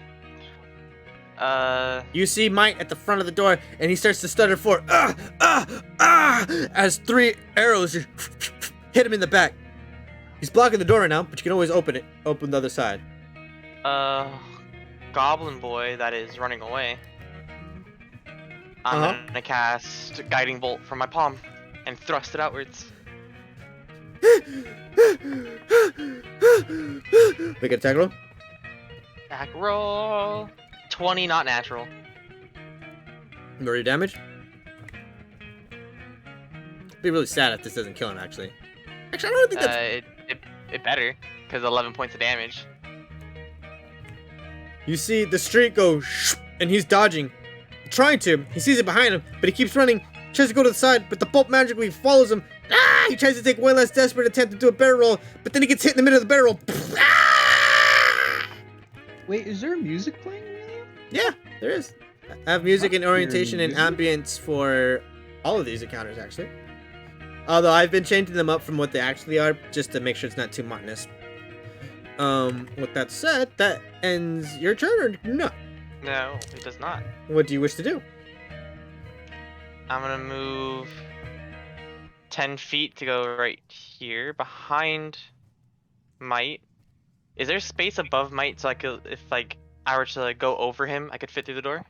You see Mike at the front of the door, and he starts to stutter for as 3 arrows hit him in the back. He's blocking the door right now, but you can always open it. Open the other side. Goblin boy that is running away. I'm gonna cast Guiding Bolt from my palm. and thrust it outwards. Make an attack roll. Attack roll. 20, not natural. Roll your damage. Be really sad if this doesn't kill him. Actually, I don't think that's. It better, because 11 points of damage. You see the streak go, and he's dodging, trying to. He sees it behind him, but he keeps running. Tries to go to the side, but the bolt magically follows him. Ah! He tries to take one last desperate attempt to do a barrel roll, but then he gets hit in the middle of the barrel. Ah! Wait, is there music playing, Amelia? Yeah, there is. I have music and orientation and ambience for all of these encounters, actually. Although I've been changing them up from what they actually are, just to make sure it's not too monotonous. With that said, that ends your turn, or no? No, it does not. What do you wish to do? I'm gonna move 10 feet to go right here, behind Might. Is there space above Might so I could, if like I were to like, go over him, I could fit through the door?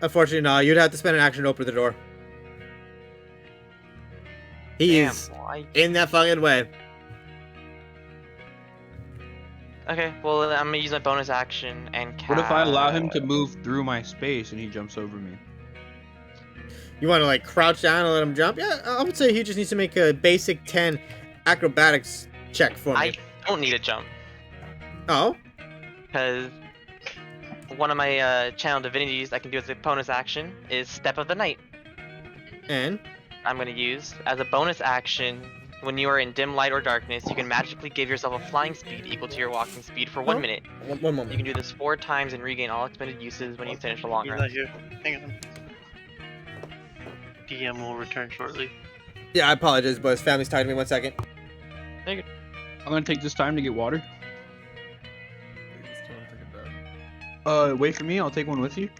Unfortunately, no. You'd have to spend an action to open the door. He is in that fucking way. Okay, well I'm gonna use my bonus action and cast... What if I allow him to move through my space and he jumps over me? You want to like crouch down and let him jump? Yeah, I would say he just needs to make a basic 10 acrobatics check for me. I don't need a jump. Oh? Because one of my channel divinities I can do as a bonus action is Step of the Night. And? I'm going to use as a bonus action, when you are in dim light or darkness, you can magically give yourself a flying speed equal to your walking speed for 1 minute. One moment. You can do this 4 times and regain all expended uses when you finish a long He's rest. not here. Hang on. DM will return shortly. Yeah, I apologize, but his family's talking to me. 1 second. Very good. I'm gonna take this time to get water. Take this time to take a dive. Wait for me. I'll take one with you.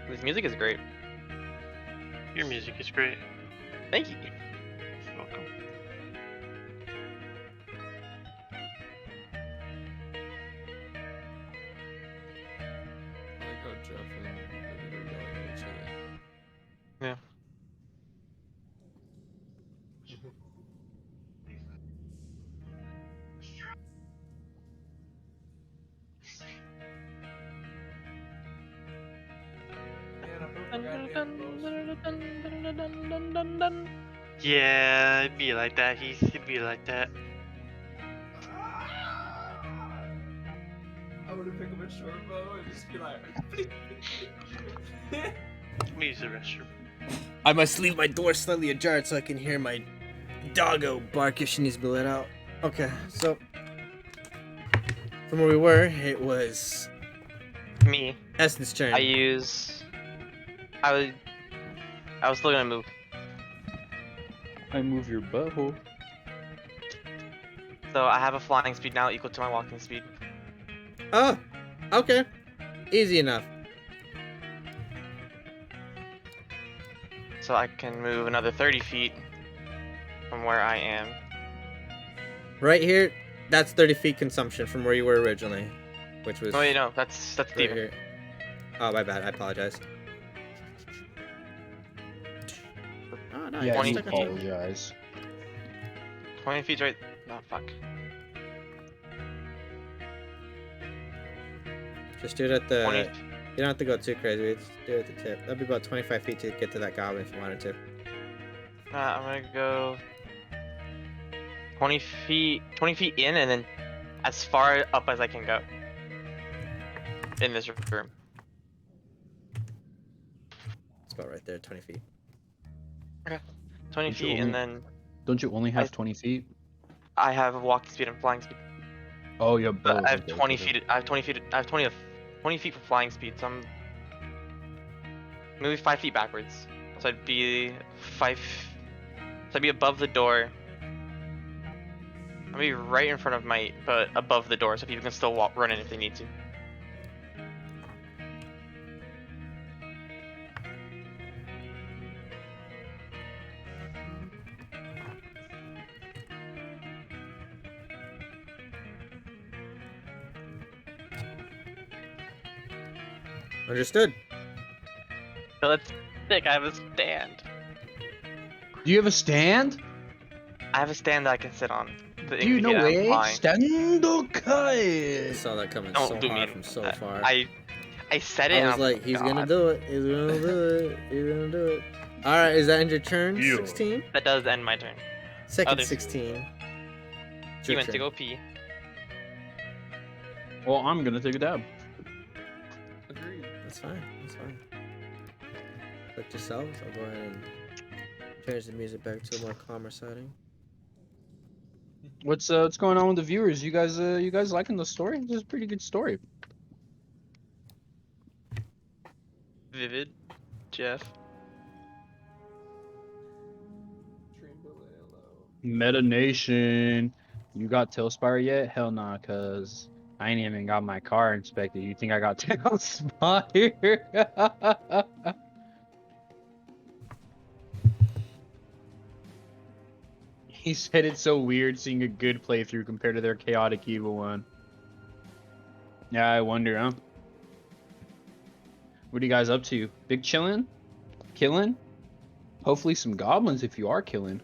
This music is great. Your music is great. Thank you. You're welcome. I like how Jeff and David are yelling at each other. Yeah. Yeah, it'd be like that. He'd be like that. I would have picked up a short bow and just be like. Let me use the restroom. I must leave my door slightly ajar so I can hear my doggo bark if she needs to be let out. Okay, so from where we were, it was Me. Essence turn. I was still gonna move. I move your butthole. So I have a flying speed now equal to my walking speed. Oh, okay. Easy enough. So I can move another 30 feet from where I am. Right here, that's 30 feet consumption from where you were originally, which was Oh, you know, that's right Steven. here. Oh, my bad. I apologize. Oh, no, Yeah, Twenty you seconds. apologize. 20 feet's right. Oh, fuck. Just do it at the... 20. You don't have to go too crazy. Just do it at the tip. That'd be about 25 feet to get to that goblin if you wanted to. I'm gonna go 20 feet in, and then as far up as I can go in this room. It's about right there, 20 feet. 20 Don't you feet, and then Don't you only have 20 feet? I have walking speed and flying speed. Oh, you have both. I have okay, 20 okay. feet. I have 20 feet. I have 20 feet for flying speed. So I'm maybe 5 feet backwards. So I'd be 5. So I'd be above the door. I'd be right in front of Might, but above the door, so people can still run in if they need to. Understood. So that's sick. I have a stand. Do you have a stand? I have a stand that I can sit on to Dude, no indicate I'm way. flying. Stand I okay. saw that coming Don't so do hard me. from so far. I said it. I and was I'm like, he's gonna God. do it. He's gonna do it. He's gonna do it. All right, is that end your turn? Yeah. 16. That does end my turn. Second Others. 16. It's He your went to turn. go pee. Well, I'm gonna take a dab. Agreed. That's fine. That's fine. Like yourselves, I'll go ahead and change the music back to a more calmer setting. What's going on with the viewers? You guys liking the story? This is a pretty good story. Vivid. Jeff. Meta Nation. You got TALESPIRE yet? Hell nah, cause I ain't even got my car inspected. You think I got TALESPIRE? He said it's so weird seeing a good playthrough compared to their chaotic evil one. Yeah, I wonder, huh? What are you guys up to? Big chillin'? Killing? Hopefully some goblins if you are killing.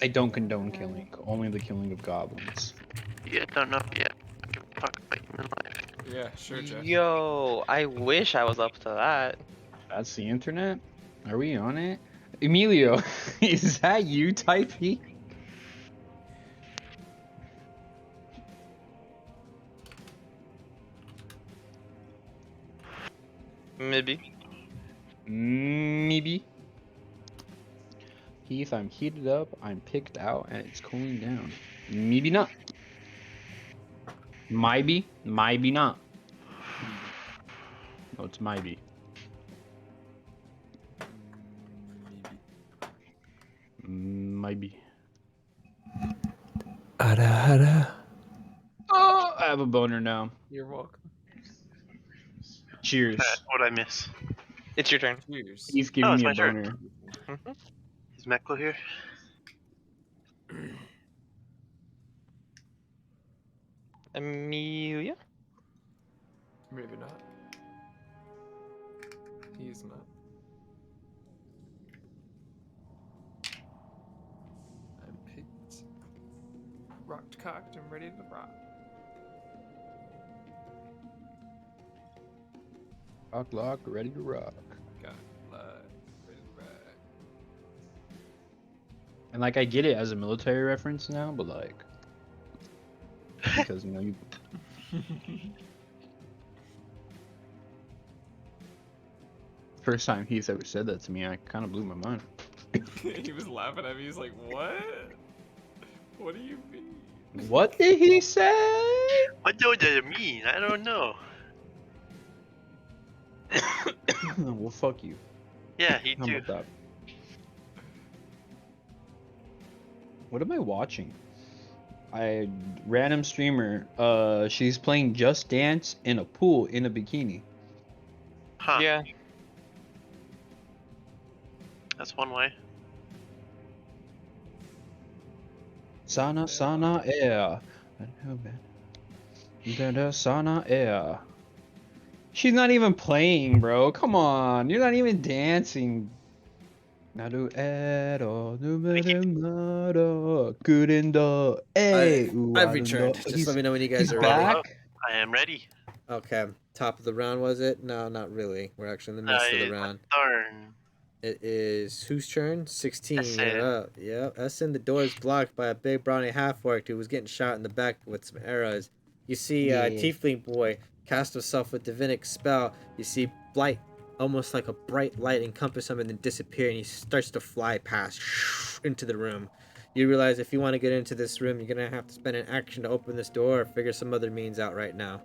I don't condone killing, only the killing of goblins. Yeah, don't know yet. Give a fuck about human life. Yeah, sure, Jeff. Yo, I wish I was up to that. That's the internet? Are we on it? Emilio, is that you typing? Maybe. Maybe. Heath, I'm heated up, I'm picked out, and it's cooling down. Maybe not. Maybe, maybe not. No, it's maybe. Maybe. Ada. Oh, I have a boner now. You're welcome. Cheers. What'd I miss? It's your turn. Cheers. He's giving it's me a my turn. boner. Mhm. Is Meklo here? Amelia? Maybe not. He's not. I'm picked. Rocked, cocked, and ready to rock. Rock, lock, ready to rock. Got live, ready to rock. And like, I get it as a military reference now, but like, because you know you. First time Heath ever said that to me, I kind of blew my mind. He was laughing at me. He's like, "What? What do you mean?" What did he say? What do that mean? I don't know. Well, fuck you. Yeah, he How too. about that? What am I watching? Random streamer. She's playing Just Dance in a pool in a bikini. Huh. Yeah. That's one way. Sana air. Sana air. She's not even playing, bro. Come on, you're not even dancing. Naru ero numeremaro kurindo. Hey, I've returned. Just let me know when you guys He's are ready. back. I am ready. Okay. Top of the round, was it? No, not really. We're actually in the midst of the round. Darn. It is whose turn? 16. Essen. You're up. Yep. Essen, the door is blocked by a big brownie half-orc who was getting shot in the back with some arrows. You see Tiefling boy cast himself with Divinic spell. You see blight, almost like a bright light, encompass him and then disappear, and he starts to fly past into the room. You realize if you want to get into this room, you're going to have to spend an action to open this door or figure some other means out right now.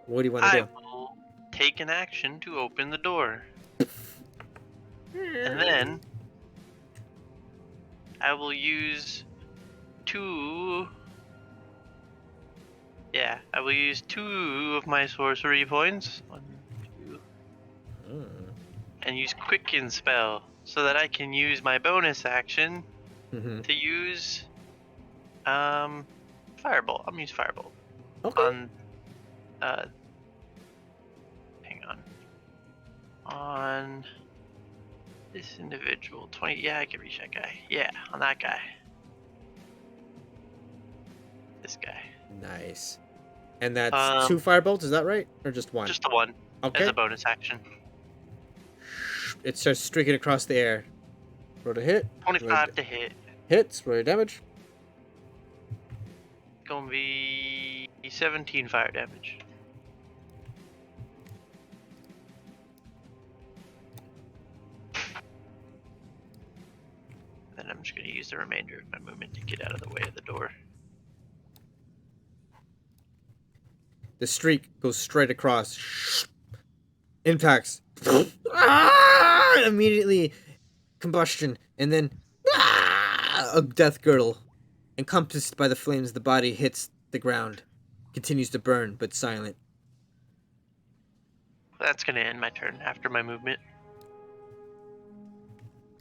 What do you want to do? I will take an action to open the door. And then I will use two. Yeah, I will use 2 of my sorcery points. 1, 2. And use Quicken spell so that I can use my bonus action to use Firebolt. I'm gonna use Firebolt. Okay. On hang on this individual 20. Yeah, I can reach that guy. Yeah, on that guy. This guy. Nice. And that's 2 firebolts, is that right? Or just 1? Just the one Okay. as a bonus action. It starts streaking across the air. Roll to hit. 25 to hit. Hits. Roll your damage. Gonna be 17 fire damage. Then I'm just gonna use the remainder of my movement to get out of the way of the door. The streak goes straight across. Impacts. Immediately combustion. And then a death girdle. Encompassed by the flames, the body hits the ground. Continues to burn, but silent. That's gonna end my turn after my movement.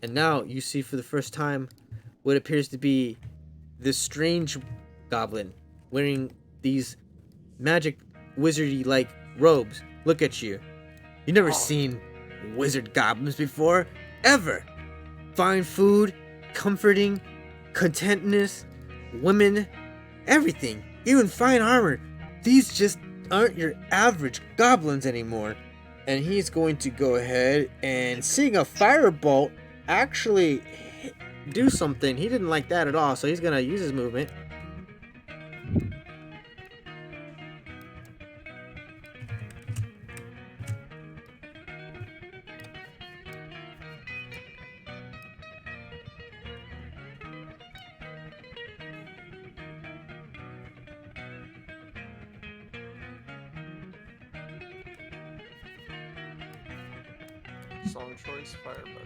And now you see for the first time what appears to be this strange goblin wearing these magic wizardy-like robes. Look at you. You've never seen wizard goblins before, ever. Fine food, comforting, contentness, women, everything, even fine armor. These just aren't your average goblins anymore. And he's going to go ahead and, seeing a firebolt actually do something, he didn't like that at all, so he's gonna use his movement. Song choice, fire, by the way.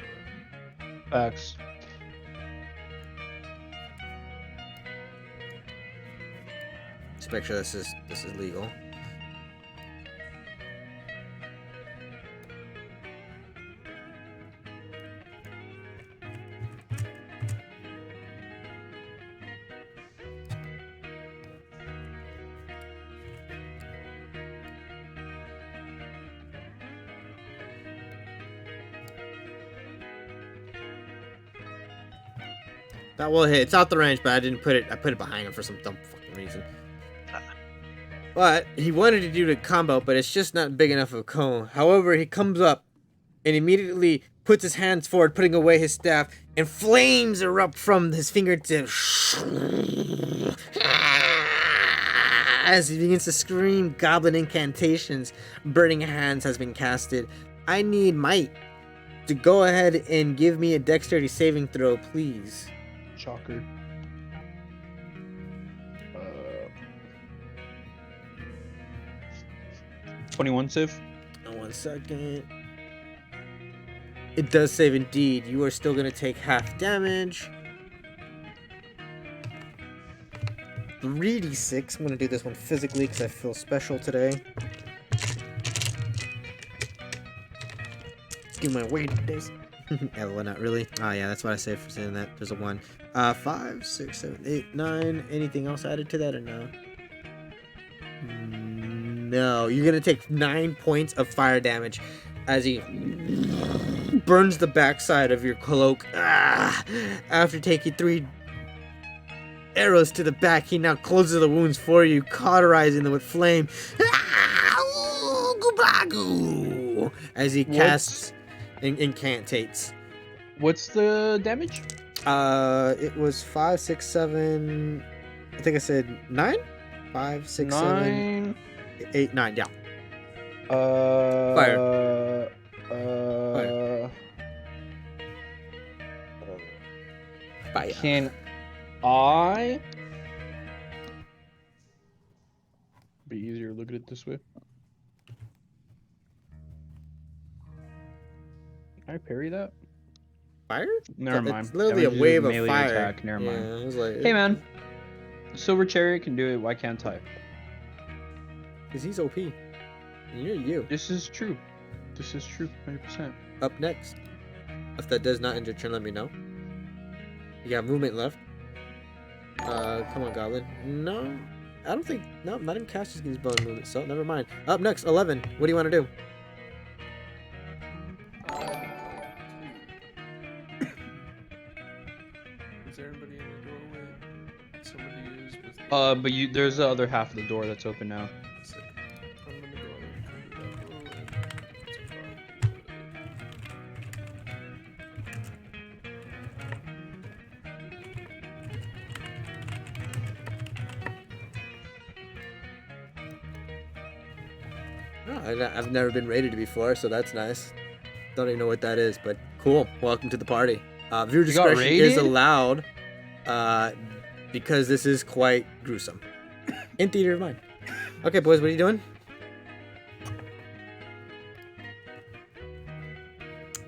Facts. Just make sure this is legal. That will hit. It's out the range, but I didn't put it. I put it behind him for some dumb fucking reason. But he wanted to do the combo, but it's just not big enough of a cone. However, he comes up and immediately puts his hands forward, putting away his staff, and flames erupt from his fingertips as he begins to scream goblin incantations. Burning Hands has been casted. I need Might to go ahead and give me a dexterity saving throw, please. Shocker. 21 save. 1 second. It does save indeed. You are still going to take half damage. 3d6. I'm going to do this one physically because I feel special today. Give my weight days. Yeah, well, not really. Oh, yeah, that's what I say for saying that. There's a 1. 5, 6, 7, 8, 9. Anything else added to that or no? No. You're going to take 9 points of fire damage as he burns the backside of your cloak. After taking 3 arrows to the back, he now closes the wounds for you, cauterizing them with flame. As he casts and incantates. What's the damage? It was 5, 6, 7. I think I said 9? 5, 6, 7, 8, 9. Yeah. Fire. Fire. Can I? Be easier to look at it this way. Can I parry that? Fire? Never mind. It's literally a Damage is wave of melee fire. attack. Never mind. Yeah, it was like, Hey man, Silver Chariot can do it. Why can't I? because he's OP. And you're you. This is true. This is true. 100%. Up next. If that does not end your turn, let me know. You got movement left. Come on, Goblin. No. I don't think. No, not even casters can use bonus movement. So never mind. Up next, 11. What do you want to do? Is there anybody in the doorway? Somebody used with the But there's the other half of the door that's open now. sick. I'm gonna go ahead and do that doorway. Oh, I've never been raided before, so that's nice. Don't even know what that is, but cool. Welcome to the party. Viewer You got discretion is raided? allowed, because this is quite gruesome. In theater of mind. Okay, boys, what are you doing?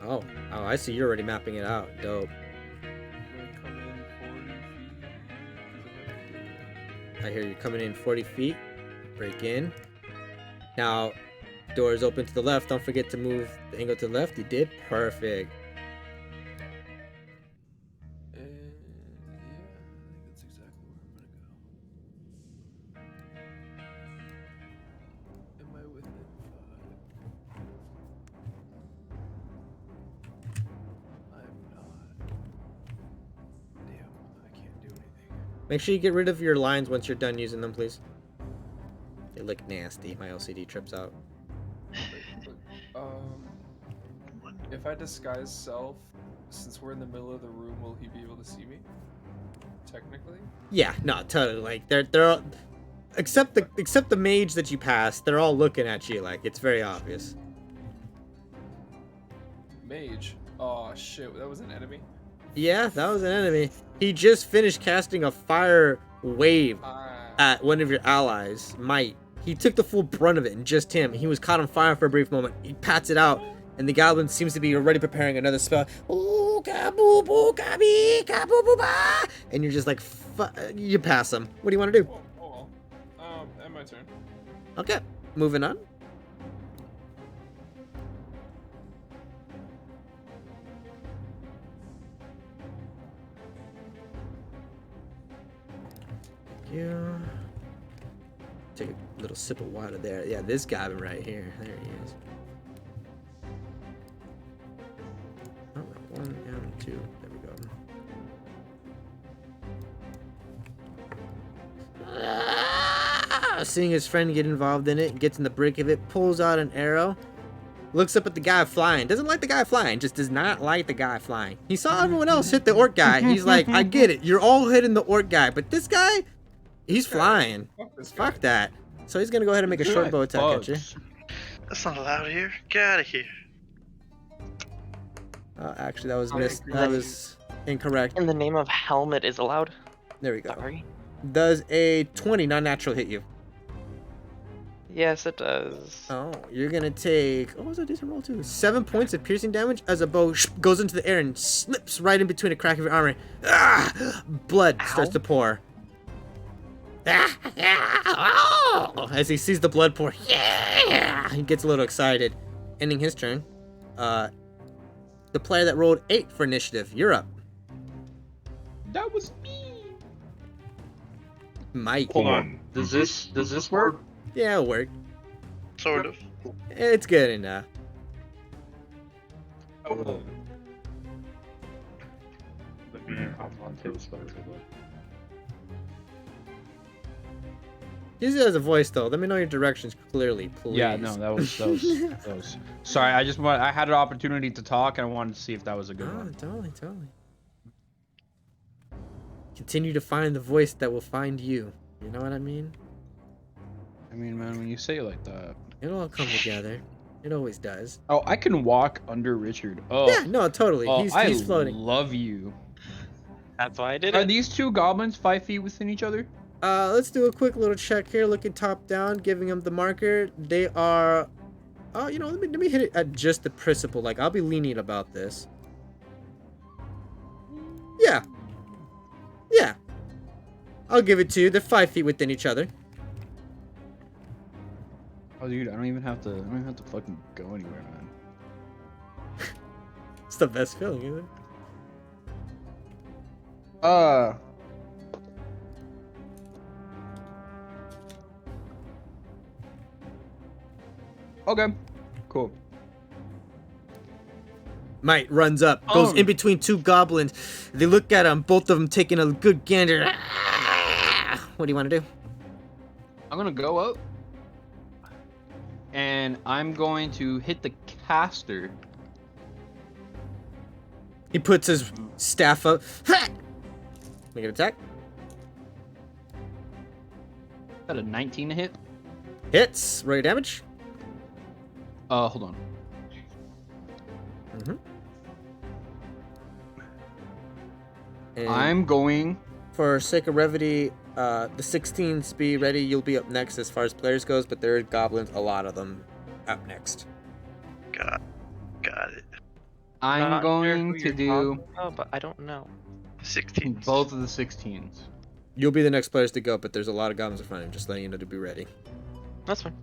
Oh, I see. You're already mapping it out. Dope. I'm gonna come in 40 feet. I hear you coming in 40 feet. Break in. Now, doors open to the left. Don't forget to move the angle to the left. You did. Perfect. And yeah, I think that's exactly where I'm gonna go. Am I within 5? I'm not. Damn, I can't do anything. Make sure you get rid of your lines once you're done using them, please. They look nasty. My LCD trips out. If I disguise self, since we're in the middle of the room, will he be able to see me? Technically? Yeah, no, totally. Like they're all, except the mage that you passed, they're all looking at you like it's very obvious. Mage. Oh shit, that was an enemy. Yeah, that was an enemy. He just finished casting a fire wave at one of your allies, Might. He took the full brunt of it, and just him. He was caught on fire for a brief moment. He pats it out, and the goblin seems to be already preparing another spell. Ooh, kaboo, boo, kabi, kaboo, boo, ba. And you're just like, you pass him. What do you want to do? Oh well. And my turn. Okay, moving on. Yeah. Take a little sip of water there. Yeah, this goblin right here. There he is. Oh, 1 and 2. There we go. Seeing his friend get involved in it, gets in the brick of it, pulls out an arrow, looks up at the guy flying. Doesn't like the guy flying, just does not like the guy flying. He saw everyone else hit the orc guy. He's like, I get it. You're all hitting the orc guy, but this guy, he's flying. Fuck that. So he's gonna go ahead and make a short bow attack at you. That's not allowed here. Get out of here. Actually, that was missed. That was incorrect. In the name of helmet is allowed. There we go. Sorry. Does a 20 non-natural hit you? Yes, it does. Oh, you're gonna take. Oh, was a decent roll too. 7 points of piercing damage as a bow goes into the air and slips right in between a crack of your armor. Blood starts to pour. As he sees the blood pour, he gets a little excited. Ending his turn. The player that rolled 8 for initiative, you're up. That was me. Mike. Hold on. Does this work? Yeah, it'll work. Sort of. It's good enough. Let me hop on TALESPIRE. Use it as a voice though. Let me know your directions clearly, please. Yeah, no, that was. Sorry, I had an opportunity to talk, and I wanted to see if that was a good one. Totally. Continue to find the voice that will find you. You know what I mean? I mean, man, when you say it like that, it'll all come together. It always does. Oh, I can walk under Richard. Oh, yeah, no, totally. Oh, He's floating. I love you. That's why I did Are it. these two goblins 5 feet within each other? Let's do a quick little check here. Looking top down, giving them the marker. They are. Oh, you know, let me hit it at just the principle. Like, I'll be lenient about this. Yeah. I'll give it to you. They're 5 feet within each other. Oh, dude, I don't even have to fucking go anywhere, man. It's the best feeling, isn't it? Okay. Cool. Might runs up, goes in between two goblins. They look at him, both of them taking a good gander. What do you want to do? I'm gonna go up, and I'm going to hit the caster. He puts his staff up. Make an attack. Got a 19 to hit. Hits. Roll your damage. Hold on. And I'm going. for sake of brevity, the 16s be ready. You'll be up next as far as players goes, but there are goblins, a lot of them, up next. Got it. I'm Not sure going who to you're do talking about, but I don't know. 16. both of the 16s. You'll be the next players to go, but there's a lot of goblins in front of you. Just letting you know to be ready. That's fine.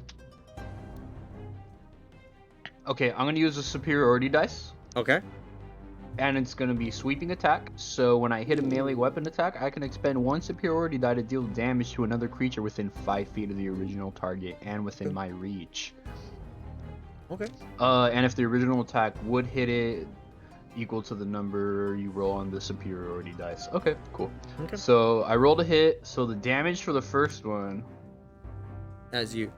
Okay, I'm gonna use a superiority dice, Okay. and it's gonna be sweeping attack. So when I hit a melee weapon attack, I can expend one superiority die to deal damage to another creature within 5 feet of the original target and within my reach. Okay. And if the original attack would hit it, equal to the number you roll on the superiority dice. Okay, cool. Okay. So I rolled a hit. So the damage for the first one. As you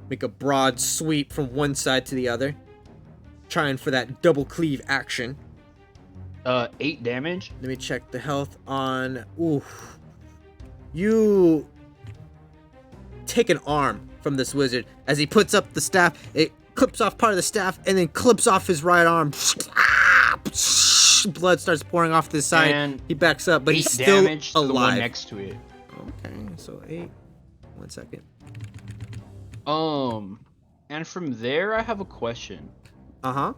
make a broad sweep from one side to the other, trying for that double cleave action. 8 damage. Let me check the health on. Ooh. You take an arm from this wizard as he puts up the staff. It clips off part of the staff and then clips off his right arm. Blood starts pouring off this side. And he backs up, but 8 he's still damage to the one alive. next to it. Okay, so 8. 1 second. And from there, I have a question. 5.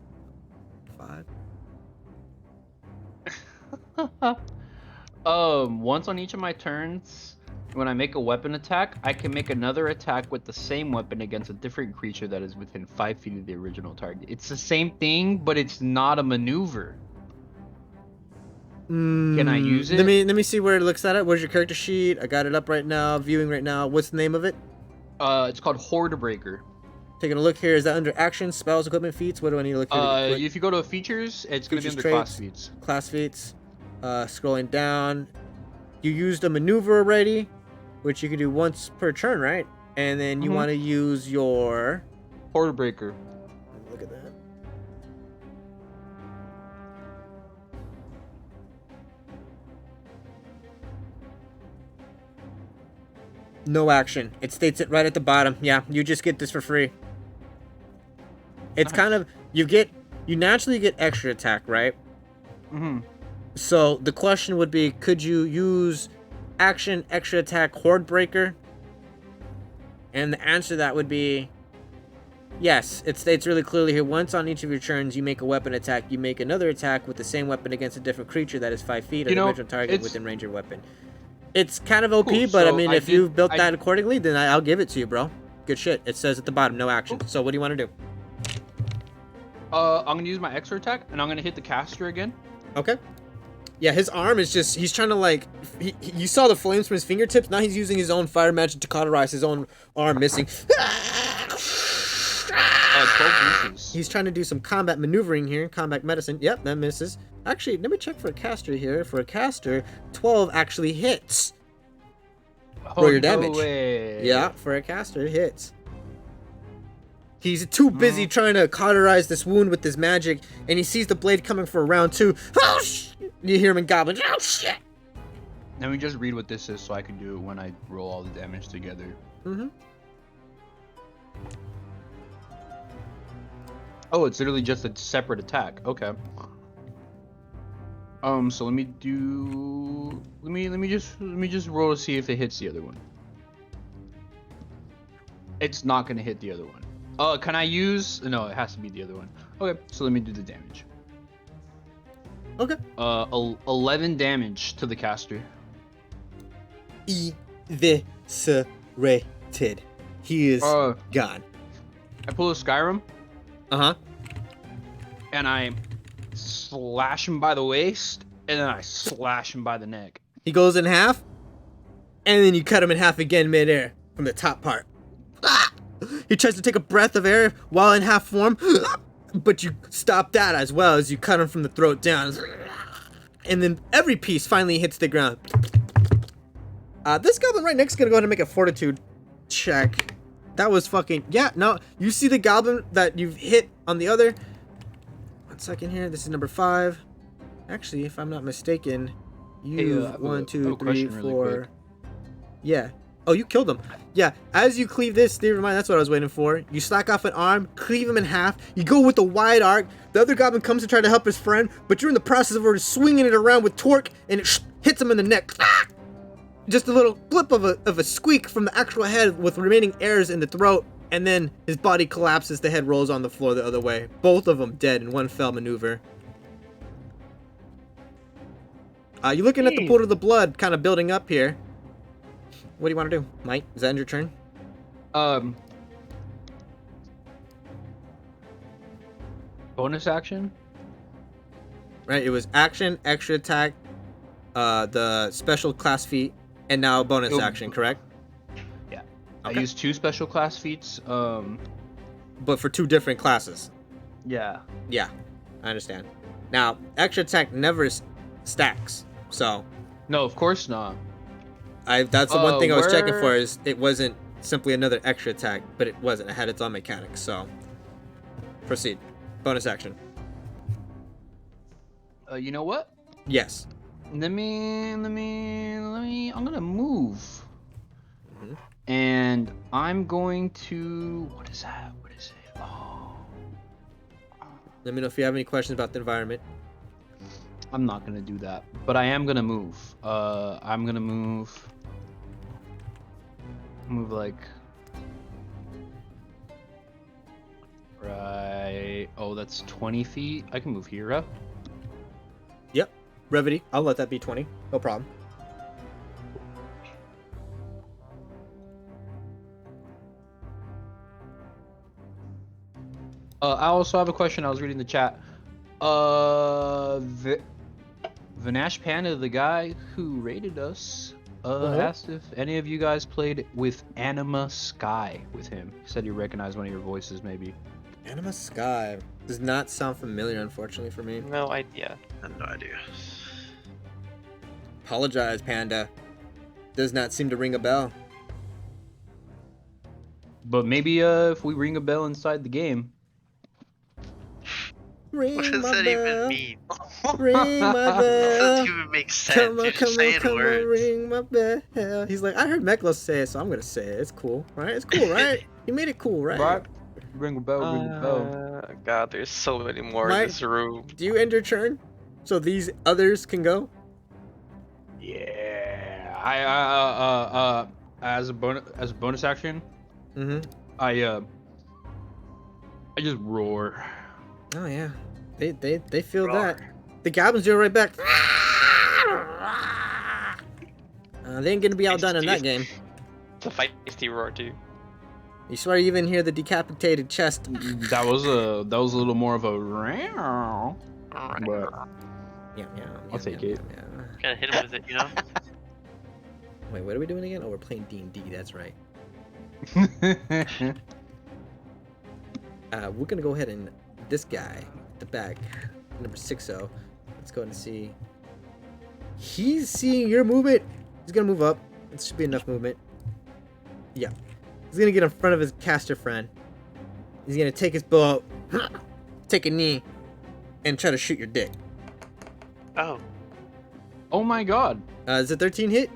Once on each of my turns, when I make a weapon attack, I can make another attack with the same weapon against a different creature that is within 5 feet of the original target. It's the same thing, but it's not a maneuver. Can I use it? Let me see where it looks that up. Where's your character sheet? I got it up right now, viewing right now. What's the name of it? It's called Horde Breaker. Taking a look here. Is that under actions, spells, equipment, feats? What do I need to look here? If you go to features, it's going to be Features, under class traits. feats. Class feats. Scrolling down. You used a maneuver already, which you can do once per turn, right? And then you want to use your Horde Breaker. Look at that. No action. It states it right at the bottom. Yeah, you just get this for free. It's kind of you naturally get extra attack, right? So the question would be, could you use action extra attack Horde Breaker? And the answer to that would be yes. It states really clearly here, once on each of your turns you make a weapon attack, you make another attack with the same weapon against a different creature that is 5 feet of the original target within range of your weapon. It's kind of OP, Cool, but I so mean, if you've built that accordingly, then I'll give it to you, bro. Good shit. It says at the bottom, no action. Cool. So what do you want to do? I'm going to use my extra attack, and I'm going to hit the caster again. Okay. Yeah, his arm is just, he's trying to like, you saw the flames from his fingertips, now he's using his own fire magic to cauterize his own arm missing. 12 misses. He's trying to do some combat maneuvering here, combat medicine. Yep, that misses. Actually, let me check for a caster here. For a caster, 12 actually hits. Roll your damage. Way. Yeah, for a caster, it hits. He's too busy trying to cauterize this wound with his magic, and he sees the blade coming for round 2. Oh, you hear him in Goblin. Oh, shit! Let me just read what this is so I can do it when I roll all the damage together. Oh, it's literally just a separate attack. Okay. So let me just roll to see if it hits the other one. It's not gonna hit the other one. Can I use? No, it has to be the other one. Okay, so let me do the damage. Okay. 11 damage to the caster. Eviscerated. He is gone. I pull a Skyrim. Uh-huh. And I slash him by the waist, and then I slash him by the neck. He goes in half, and then you cut him in half again midair from the top part. Ah! He tries to take a breath of air while in half form, but you stop that as well as you cut him from the throat down. And then every piece finally hits the ground. This goblin right next is gonna go ahead and make a fortitude check. That was fucking... Yeah, no. You see the goblin that you've hit on the other... 1 second here. This is number 5. Actually, if I'm not mistaken, you... 1, 2, 3, 4... Yeah. Oh, you killed him. Yeah, as you cleave this, never mind, that's what I was waiting for. You slack off an arm, cleave him in half. You go with the wide arc. The other goblin comes to try to help his friend, but you're in the process of already swinging it around with torque, and it hits him in the neck. Ah! Just a little blip of a squeak from the actual head with remaining airs in the throat, and then his body collapses, the head rolls on the floor the other way. Both of them dead in one fell maneuver. You're looking at the pool of the blood kind of building up here. What do you want to do, Mike? Is that end your turn? Bonus action? Right, it was action, extra attack, the special class feat, and now bonus action, correct? Yeah. Okay. I used 2 special class feats. But for 2 different classes. Yeah. Yeah, I understand. Now, extra attack never stacks, so... No, of course not. That's the one thing I was checking for, is it wasn't simply another extra attack, but it wasn't. It had its own mechanics, so... Proceed. Bonus action. You know what? Yes. Let me. I'm gonna move. Mm-hmm. And I'm going to. What is that? What is it? Oh. Let me know if you have any questions about the environment. I'm not gonna do that, but I am gonna move. I'm gonna move. Move like. Right. Oh, that's 20 feet. I can move here, huh? Yep. Brevity. I'll let that be 20. No problem. I also have a question. I was reading the chat. Vanash Panda, the guy who rated us, asked if any of you guys played with Anima Sky with him. He said you recognized one of your voices, maybe. Anima Sky does not sound familiar, unfortunately, for me. No idea. I have no idea. Apologize, Panda. Does not seem to ring a bell. But maybe if we ring a bell inside the game. Ring What does my that bell. even mean? Ring my bell. Doesn't even make sense. Come on, You're come just on, saying come on, words. ring my bell. He's like, I heard Meklos say it, so I'm gonna say it. It's cool, right? It's cool, right? You made it cool, right? Right? Ring a bell, ring a bell. God, there's so many more Mike, in this room. Do you end your turn so these others can go? Yeah. I as a bonus action, Mm-hmm. I just roar. Oh yeah, they feel Roar. that. The goblins do it right back. They ain't gonna be outdone in that game. It's a feisty roar too. You swear you even hear the decapitated chest. That was a little more of a roar. But Yeah, I'll take it. Gotta hit him with it, you know? Wait, what are we doing again? Oh, we're playing D&D. That's right. We're gonna go ahead and this guy, the back, number 60. Let's go ahead and see. He's seeing your movement. He's gonna move up. It should be enough movement. Yeah. He's gonna get in front of his caster friend. He's gonna take his bow out, take a knee, and try to shoot your dick. Oh. Oh my god. Is it 13 hit?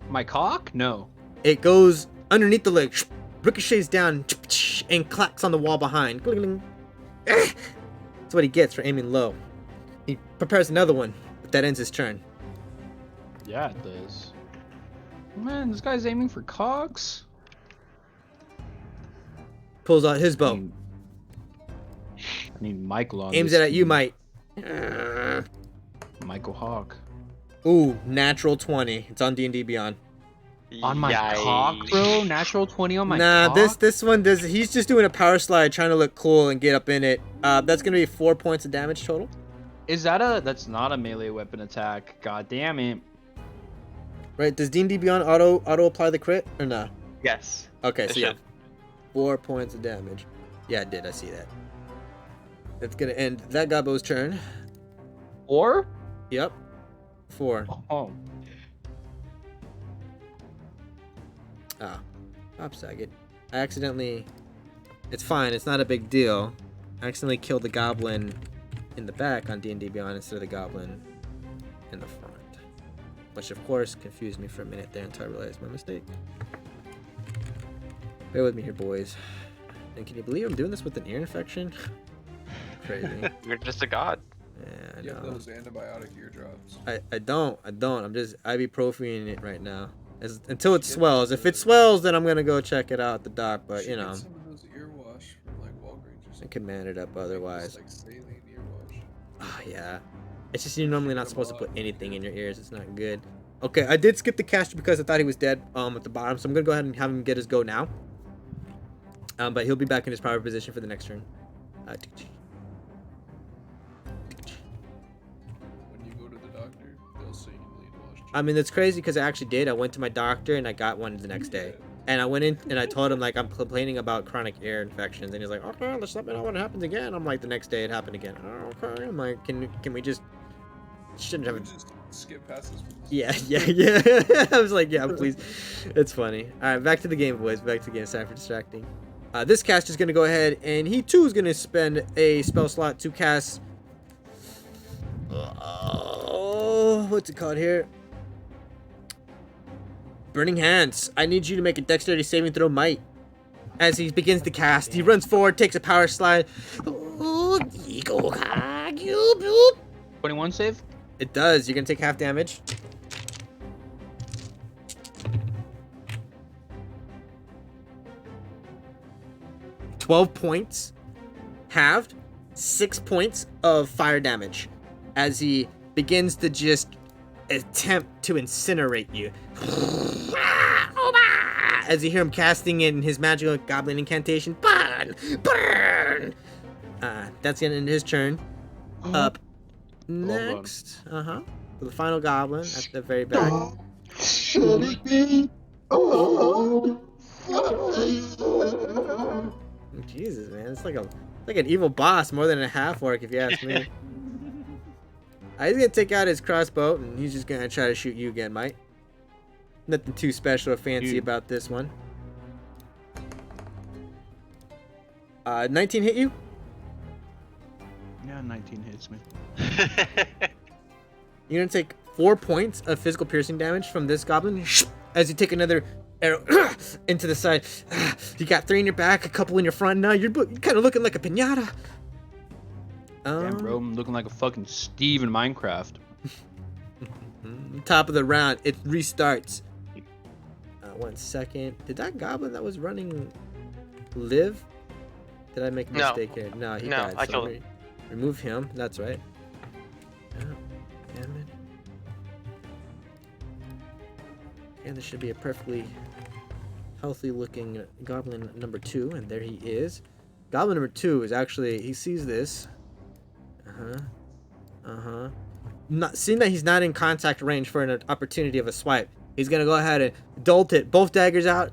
My cock? No. It goes underneath the leg, ricochets down, and clacks on the wall behind. That's what he gets for aiming low. He prepares another one, but that ends his turn. Yeah, it does. Man, this guy's aiming for cocks. Pulls out his bow, I need Michael on aims this it at you, team. Mike. Michael Hawk. Ooh, natural 20. It's on D&D Beyond. On my cock, bro? Natural 20 on my cock? This one does. He's just doing a power slide, trying to look cool and get up in it. That's gonna be 4 points of damage total. Is that that's not a melee weapon attack? God damn it. Right? Does D&D Beyond auto apply the crit or no? Yes. Okay, It so yeah. should. 4 points of damage. Yeah, it did. I see that. That's gonna end that Gobbo's turn. 4? Yep. 4. Oh. Ah. Popsaggett. I accidentally... It's fine. It's not a big deal. I accidentally killed the goblin in the back on D&D Beyond instead of the goblin in the front. Which, of course, confused me for a minute there until I realized my mistake. Bear with me here, boys. And can you believe I'm doing this with an ear infection? Crazy. You're just a god. Yeah, I You have know. those antibiotic eardrops. I don't. I'm just ibuprofen it right now. Until it swells. If it swells, then I'm gonna go check it out at the doc. But you know, Some of those ear wash from like Walgreens or I something. can man it up otherwise. Just, like saline ear wash. Oh yeah. It's just you're normally not supposed to put anything in your ears. It's not good. Okay, I did skip the caster because I thought he was dead at the bottom, so I'm gonna go ahead and have him get his go now. But he'll be back in his proper position for the next turn. When you go to the doctor, they'll say you need wash. I mean, that's crazy because I actually did. I went to my doctor and I got one the next day. And I went in and I told him, like, I'm complaining about chronic ear infections. And he's like, okay, let's let me know when it happens again. I'm like, the next day it happened again. Oh, okay. I'm like, can we just... Shouldn't have... Just skip past this. Yeah. I was like, yeah, please. It's funny. All right, back to the game, boys. Back to the game. Sorry for distracting. This cast is going to go ahead and he, too, is going to spend a spell slot to cast... Oh, what's it called here? Burning Hands. I need you to make a dexterity saving throw, might. As he begins to cast, he runs forward, takes a power slide. 21 save? It does. You're gonna take half damage. $12 points. Halved. 6 points of fire damage. As he begins to just attempt to incinerate you. As you hear him casting in his magical goblin incantation. Burn! Burn! That's gonna end his turn. Up next. For the final goblin at the very back. Jesus, man. It's like an evil boss more than a half orc, if you ask me. He's gonna take out his crossbow and he's just gonna try to shoot you again, Mike. Nothing too special or fancy about this one. 19 hit you? Yeah, 19 hits me. You're gonna take 4 points of physical piercing damage from this goblin as you take another arrow into the side. You got 3 in your back, a couple in your front. Now you're kind of looking like a piñata. Damn, bro, I'm looking like a fucking Steve in Minecraft. Top of the round, it restarts. 1 second. Did that goblin that was running live? Did I make a mistake here? No, he died. I killed him. Remove him. That's right. Oh, damn it. And this should be a perfectly healthy looking goblin number 2. And there he is. Goblin number 2 is actually, he sees this. Not seeing that he's not in contact range for an opportunity of a swipe. He's gonna go ahead and dolt it. Both daggers out.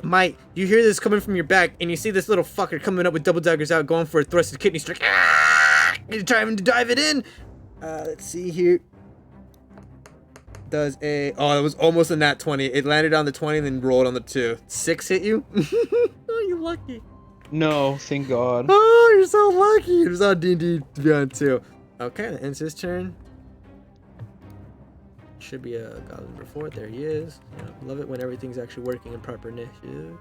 Mike, you hear this coming from your back, and you see this little fucker coming up with double daggers out, going for a thrusted kidney strike. You're trying to dive it in. Let's see here. Does a... Oh, it was almost a nat 20. It landed on the 20 and then rolled on the 2. 6 hit you? Oh, you're lucky. No, thank God. Oh, you're so lucky. It was on D&D Beyond 2. Okay, that ends his turn. Should be a goblin number 4. There he is. Love it when everything's actually working in proper initiative.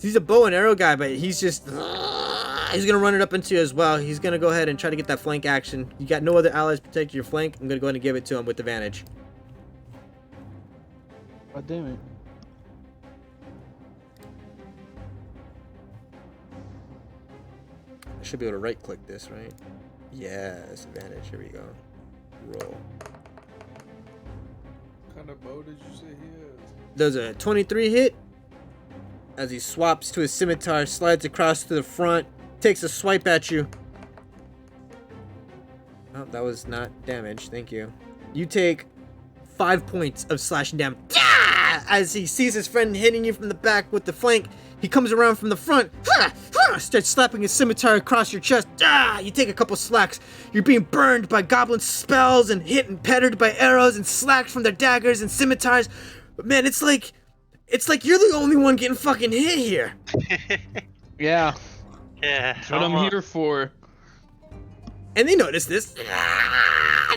He's a bow and arrow guy, but he's just... He's going to run it up into you as well. He's going to go ahead and try to get that flank action. You got no other allies protect your flank. I'm going to go ahead and give it to him with advantage. God damn it. I should be able to right click this, right? Yes, advantage. Here we go. Roll. What kind of bow did you say he has? Does a 23 hit as he swaps to his scimitar, slides across to the front, takes a swipe at you. Oh, that was not damage. Thank you. You take 5 points of slashing damage. As he sees his friend hitting you from the back with the flank, he comes around from the front, starts slapping his scimitar across your chest. You take a couple slacks. You're being burned by goblin spells and hit and pettered by arrows and slacked from their daggers and scimitars. But man, it's like you're the only one getting fucking hit here. Yeah, Yeah, that's what I'm here for. And they notice this.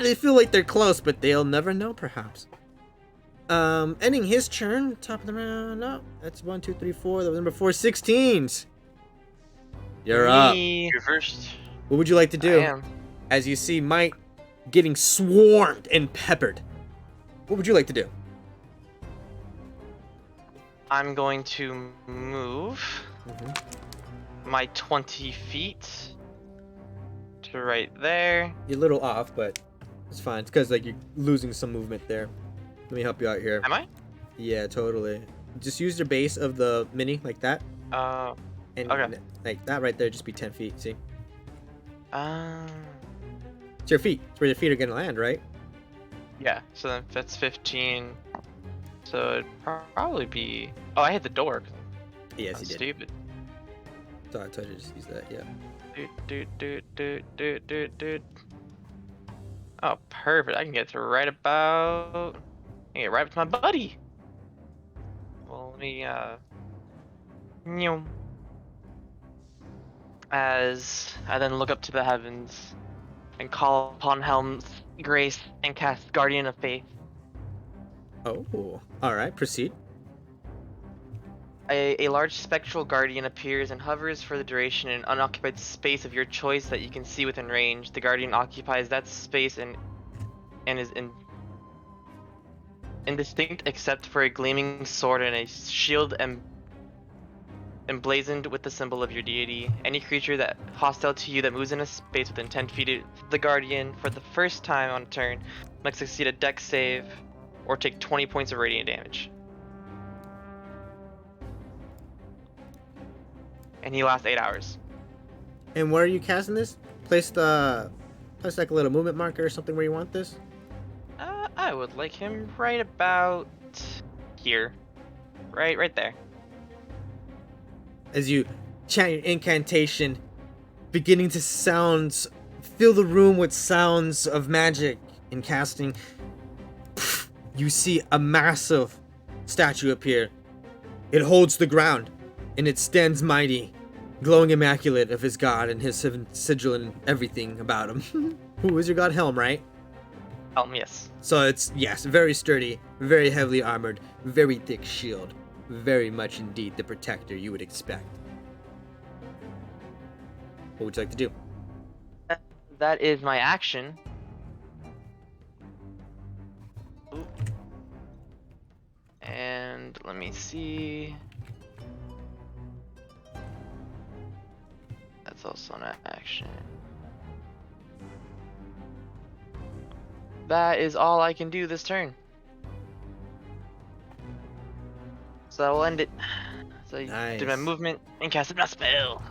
They feel like they're close, but they'll never know, perhaps. Ending his turn, top of the round. No, that's 1, 2, 3, 4. That was number 4, 16s. You're up. You're first. What would you like to do? I am. As you see Mike getting swarmed and peppered. What would you like to do? I'm going to move my 20 feet to right there. You're a little off, but it's fine. It's because like you're losing some movement there. Let me help you out here. Am I? Yeah, totally. Just use the base of the mini like that. And okay. like that right there, just be 10 feet. See? Um. It's your feet. It's where your feet are gonna land, right? Yeah. So then that's 15. So it'd probably be. Oh, I hit the door. Yes, That's you did. stupid. Sorry, I told you to just use that. Yeah. Dude. Oh, perfect. I can get to right about. I can get right up to my buddy. Well, let me as I then look up to the heavens and call upon Helm's grace and cast Guardian of Faith. Oh, all right. Proceed. A large spectral guardian appears and hovers for the duration in an unoccupied space of your choice that you can see within range. The guardian occupies that space and is indistinct except for a gleaming sword and a shield emblazoned with the symbol of your deity. Any creature that hostile to you that moves in a space within 10 feet of the guardian for the first time on a turn must succeed a dex save or take 20 points of radiant damage. And he lasts 8 hours. And where are you casting this? Place like a little movement marker or something where you want this. I would like him right about here. Right there. As you chant your incantation, beginning to fill the room with sounds of magic and casting, you see a massive statue appear. It holds the ground, and it stands mighty, glowing immaculate of his god and his sigil and everything about him. Who is your god? Helm, right? Helm, yes. So it's, yes, very sturdy, very heavily armored, very thick shield. Very much indeed the protector you would expect. What would you like to do? That is my action. Ooh. And let me see. That's also an action. That is all I can do this turn. So I will end it. So I did my movement and cast a spell.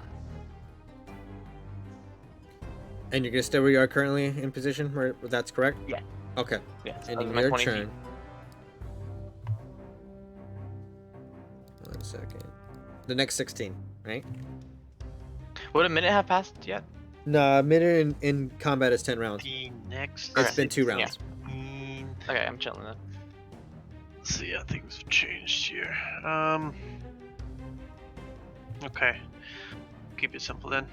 And you're gonna stay where you are currently in position, where that's correct? Yeah. Okay. Yeah. So Ending my your 20 feet. turn. 1 second. The next 16, right? Would a minute have passed yet? No, minute in combat is 10 rounds. The next. It's been 2 rounds. Okay, I'm chilling then. Let's see how things have changed here. Okay. Keep it simple then.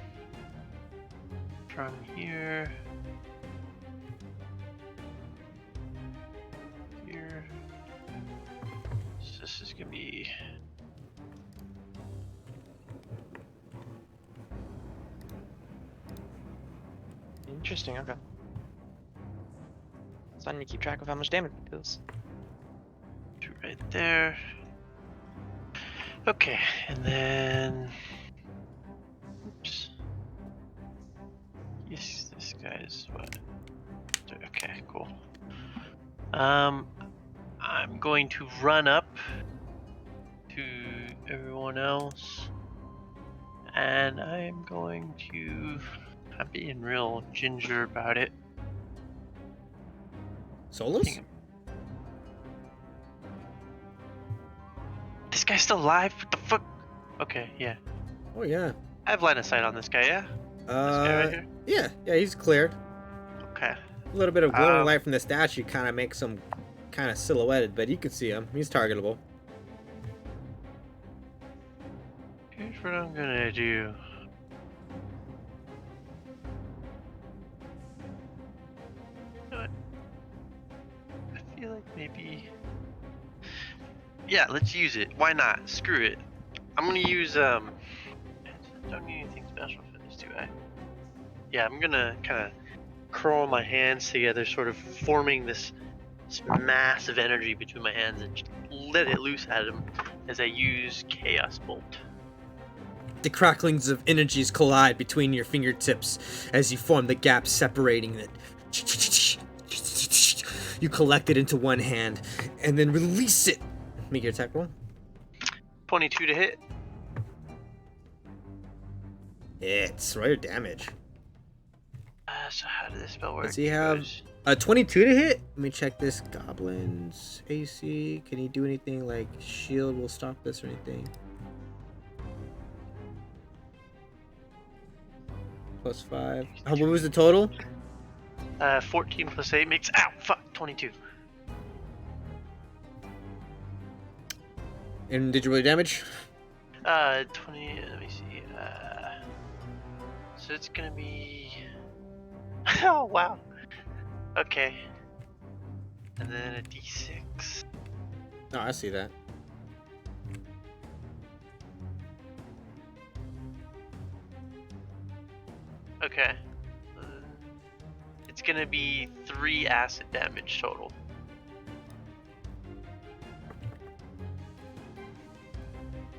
From here. Here. So this is gonna be. Interesting, okay. So I need to keep track of how much damage it deals. Right there. Okay, and then. Oops. Yes, this guy's what? Okay, cool. I'm going to run up to everyone else, and I'm going to. I'm being real ginger about it. Solus? guy's still alive? What the fuck? Okay, yeah. Oh yeah. I have line of sight on this guy, yeah? This guy right here? Yeah, he's cleared. Okay. A little bit of glowing light from the statue kind of makes him kind of silhouetted, but you can see him. He's targetable. Here's what I'm gonna do. You know what? I feel like maybe... Yeah, let's use it. Why not? Screw it. I'm gonna use, don't need anything special for this, do I? Yeah, I'm gonna kind of curl my hands together, sort of forming this mass of energy between my hands and just let it loose at him as I use Chaos Bolt. The cracklings of energies collide between your fingertips as you form the gap separating it. You collect it into one hand and then release it. Make your attack roll. 22 to hit. It's roll your damage. So how does this spell work? Does he have a 22 to hit? Let me check this goblin's AC. Can he do anything like shield will stop this or anything? +5. What was the total? 14 plus 8 makes, ow, fuck, 22. And did you roll your damage? 20, let me see. So it's gonna be... Oh, wow. Okay. And then a d6. Oh, I see that. Okay. It's gonna be 3 acid damage total.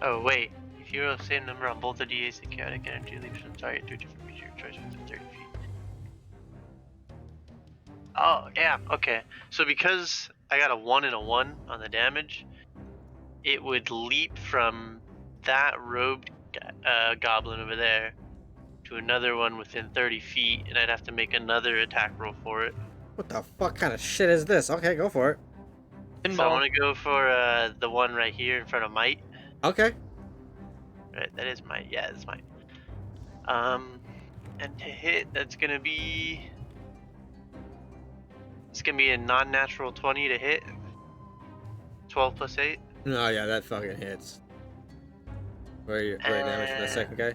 Oh, wait. If you roll the same number on both the d8s, the chaotic energy leaps from the target to a different feature of choice within 30 feet. Oh, yeah, okay. So because I got a 1 and a 1 on the damage, it would leap from that robed goblin over there to another one within 30 feet, and I'd have to make another attack roll for it. What the fuck kind of shit is this? Okay, go for it. So I want to go for the one right here in front of Might. Okay. Right, that is Might. Yeah, that's Might. And to hit, that's gonna be... It's gonna be a non-natural 20 to hit. 12 plus 8. Oh yeah, that fucking hits. Where your damage for the second guy?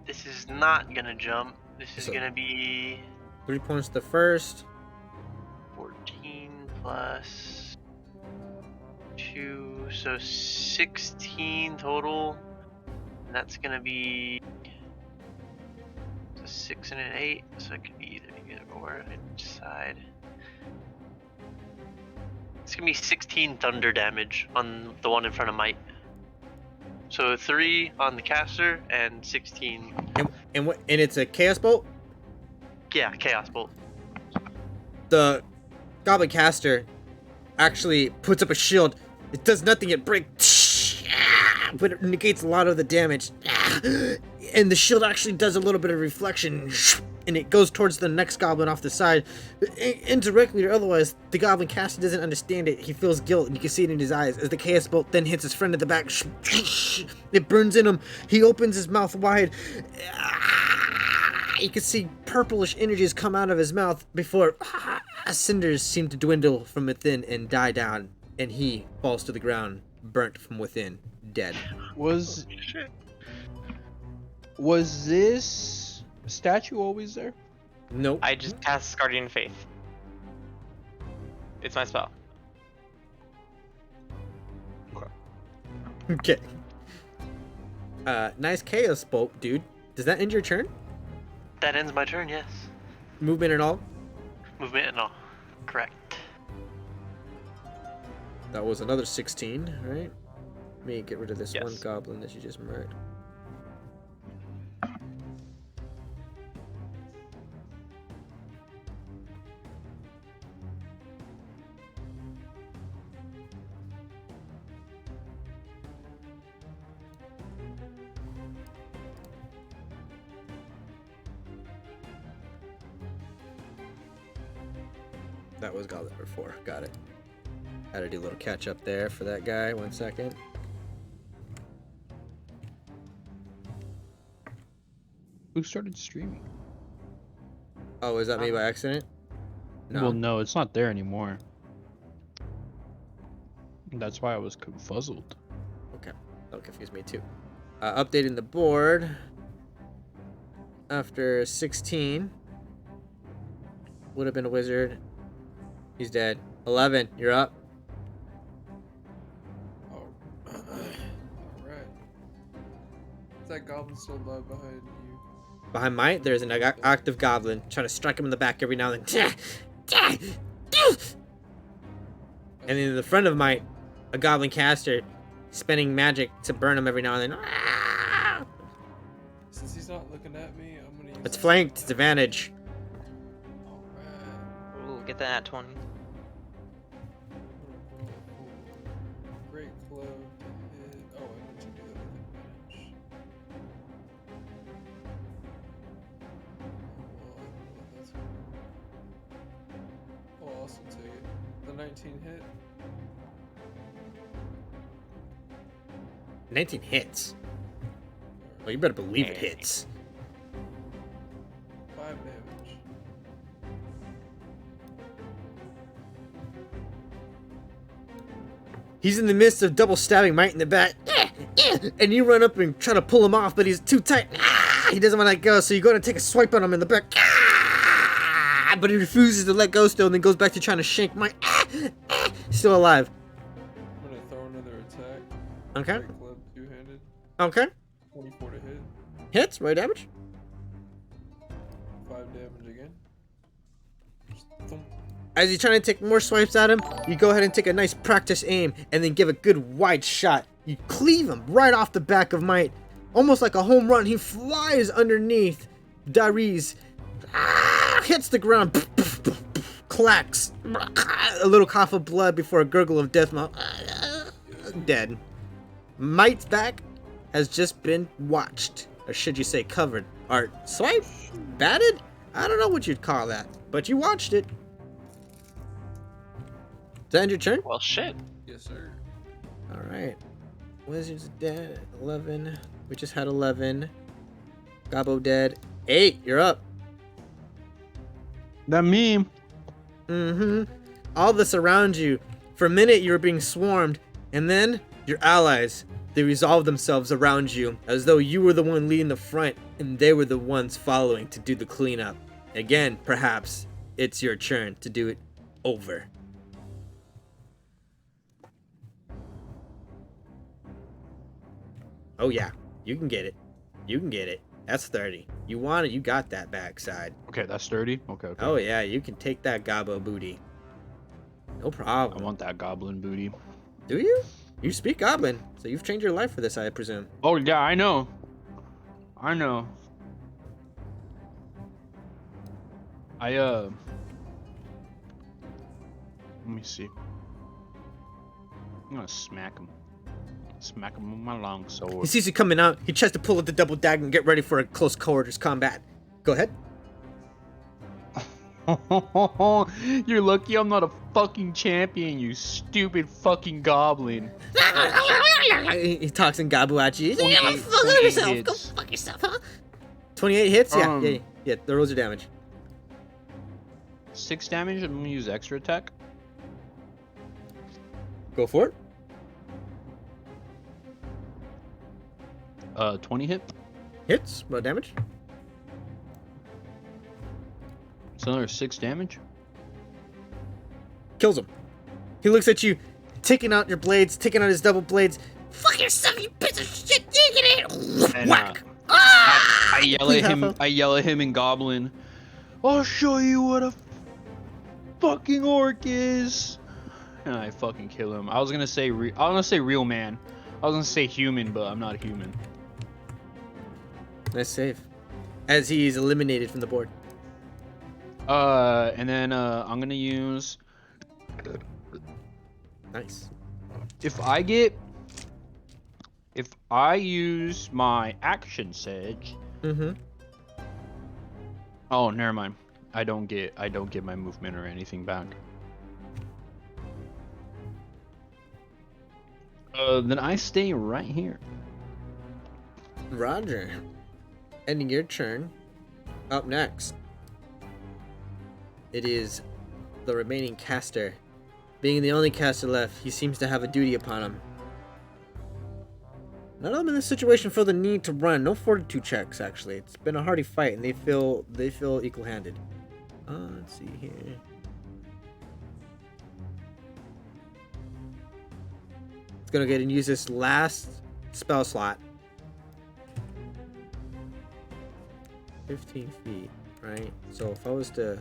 This is not gonna jump. This is gonna be 3 points to the first. 14 plus 2, so 16 total. And that's gonna be a 6 and an 8, so it could be either or on each side. It's gonna be 16 thunder damage on the one in front of Might. So 3 on the caster and 16. And it's a chaos bolt? Yeah, Chaos Bolt. The goblin caster actually puts up a shield. It does nothing, it breaks, but it negates a lot of the damage. And the shield actually does a little bit of reflection, and it goes towards the next goblin off the side. Indirectly or otherwise, the goblin caster doesn't understand it. He feels guilt, and you can see it in his eyes as the chaos bolt then hits his friend at the back. It burns in him. He opens his mouth wide. You can see purplish energies come out of his mouth before cinders seem to dwindle from within and die down, and he falls to the ground, burnt from within, dead. Was this statue always there? Nope. I just cast Guardian Faith. It's my spell. Okay. Nice chaos bolt, dude. Does that end your turn? That ends my turn, yes. Movement and all? Movement and all. Correct. That was another 16, right? Let me get rid of this Yes. one goblin that you just murdered. That was goblin number 4. Got it. Had to do a little catch up there for that guy. 1 second. Who started streaming? Oh, is that me by accident? No. Well, no, it's not there anymore. That's why I was confuzzled. Okay. Don't confuse me too. Updating the board. After 16. Would have been a wizard. He's dead. 11. You're up. Oh. Alright. Is that goblin still alive behind you? Behind Might, there's an active goblin trying to strike him in the back every now and then. And in the front of Might, a goblin caster spending magic to burn him every now and then. Since he's not looking at me, I'm gonna use It's flanked. It's advantage. Alright. Ooh, get that at 20. Great club hit. Oh, I meant to do that with advantage. Well, I'll also take it. The 19 hit. 19 hits. Well, you better believe it hits. 5 damage. He's in the midst of double stabbing Might in the back. And you run up and try to pull him off, but he's too tight. He doesn't want to let go, so you go to take a swipe on him in the back. But he refuses to let go still, and then goes back to trying to shank Might. Still alive. I'm gonna throw another attack. Okay. Great club, two-handed. Okay. 24 to hit. Hits, right damage. 5 damage again. Just thump. As you're trying to take more swipes at him, you go ahead and take a nice practice aim and then give a good wide shot. You cleave him right off the back of Might. Almost like a home run. He flies underneath Darius. Hits the ground. Clacks. A little cough of blood before a gurgle of death. Dead. Might's back has just been watched. Or should you say covered? Or swiped? Batted? I don't know what you'd call that. But you watched it. Does that end your turn? Well, shit. Yes, sir. Alright. Wizard's dead. 11. We just had 11. Gobbo dead. 8. You're up. That me. Mm-hmm. All this around you. For a minute, you were being swarmed. And then, your allies. They resolved themselves around you. As though you were the one leading the front. And they were the ones following to do the cleanup. Again, perhaps, it's your turn to do it over. Oh yeah, you can get it. You can get it. That's 30. You want it, you got that backside. Okay, that's 30. Okay, okay. Oh yeah, you can take that gobbo booty. No problem. I want that goblin booty. Do you? You speak goblin, so you've changed your life for this, I presume. Oh yeah, I know. I know. Let me see. I'm gonna smack him. Smack him with my long He sword. sees you coming out. He tries to pull out the double dagger and get ready for a close quarters combat. Go ahead. You're lucky I'm not a fucking champion, you stupid fucking goblin. He talks in gobbo at you. 28 Go hits. fuck yourself, huh? 28 hits? Yeah, Um, yeah. The rolls are damage. 6 damage. I'm gonna use extra attack. Go for it. 20 hit. Hits. Roll damage. It's another 6 damage. Kills him. He looks at you, taking out your blades, taking out his double blades. Fuck yourself, you piece of shit! Taking it. And, Whack. I yell at him. Half a- I yell at him in Goblin. I'll show you what a fucking orc is. And I fucking kill him. I was gonna say real man. I was gonna say human, but I'm not a human. Nice save. As he's eliminated from the board. And then I'm gonna use. Nice. If I use my action sedge. Mm-hmm. Oh, never mind. I don't get my movement or anything back. Then I stay right here. Roger. ending your turn. Up next, it is the remaining caster. Being the only caster left, he seems to have a duty upon him. None of them in this situation feel the need to run. No fortitude checks, actually. It's been a hardy fight, and they feel equal-handed. Let's see here. It's gonna get and use this last spell slot. 15 feet, right? So if I was to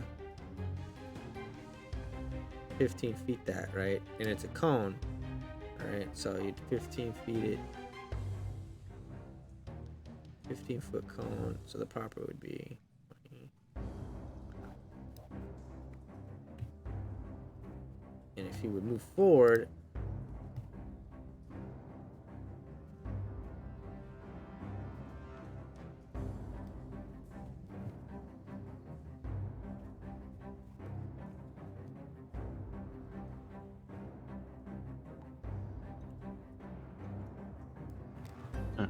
15 feet that, right? And it's a cone, right? So you'd 15 feet it. 15-foot cone, so the proper would be 20. And if he would move forward,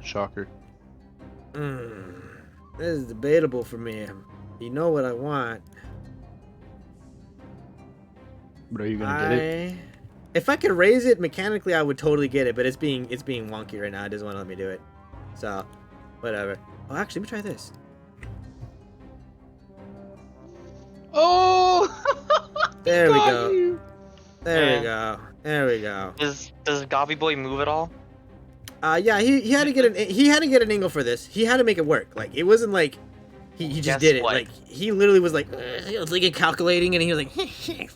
Shocker. This is debatable for me. You know what I want. But are you gonna get it? If I could raise it mechanically, I would totally get it. But it's being wonky right now. It doesn't want to let me do it. So, whatever. Oh, actually, let me try this. Oh! There we Got go. you. There we go. There we go. Does Gobby Boy move at all? Yeah, he had to get an angle for this. He had to make it work. Like it wasn't like he just Guess did it. what? Like he literally was like he was like calculating, and he was like,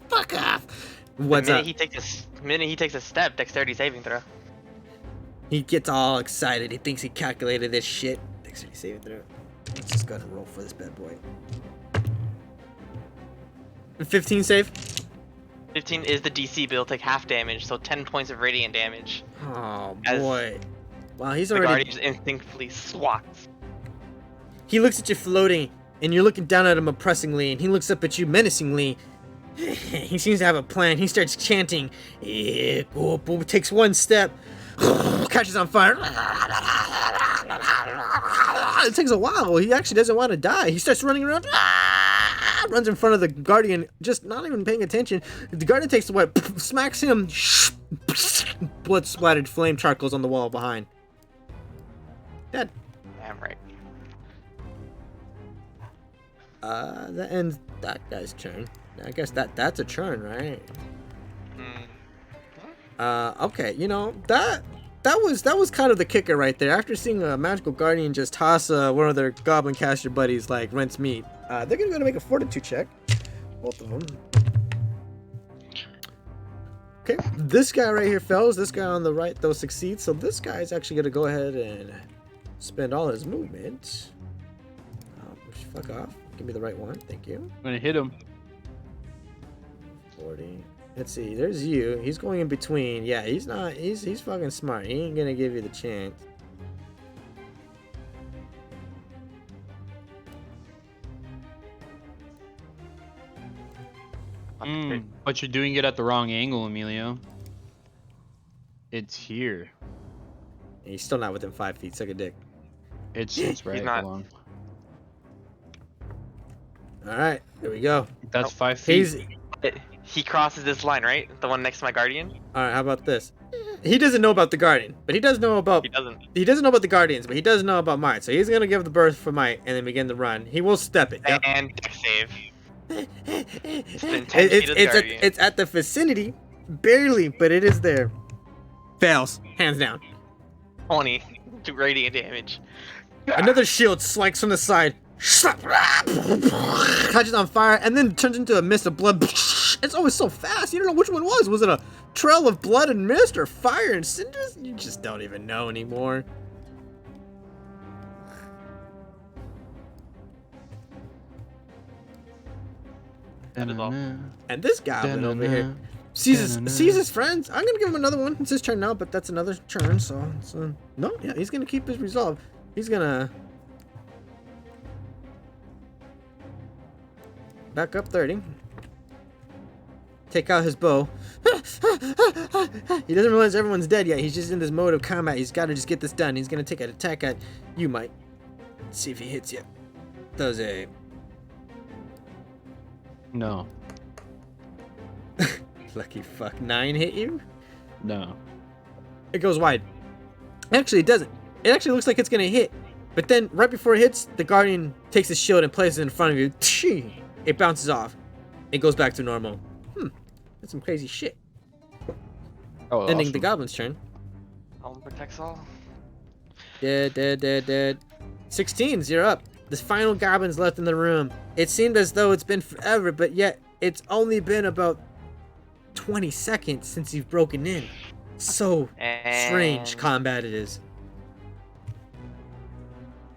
"Fuck off." What's the up? minute he takes a step, dexterity saving throw. He gets all excited. He thinks he calculated this shit. Dexterity saving throw. Let's just go ahead and roll for this bad boy. 15 save. 15 is the DC, but he'll take half damage, so 10 points of radiant damage. Oh As boy. Wow, he's The already. Guardian instinctively swats. He looks at you floating, and you're looking down at him oppressingly, and he looks up at you menacingly. He seems to have a plan. He starts chanting. Takes one step, catches on fire. It takes a while. He actually doesn't want to die. He starts running around. Runs in front of the Guardian, just not even paying attention. The Guardian takes the whip, smacks him. Blood splattered flame charcoals on the wall behind. Dead. Damn right. That ends that guy's turn. I guess that's a turn, right? Okay, you know, that was kind of the kicker right there. After seeing a magical guardian just toss one of their goblin caster buddies like rent's meat, they're gonna make a fortitude check, both of them. Okay, this guy right here fails. This guy on the right though succeeds. So this guy is actually gonna go ahead and spend all his movement. Fuck off. Give me the right one. Thank you. I'm gonna hit him. 40. Let's see. There's you. He's going in between. Yeah, he's not. He's fucking smart. He ain't gonna give you the chance. But you're doing it at the wrong angle, Emilio. It's here. And he's still not within 5 feet. Suck a dick. It's right not. along. All right. Here we go. That's 5 feet. He crosses this line, right? The one next to my guardian? All right. How about this? He doesn't know about the guardian, but he does know about. He doesn't. He doesn't know about the guardians, but he does know about might. So he's gonna give the birth for might and then begin to run. He will step it. Yep. And dex save. Within 10 feet of the guardian. It's at the vicinity, barely, but it is there. Fails, hands down. 20 to radiant damage. Another shield swanks from the side, catches on fire, and then turns into a mist of blood. It's always so fast. You don't know which one was. Was it a trail of blood and mist or fire and cinders? You just don't even know anymore. That is all. And this goblin over here sees his friends. I'm gonna give him another one. It's his turn now, but that's another turn. So no, yeah, he's gonna keep his resolve. He's gonna back up 30. Take out his bow. He doesn't realize everyone's dead yet. He's just in this mode of combat. He's got to just get this done. He's gonna take an attack at you, Mike. See if he hits you. Does a No. lucky fuck 9 hit you? No. It goes wide. Actually, it doesn't. It actually looks like it's gonna hit. But then, right before it hits, the Guardian takes his shield and places it in front of you. It bounces off. It goes back to normal. That's some crazy shit. Oh, Ending awesome. the Goblin's turn. Home protects all. Dead. 16s, you're up. The final Goblin's left in the room. It seemed as though it's been forever, but yet it's only been about 20 seconds since you've broken in. So strange And combat it is.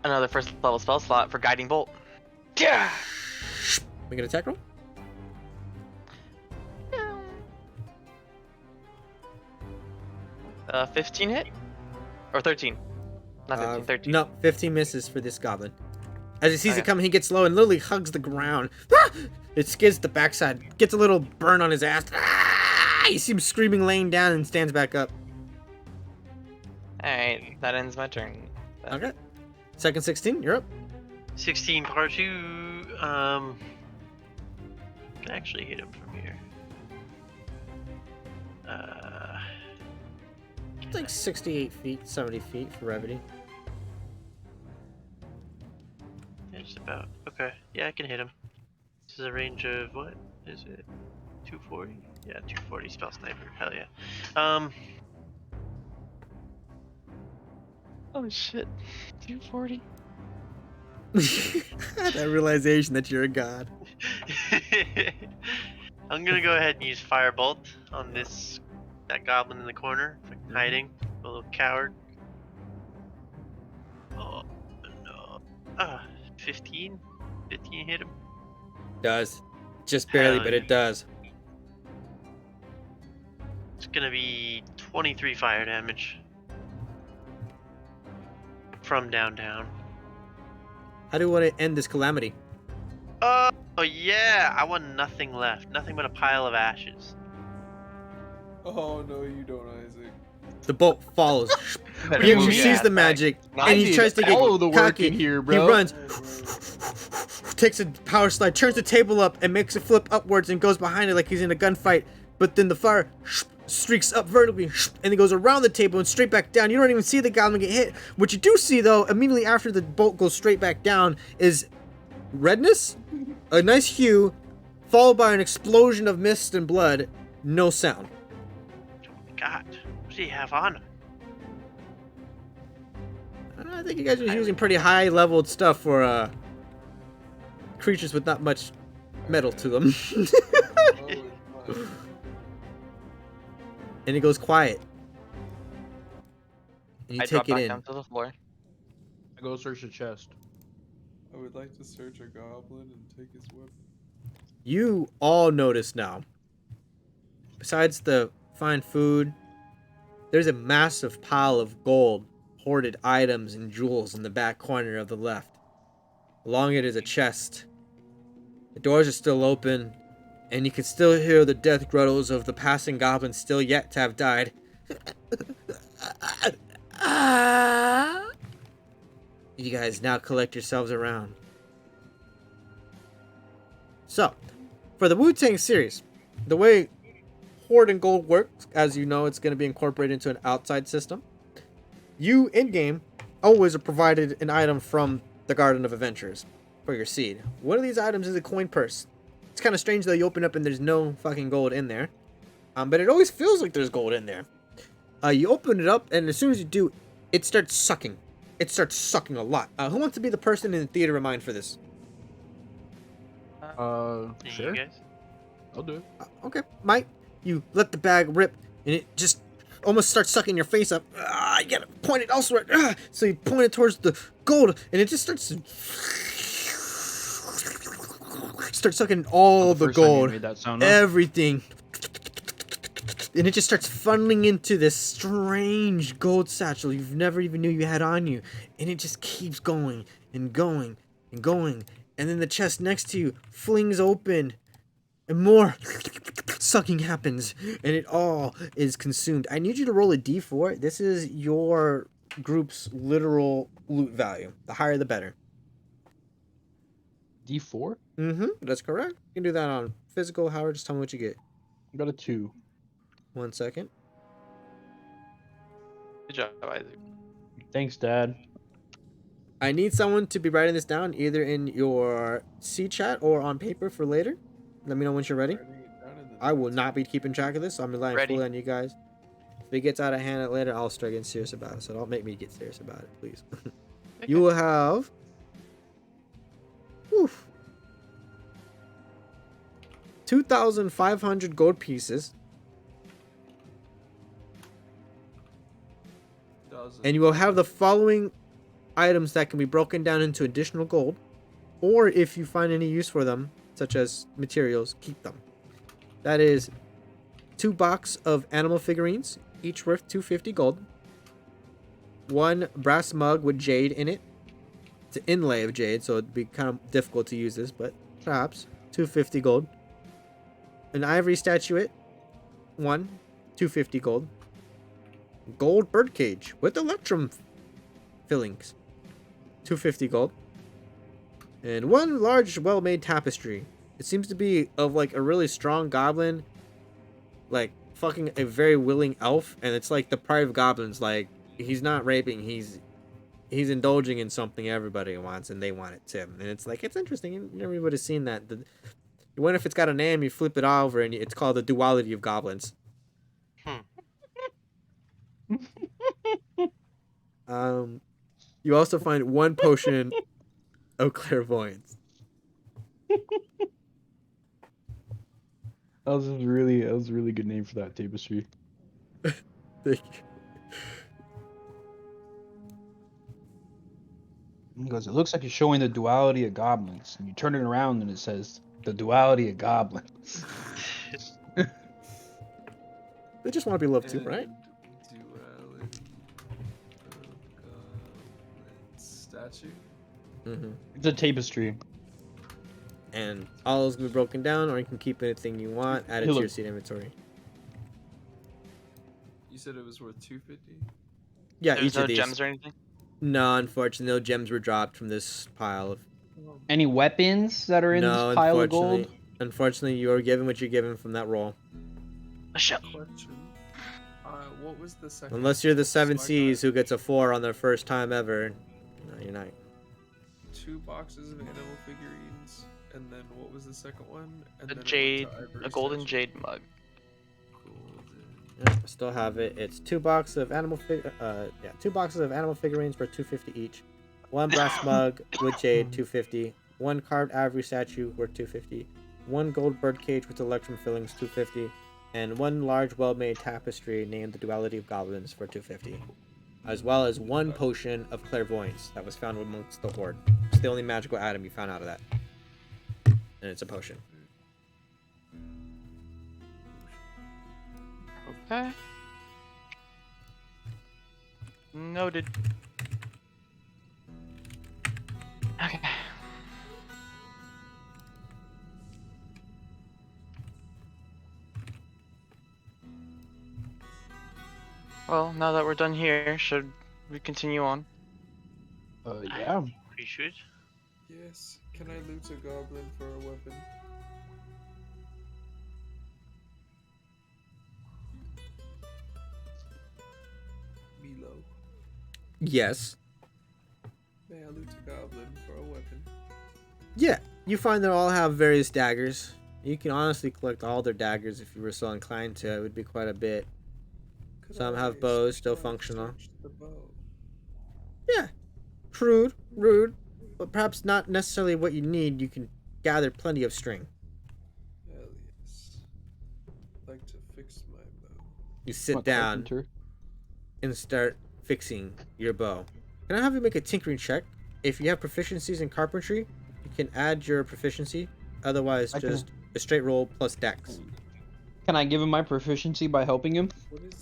another first level spell slot for Guiding Bolt. Yeah. Make an attack roll. Uh, 15 hit? Or 13? Not 15, 13. No, 15 misses for this goblin. As he sees it Okay. coming, he gets low and literally hugs the ground. Ah! It skids the backside, gets a little burn on his ass. Ah! You see him screaming, laying down, and stands back up. Alright, that ends my turn. Okay. Second 16, you're up. 16 part 2. Can actually hit him from here. It's like 68 feet, 70 feet for brevity. Yeah, just about. Okay, yeah, I can hit him. This is a range of what is it? 240? Yeah, 240 spell sniper. Hell yeah. Oh shit. 240. That realization that you're a god. I'm gonna go ahead and use Firebolt on that goblin in the corner, hiding, a little coward. Oh no. 15? 15 hit him. Does. Just barely, Hell but yeah. it does. It's gonna be 23 fire damage from downtown. How do you want to end this calamity? Oh yeah, I want nothing left. Nothing but a pile of ashes. Oh no, you don't, Isaac. The bolt follows. Better He move actually your sees ass the back. magic, I and he did tries to get all of the work cocky. in here, He bro. runs, takes a power slide, turns the table up, and makes it flip upwards and goes behind it like he's in a gunfight. But then the fire streaks up vertically, and it goes around the table and straight back down. You don't even see the goblin get hit. What you do see, though, immediately after the bolt goes straight back down, is redness, a nice hue, followed by an explosion of mist and blood. No sound. God, what do you have on him? I think you guys are using pretty high-leveled stuff for creatures with not much metal to them. Oh, it's And it goes quiet. And you I drop take it back in. down to the floor. I go search the chest. I would like to search a goblin and take his weapon. You all notice now, besides the fine food, there's a massive pile of gold, hoarded items, and jewels in the back corner of the left. Along it is a chest. The doors are still open, and you can still hear the death growls of the passing goblins still yet to have died. You guys now collect yourselves around. So, for the Wu-Tang series, the way Hoard and Gold works, as you know, it's going to be incorporated into an outside system. You, in-game, always are provided an item from the Garden of Adventures for your seed. One of these items is a coin purse. It's kind of strange though, you open up and there's no fucking gold in there. But it always feels like there's gold in there. You open it up, and as soon as you do, it starts sucking. It starts sucking a lot. Who wants to be the person in the theater of mind for this? Hey, Sure. You guys? I'll do it. Okay, Mike, you let the bag rip, and it just almost starts sucking your face up. You gotta point it elsewhere. So you point it towards the gold, and it just starts sucking all the First time you gold, made that sound, huh? everything, and it just starts funneling into this strange gold satchel you've never even knew you had on you, and it just keeps going and going and going, and then the chest next to you flings open. And more sucking happens, and it all is consumed. I need you to roll a d4. This is your group's literal loot value. The higher, the better. D4? That's correct. You can do that on physical. Howard, just tell me what you get. I got a 2. 1 second. Good job, Isaac. Thanks, Dad. I need someone to be writing this down either in your C chat or on paper for later. Let me know once you're ready. I will not be keeping track of this, so I'm relying fully on you guys. If it gets out of hand later, I'll start getting serious about it. So don't make me get serious about it, please. You will have 2,500 gold pieces. And you will have the following items that can be broken down into additional gold. Or if you find any use for them, such as materials, keep them. That is 2 boxes of animal figurines, each worth 250 gold. 1 brass mug with jade in it. It's an inlay of jade, so it'd be kind of difficult to use this, but perhaps 250 gold. An ivory statuette, 1, 250 gold. Gold birdcage with electrum fillings, 250 gold. And 1 large, well-made tapestry. It seems to be of like a really strong goblin, like fucking a very willing elf, and it's like the pride of goblins. Like he's not raping, he's indulging in something everybody wants, and they want it too. And it's like, it's interesting. Everybody's seen that. When if it's got a name, you flip it over, and it's called the duality of goblins. You also find 1 potion of clairvoyance. That was a really good name for that tapestry. Thank you. He goes, it looks like you're showing the duality of goblins. And you turn it around and it says, the duality of goblins. They just want to be loved too, right? Duality of goblin statue. It's a tapestry. And all is going to be broken down, or you can keep anything you want, add it to your seed inventory. You said it was worth 250? Yeah, There's each no of these. gems or anything? No, unfortunately, no gems were dropped from this pile of... Any weapons that are in this pile of gold? Unfortunately, you are given what you're given from that roll. A shell. Question. What was the second? Unless you're the 7 So I Cs got who gets a 4 on their first time ever. No, you're not. 2 boxes of animal figurines, and then what was the second one? And A then it went jade, to ivory a golden statue. jade mug. Yeah, I still have it. It's 2 boxes of animal 2 boxes of animal figurines for 250 each. 1 brass mug with jade, 250. 1 carved ivory statue worth 250. 1 gold birdcage with electrum fillings, 250. And 1 large, well-made tapestry named the Duality of Goblins for 250. As well as 1 potion of clairvoyance that was found amongst the horde. It's the only magical item you found out of that. And it's a potion. Okay. Noted. Okay. Well, now that we're done here, should we continue on? Yeah. We should. Yes. Can I loot a goblin for a weapon? Milo. Yes. May I loot a goblin for a weapon? Yeah, you find they all have various daggers. You can honestly collect all their daggers if you were so inclined to. It would be quite a bit. Could Some I have bows, still search functional. the bow? Yeah, rude, but perhaps not necessarily what you need. You can gather plenty of string. Hell yes. I'd like to fix my bow. You sit down and start fixing your bow. Can I have you make a tinkering check? If you have proficiencies in carpentry, you can add your proficiency. Otherwise, just a straight roll plus dex. Can I give him my proficiency by helping him?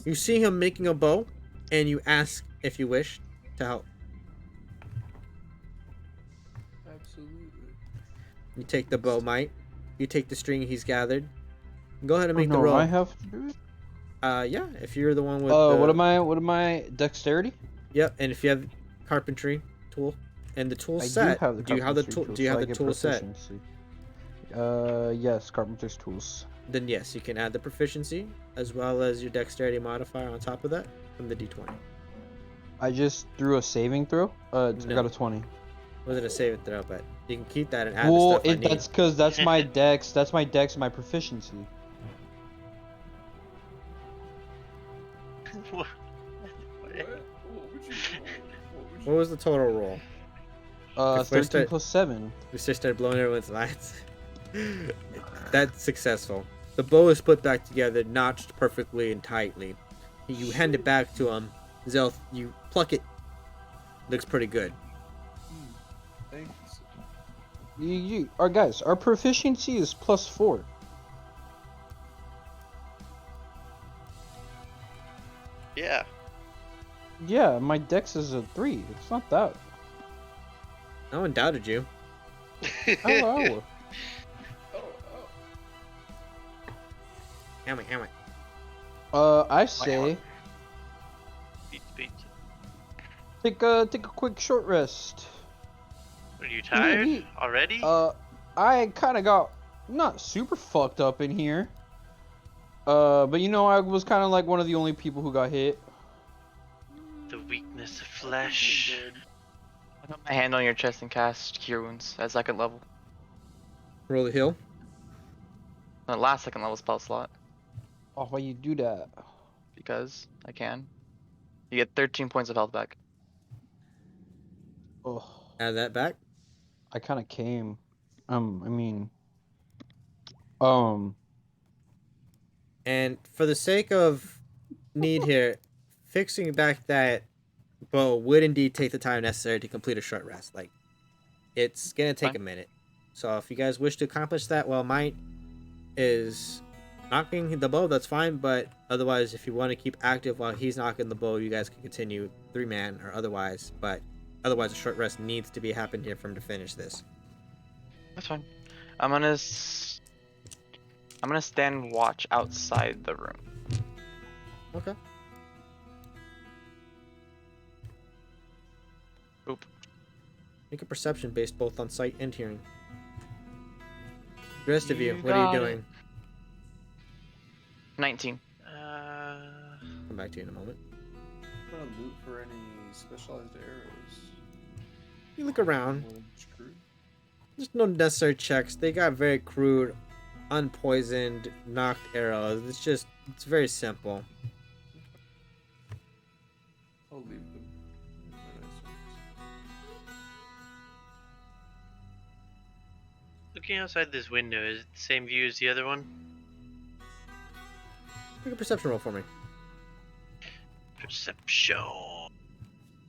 You see him making a bow, and you ask if you wish to help. Absolutely. You take the bow, mite. You take the string he's gathered. Go ahead and make the no, roll. I have to do it. Yeah. If you're the one with. What am I? What am I? Dexterity. Yep. And if you have carpentry tool, And the tool I set. do have the Do you have the carpentry tool? tools, Do you so have I the get tool set? proficiency. Yes, carpenter's tools. Then yes, you can add the proficiency as well as your dexterity modifier on top of that from the d20. I just threw a saving throw. I No. got a 20. Wasn't a save it throw, but you can keep that and add the Well, stuff I need. that's because that's my dex. That's my dex and my proficiency. What? What was the total roll? Before I 13 start- plus 7. We just started blowing everyone's minds. That's successful. The bow is put back together, notched perfectly and tightly. You hand it back to him. Zelth, you pluck it. Looks pretty good. Thanks. Our guys, our proficiency is +4. Yeah. Yeah, my dex is a 3. It's not that. No one doubted you. Oh. Hammy. I say Beats. take a quick short rest. Are you tired he- already? I kind of got not super fucked up in here. But you know, I was kind of like one of the only people who got hit. The weakness of flesh. I put my hand on your chest and cast Cure Wounds at 2nd level. Roll a heal. The last 2nd level spell slot. Oh, why you do that? Because I can. You get 13 points of health back. Oh, Add that back. I kind of came. And for the sake of need here, fixing back that bow would indeed take the time necessary to complete a short rest. Like, it's gonna take a minute. So if you guys wish to accomplish that while Might is knocking the bow, that's fine. But otherwise, if you want to keep active while he's knocking the bow, you guys can continue 3-man or otherwise. But otherwise, a short rest needs to be happened here for him to finish this. That's fine. I'm gonna stand watch outside the room. Okay. Oop. Make a perception based both on sight and hearing. The rest of you, You what are you got doing? 19. Come back to you in a moment. I'm gonna loot for any specialized arrows. You look around. Screw. There's no necessary checks. They got very crude, unpoisoned, knocked arrows. It's very simple. I'll leave them. Looking outside this window, is it the same view as the other one? Make a perception roll for me. Perception.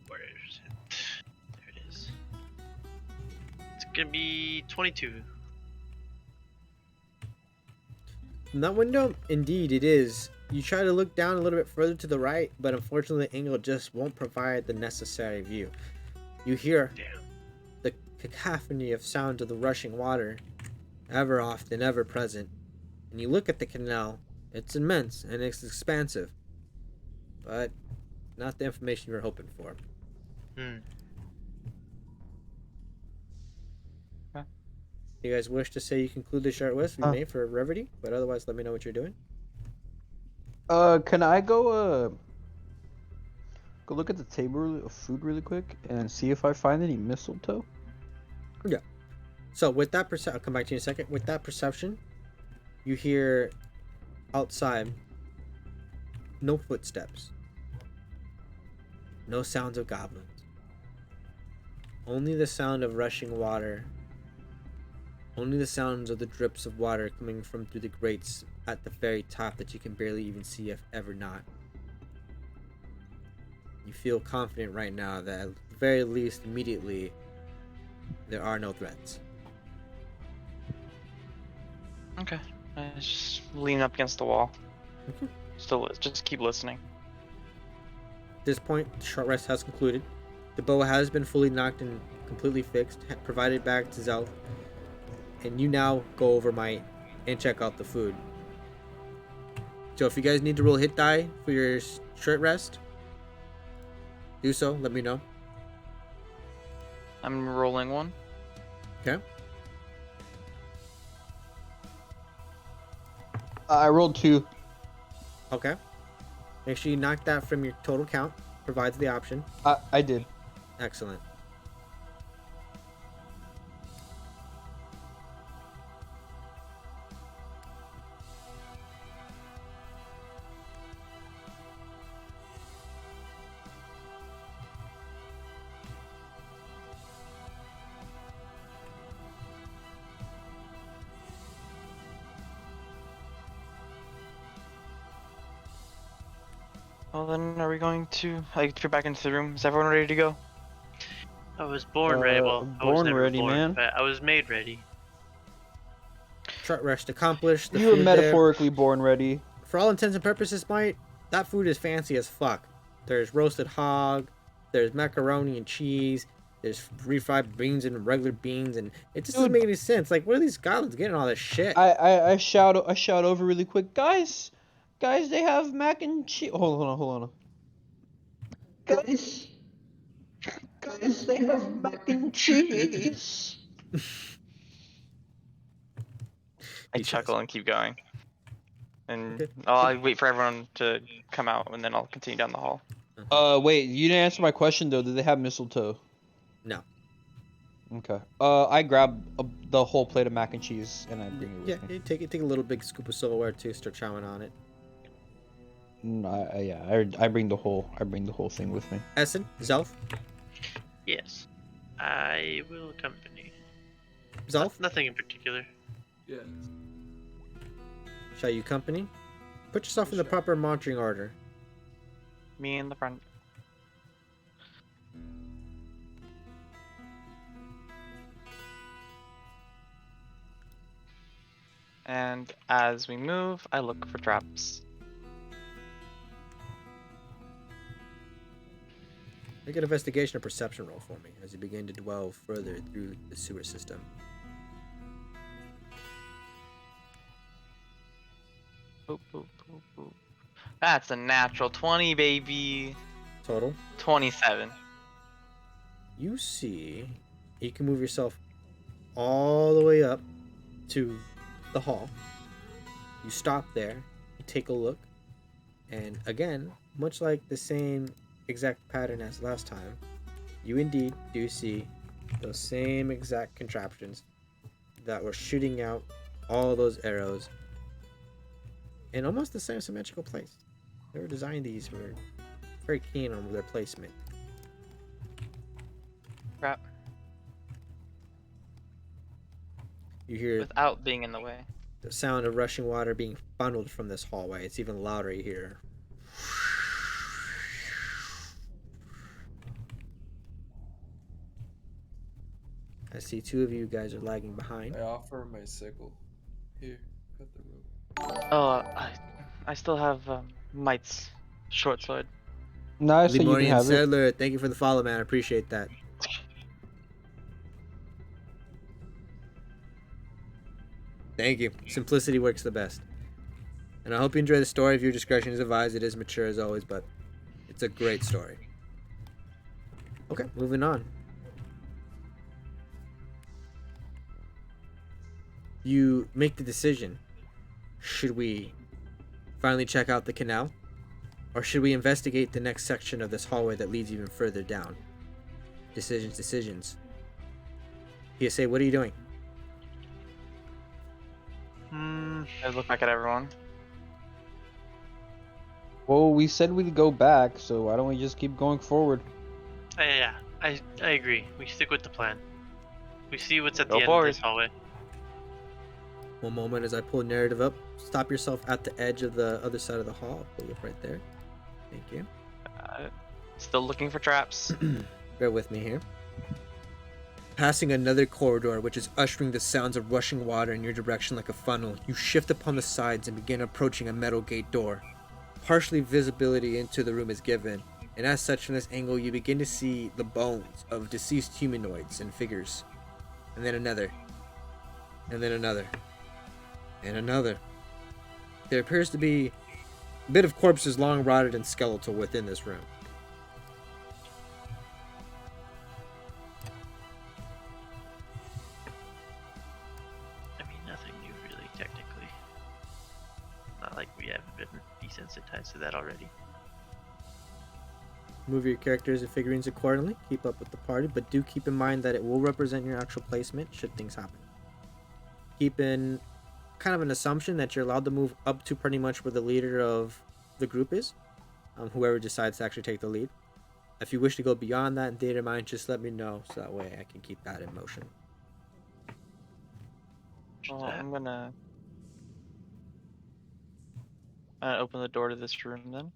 Where is it? There it is. It's gonna be 22. From that window, indeed it is. You try to look down a little bit further to the right, but unfortunately the angle just won't provide the necessary view. You hear the cacophony of sounds of the rushing water, ever often, ever present. And you look at the canal, it's immense and it's expansive, but not the information you're hoping for. You guys wish to say you conclude the short rest we made for brevity, but otherwise let me know what you're doing. Can I go look at the table of food really quick and see if I find any mistletoe? Yeah. So with that I'll come back to you in a second. With that perception, you hear outside no footsteps, no sounds of goblins, only the sound of rushing water, only the sounds of the drips of water coming from through the grates at the very top that you can barely even see if ever not. You feel confident right now that at the very least immediately there are no threats. Okay. I just lean up against the wall. Okay. Just keep listening. At this point, the short rest has concluded. The bow has been fully knocked and completely fixed, provided back to Zelf, and you now go over Might and check out the food. So if you guys need to roll hit die for your short rest, do so. Let me know. I'm rolling one. Okay. I rolled 2. Okay. Make sure you knock that from your total count. Provides the option. I did. Excellent. Well then, are we going to get back into the room? Is everyone ready to go? I was born ready. Well, I was born never ready, born, man. but I was made ready. Short rest accomplished. The You were food there, metaphorically born ready. for all intents and purposes, Mike, that food is fancy as fuck. There's roasted hog, there's macaroni and cheese, there's refried beans and regular beans, and it just doesn't Dude. make any sense. Like, where are these goblins getting all this shit? I shout over really quick, guys, they have mac and cheese. Hold on. Guys, they have mac and cheese. I He chuckle says. and keep going. And Okay. I'll wait for everyone to come out, and then I'll continue down the hall. Wait, you didn't answer my question though. Did they have mistletoe? No. Okay. I grab the whole plate of mac and cheese and I bring it with Yeah, me. you take a little big scoop of silverware too. Start chowing on it. I bring the whole thing with me. Essen, Zelf, Yes, I will accompany. Zelf, Nothing in particular. Yes. shall you company? Put yourself in the proper marching order. Me in the front. And as we move, I look for traps. Make an investigation or perception roll for me as you begin to delve further through the sewer system. Boop, boop, boop, boop. That's a natural 20, baby. Total. 27. You see, you can move yourself all the way up to the hall. You stop there, you take a look, and again, much like the same exact pattern as last time, you indeed do see those same exact contraptions that were shooting out all those arrows in almost the same symmetrical place. Whoever designed these were very keen on their placement. Crap. You hear Without being in the way. the sound of rushing water being funneled from this hallway. It's even louder here. I see two of you guys are lagging behind. I offer my sickle. Here, cut the rope. Oh, I still have Might's short sword. Nice, so you can Lemurian have it. Settler, thank you for the follow, man. I appreciate that. Thank you. Simplicity works the best. And I hope you enjoy the story. Viewer discretion is advised. It is mature as always, but it's a great story. Okay, moving on. You make the decision. Should we finally check out the canal? Or should we investigate the next section of this hallway that leads even further down? Decisions. PSA, what are you doing? I look back at everyone. Well, we said we'd go back, so why don't we just keep going forward? Yeah, I agree. We stick with the plan. We see what's at Go the end forward. of this hallway. One moment as I pull narrative up. Stop yourself at the edge of the other side of the hall. Pull you up right there. Thank you. Still looking for traps. Bear with me here. Passing another corridor, which is ushering the sounds of rushing water in your direction like a funnel, you shift upon the sides and begin approaching a metal gate door. Partially visibility into the room is given, and as such from this angle you begin to see the bones of deceased humanoids and figures. And then another. And then another. And another. There appears to be a bit of corpses long rotted and skeletal within this room. that already. Move your characters and figurines accordingly. Keep up with the party, but do keep in mind that it will represent your actual placement should things happen. Keep in kind of an assumption that you're allowed to move up to pretty much where the leader of the group is, whoever decides to actually take the lead. If you wish to go beyond that in theater mind, just let me know so that way I can keep that in motion. Well, I'm gonna open the door to this room then.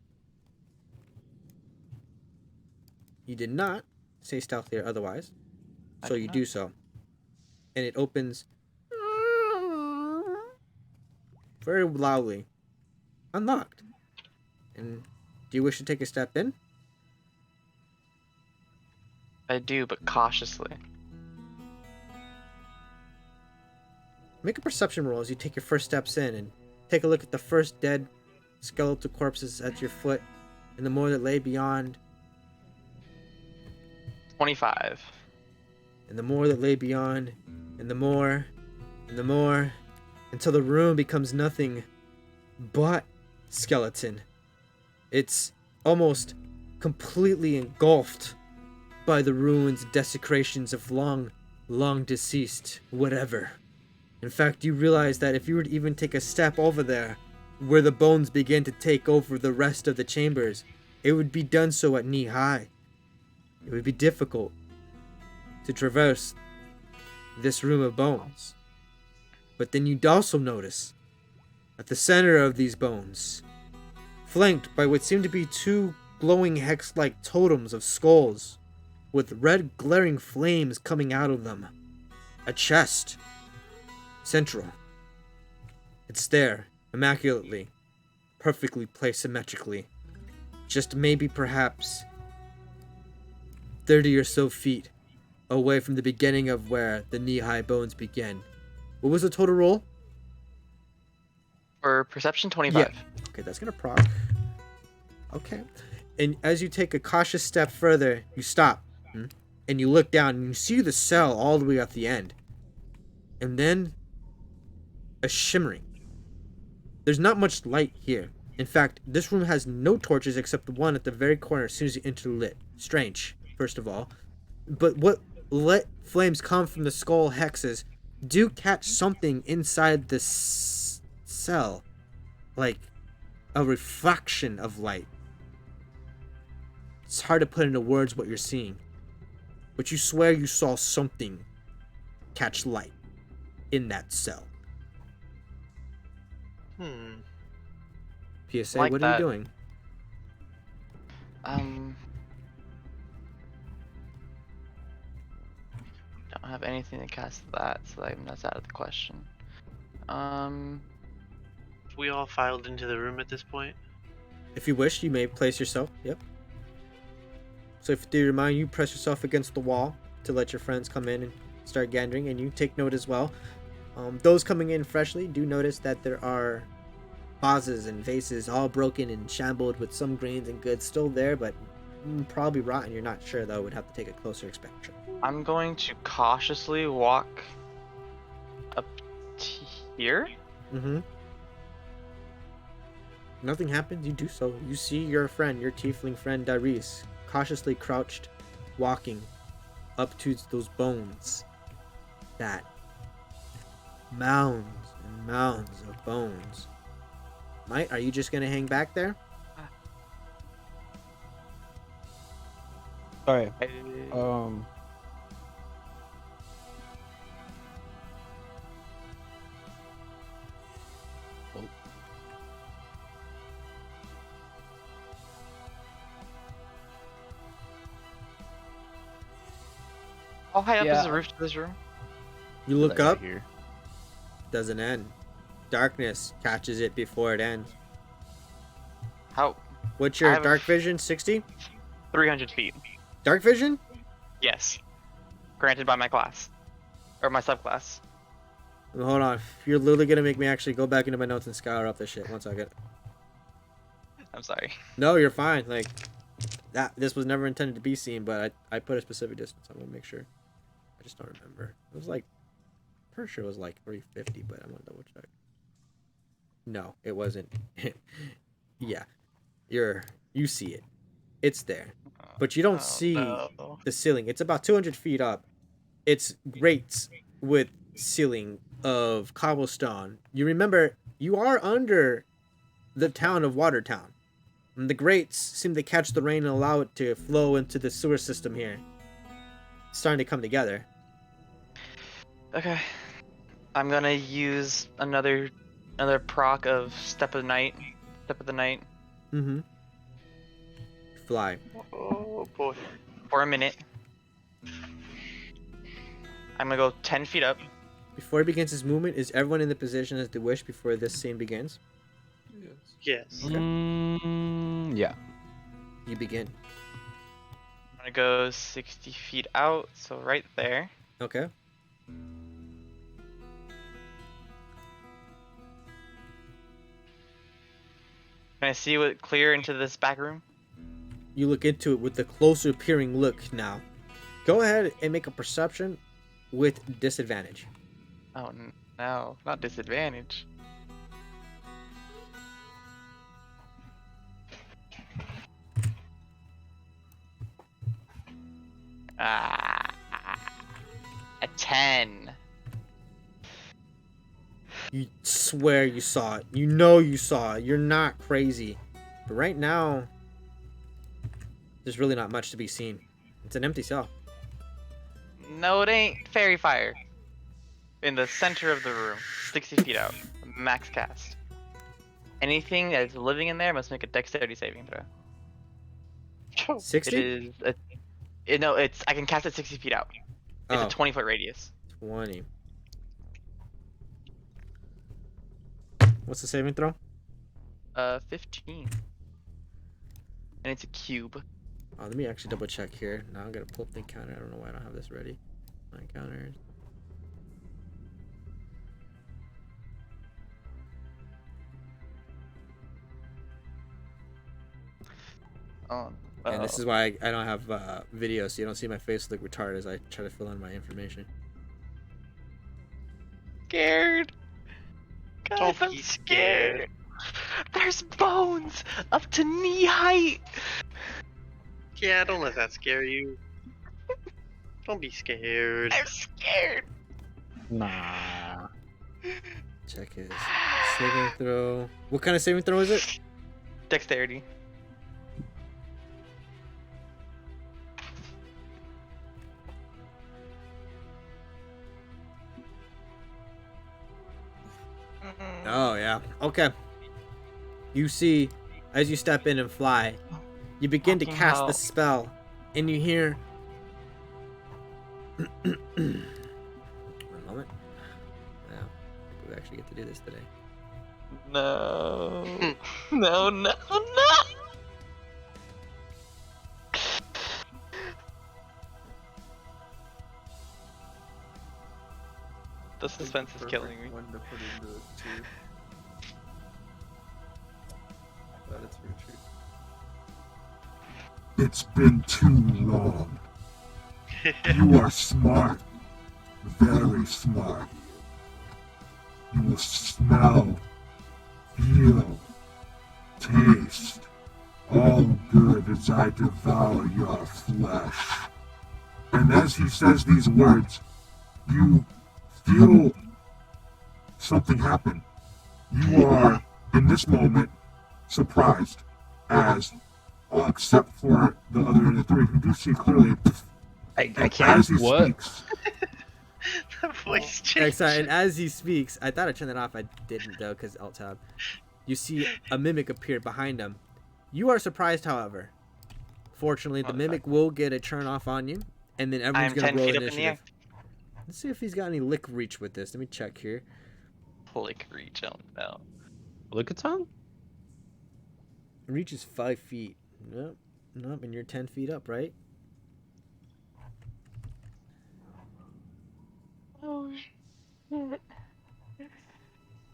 You did not say stealthily or otherwise, I so did you not. do so. And it opens very loudly. Unlocked. And do you wish to take a step in? I do, but cautiously. Make a perception roll as you take your first steps in and take a look at the first dead skeletal corpses at your foot and the more that lay beyond 25. and the more that lay beyond and the more until the room becomes nothing but skeleton. It's almost completely engulfed by the ruins and desecrations of long deceased whatever. In fact, you realize that if you were to even take a step over there, where the bones begin to take over the rest of the chambers, it would be done so at knee high. It would be difficult to traverse this room of bones. But then you'd also notice, at the center of these bones, flanked by what seem to be two glowing hex-like totems of skulls, with red glaring flames coming out of them, a chest. Central. It's there, immaculately, perfectly placed symmetrically. Just maybe perhaps 30 or so feet away from the beginning of where the knee-high bones begin. What was the total roll? For perception, 25. Yeah. Okay, that's gonna proc. Okay. And as you take a cautious step further, you stop. And you look down and you see the cell all the way at the end. And then a shimmering. There's not much light here. In fact, this room has no torches except the one at the very corner as soon as you enter the lit. Strange, first of all. But what lit flames come from the skull hexes do catch something inside the cell. Like a reflection of light. It's hard to put into words what you're seeing. But you swear you saw something catch light in that cell. PSA, Like what are that. you doing? Don't have anything to cast that, so that's out of the question. We all filed into the room at this point. If you wish, you may place yourself. Yep. So if you do your mind, you press yourself against the wall to let your friends come in and start gathering, and you take note as well. Those coming in freshly do notice that there are vases and vases all broken and shambled with some grains and goods still there, but probably rotten. You're not sure though. Would have to take a closer inspection. I'm going to cautiously walk up here. Nothing happens. You do so. You see your friend, your tiefling friend Darius, cautiously crouched, walking up to those bones. That mounds and mounds of bones. Mike, are you just gonna hang back there? Sorry. How high up Yeah. is the roof to this room? You look Right up. here. Doesn't end. Darkness catches it before it ends. How? What's I your have a dark vision? 60? 300 feet. Dark vision? Yes. Granted by my class. Or my subclass. Hold on. You're literally gonna make me actually go back into my notes and scour up this shit. 1 second. I'm sorry. No, you're fine. Like, this was never intended to be seen, but I put a specific distance. I want to make sure. I just don't remember. It was like, pretty sure it was like 350, but I'm gonna double check. No, it wasn't. Yeah. You see it. It's there. But you don't see no. the ceiling. It's about 200 feet up. It's grates with ceiling of cobblestone. You remember, you are under the town of Watertown. And the grates seem to catch the rain and allow it to flow into the sewer system here. It's starting to come together. Okay. I'm gonna use another proc of Step of the Night. Mm-hmm. Fly. Oh boy. For a minute. I'm gonna go 10 feet up. Before he begins his movement, is everyone in the position as they wish before this scene begins? Yes. Yeah. You begin. I'm gonna go 60 feet out, so right there. Okay. Can I see what clear into this back room? You look into it with a closer peering look now. Go ahead and make a perception with disadvantage. Oh no, not disadvantage. A 10. You swear you saw it. You know you saw it. You're not crazy. But right now, there's really not much to be seen. It's an empty cell. No, it ain't. Fairy fire. In the center of the room, 60 feet out. Max cast. Anything that's living in there must make a dexterity saving throw. 60? It is. No, it's. I can cast it 60 feet out. It's Oh. a 20-foot radius. 20. What's the saving throw? 15. And it's a cube. Oh, let me actually double check here. Now I'm gonna pull up the encounter. I don't know why I don't have this ready. My encounters. Oh. And this is why I don't have video, so you don't see my face look retarded as I try to fill in my information. Scared. Guys, Don't I'm be scared. There's bones up to knee height. Yeah, don't let that scare you. Don't be scared. I'm scared. Nah. Check his saving throw. What kind of saving throw is it? Dexterity. Oh, yeah. Okay. You see, as you step in and fly, you begin to Fucking cast hell. the spell, and you hear... One moment. Wow. We actually get to do this today. No. No, no, no. The suspense is killing me. When to put into it too. That it's very true. It's been too long. You are smart. Very smart. You will smell, feel, taste all good as I devour your flesh. And as he says these words, you feel something happen. You are, in this moment, surprised as, except for the other three who do see clearly, I as can't. he What? speaks, The voice Yeah, change. sorry, and as he speaks, I thought I turned it off. I didn't, though, because Alt Tab. You see a mimic appear behind him. You are surprised, however. Fortunately, the mimic will get a turn off on you, and then everyone's I'm going 10 to roll feet up in the air. initiative. Let's see if he's got any lick reach with this. Let me check here. Lick reach, oh no. Look at tongue. Reach is 5 feet. Nope. Nope, and you're 10 feet up, right? Oh shit.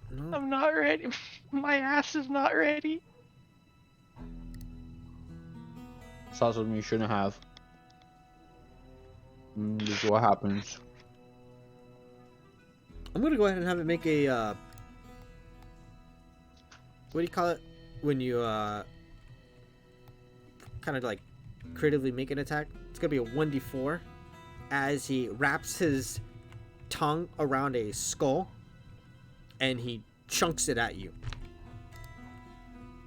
No. I'm not ready. My ass is not ready. Saw something you shouldn't have. This is what happens. I'm going to go ahead and have it make a, what do you call it? When you, kind of like creatively make an attack. It's gonna be a 1d4 as he wraps his tongue around a skull and he chunks it at you.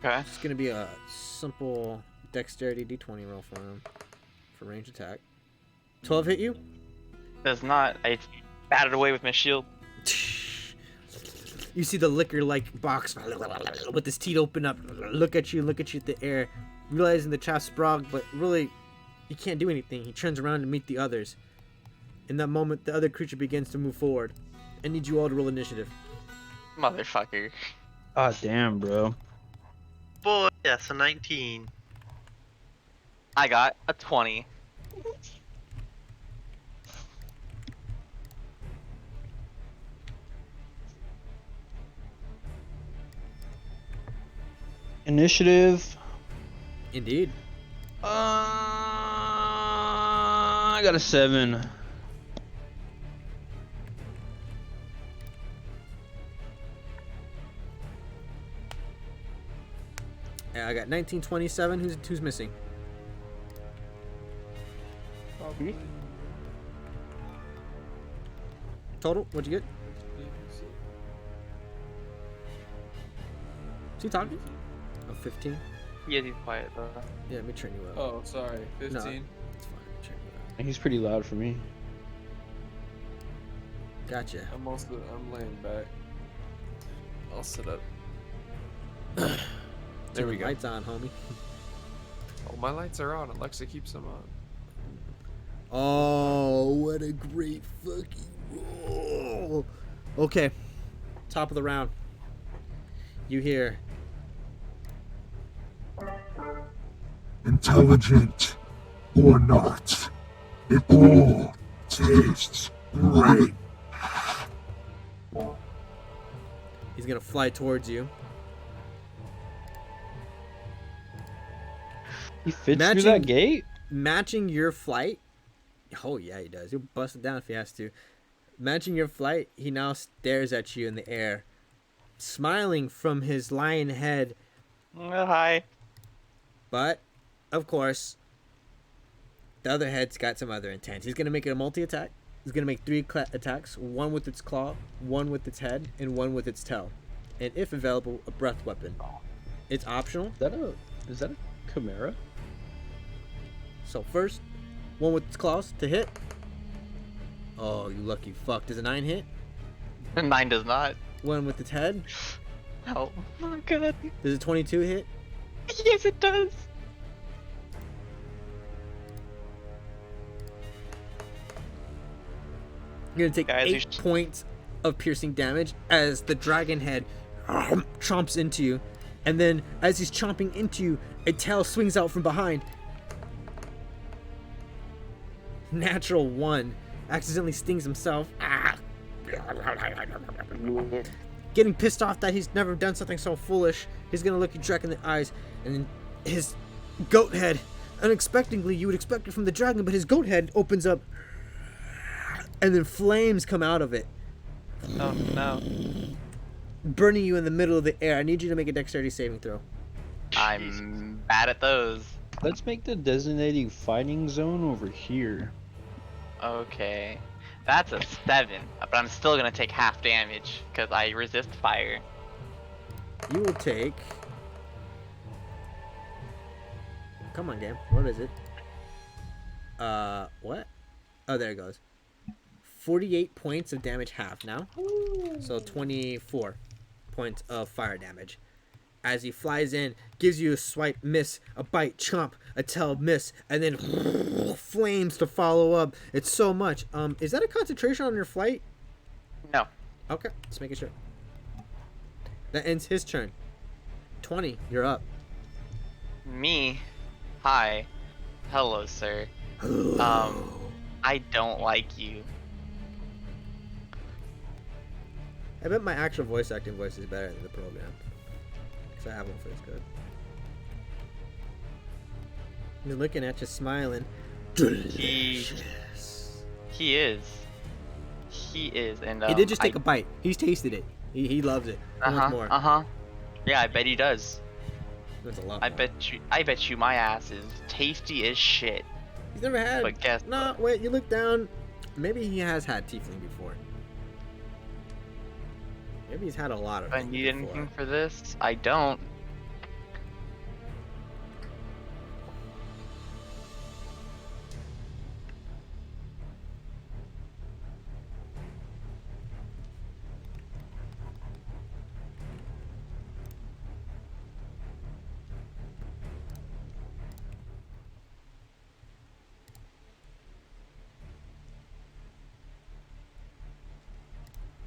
Okay. It's gonna be a simple dexterity d20 roll for him for range attack. 12 hit you? Does not. I batted away with my shield. You see the liquor-like box with his teeth open up, look at you at the air, realizing the trap sprog, but really, he can't do anything. He turns around to meet the others. In that moment, the other creature begins to move forward. I need you all to roll initiative. Motherfucker. Ah, damn, bro. Boy, that's a 19. I got a 20. Initiative. Indeed. I got a 7. I got 1927. Who's missing? Total? What'd you get? Is he talking? Oh, 15? Yeah, he's quiet though. Yeah, let me turn you up. Oh, sorry. 15. It's fine. Let me turn you up. He's pretty loud for me. Gotcha. I'm laying back. I'll sit up. There we go. Lights on, homie. Oh, my lights are on. Alexa keeps them on. Oh, what a great fucking roll. Okay. Top of the round. You hear. Intelligent or not, it all tastes great. He's gonna fly towards you. He fits through that gate? Matching your flight. Oh yeah, he does. He'll bust it down if he has to. Matching your flight, he now stares at you in the air, smiling from his lion head. Oh, hi. But, of course, the other head's got some other intent. He's gonna make it a multi-attack. He's gonna make 3 attacks: one with its claw, one with its head, and one with its tail. And if available, a breath weapon. It's optional. Is that a chimera? So first, one with its claws to hit. Oh, you lucky fuck. Does a 9 hit? 9 does not. One with its head. Oh my god. Does a 22 hit? Yes, it does. You're gonna take Guys, 8 points of piercing damage as the dragon head chomps into you. And then, as he's chomping into you, a tail swings out from behind. Natural 1. Accidentally stings himself. Getting pissed off that he's never done something so foolish, he's gonna look you direct in the eyes, and then his goat head, unexpectedly, you would expect it from the dragon, but his goat head opens up, and then flames come out of it. Oh no. Burning you in the middle of the air. I need you to make a dexterity saving throw. I'm bad at those. Let's make the designating fighting zone over here. Okay. That's a 7, but I'm still gonna take half damage because I resist fire. You will take... Come on, game. What is it? What? Oh, there it goes. 48 points of damage half now. So 24 points of fire damage. As he flies in, gives you a swipe, miss, a bite, chomp, a tail, miss, and then flames to follow up. It's so much. Is that a concentration on your flight? No. Okay, just making sure. That ends his turn. 20, you're up. Me? Hi. Hello, sir. I don't like you. I bet my actual voice acting voice is better than the program. Because I have one for this code. You're looking at you, smiling. Delicious. He is. He is, and He did just take a bite. He's tasted it. He loves it. He wants more. Yeah, I bet he does. That's a lot I more. bet you my ass is tasty as shit. He's never had. But guess No, what? wait. You look down. Maybe he has had tiefling before. Maybe he's had a lot of If I them need before. anything for this, I don't.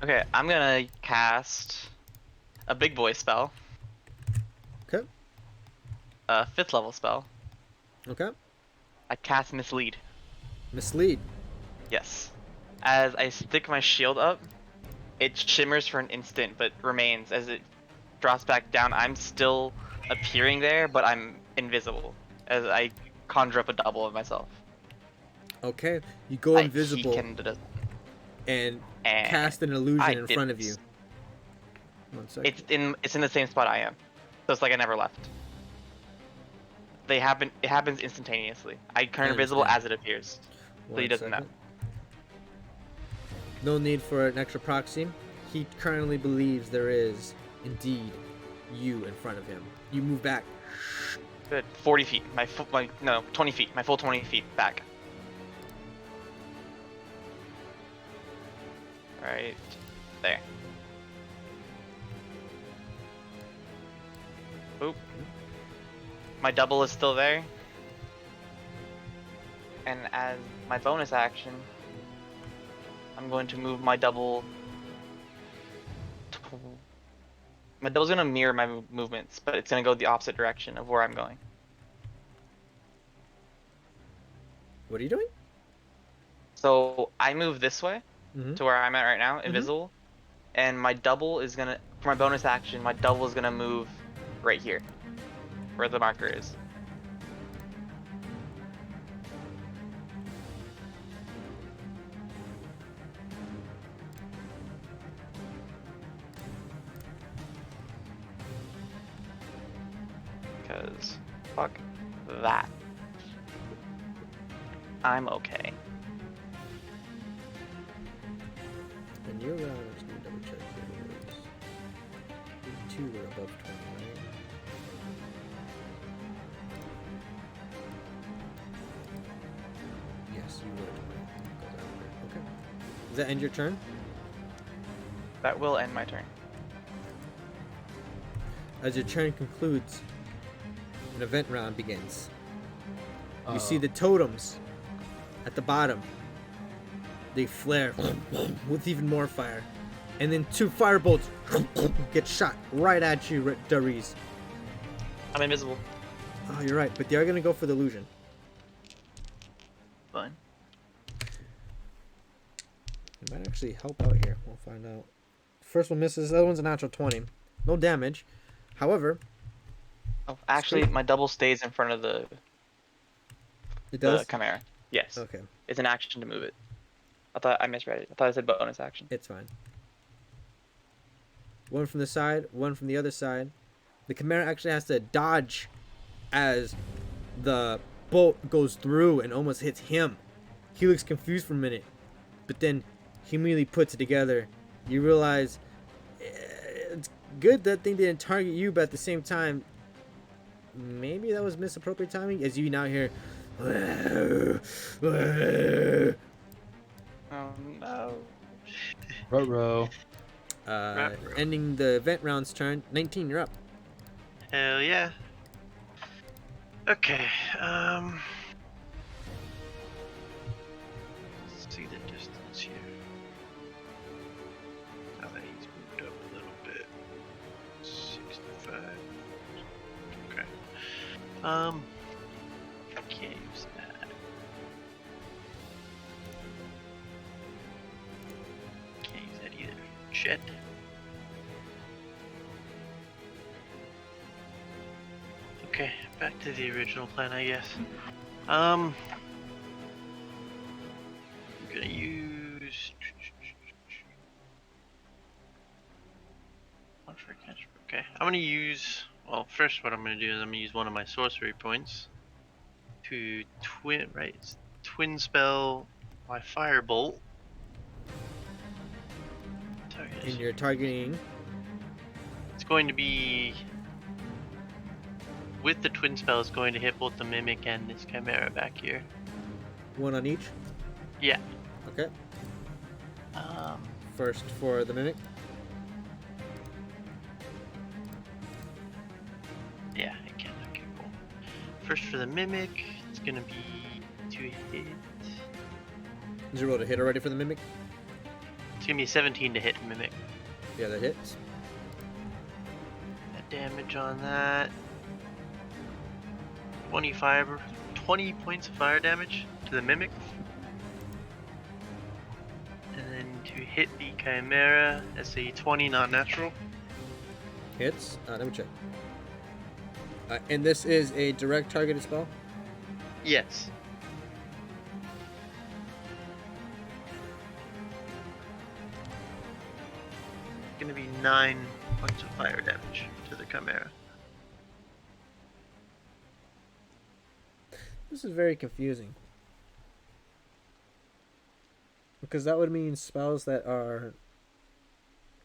Okay, I'm gonna cast a big boy spell. Okay. A 5th level spell. Okay. I cast Mislead. Mislead. Yes. As I stick my shield up, it shimmers for an instant, but remains. As it drops back down, I'm still appearing there, but I'm invisible. As I conjure up a double of myself. Okay. You go invisible and cast an illusion in didn't. front of you. 1 second. It's in the same spot I am, so it's like I never left. It happens instantaneously. I turn invisible as it appears, so he doesn't know. No need for an extra proxy. He currently believes there is indeed you in front of him. You move back. Good. 40 feet. 20 feet. My full 20 feet back. Right there. Oop. My double is still there. And as my bonus action, I'm going to move my double. My double's gonna mirror my movements, but it's gonna go the opposite direction of where I'm going. What are you doing? So I move this way to where I'm at right now, invisible, and my double is gonna, for my bonus action, my double is gonna move right here, where the marker is. Because fuck that. I'm okay. And you're around, I'm just gonna double check here. You two were above 20, right? Yes, you were 20. Okay. Does that end your turn? That will end my turn. As your turn concludes, an event round begins. You see the totems at the bottom. They flare with even more fire. And then 2 firebolts get shot right at you, Dariz. I'm invisible. Oh, you're right, but they are going to go for the illusion. Fine. It might actually help out here. We'll find out. First one misses. The other one's a natural 20. No damage. However... Oh, actually, my double stays in front of the chimera. Yes. Okay. It's an action to move it. I thought I misread it. I thought it said bonus action. It's fine. One from the side, one from the other side. The chimera actually has to dodge as the bolt goes through and almost hits him. He looks confused for a minute, but then he immediately puts it together. You realize it's good that thing didn't target you, but at the same time, maybe that was misappropriate timing. As you now hear, oh no. Ruh-roh. Ending the event round's turn. 19, you're up. Hell yeah. Okay, let's see the distance here. Now that he's moved up a little bit. 65. Okay. Can't use that. Can't use that either. Shit. Okay, back to the original plan, I guess. I'm gonna use okay, I'm gonna use Well, first, what I'm gonna do is I'm gonna use one of my sorcery points to twin spell my firebolt. And you're targeting. It's going to be with the twin spell. It's going to hit both the mimic and this chimera back here. One on each? Yeah. Okay. First for the mimic. Yeah, I can. Okay, cool. First for the mimic, it's gonna be 2 hit. Did you roll a hit already for the mimic? It's gonna be 17 to hit mimic. Yeah, that hits. That damage on that. 20 points of fire damage to the mimic. And then to hit the chimera, that's a 20 not natural. Hits. Let me check. And this is a direct targeted spell? Yes. Gonna be 9 points of fire damage to the chimera. This is very confusing. Because that would mean spells that are...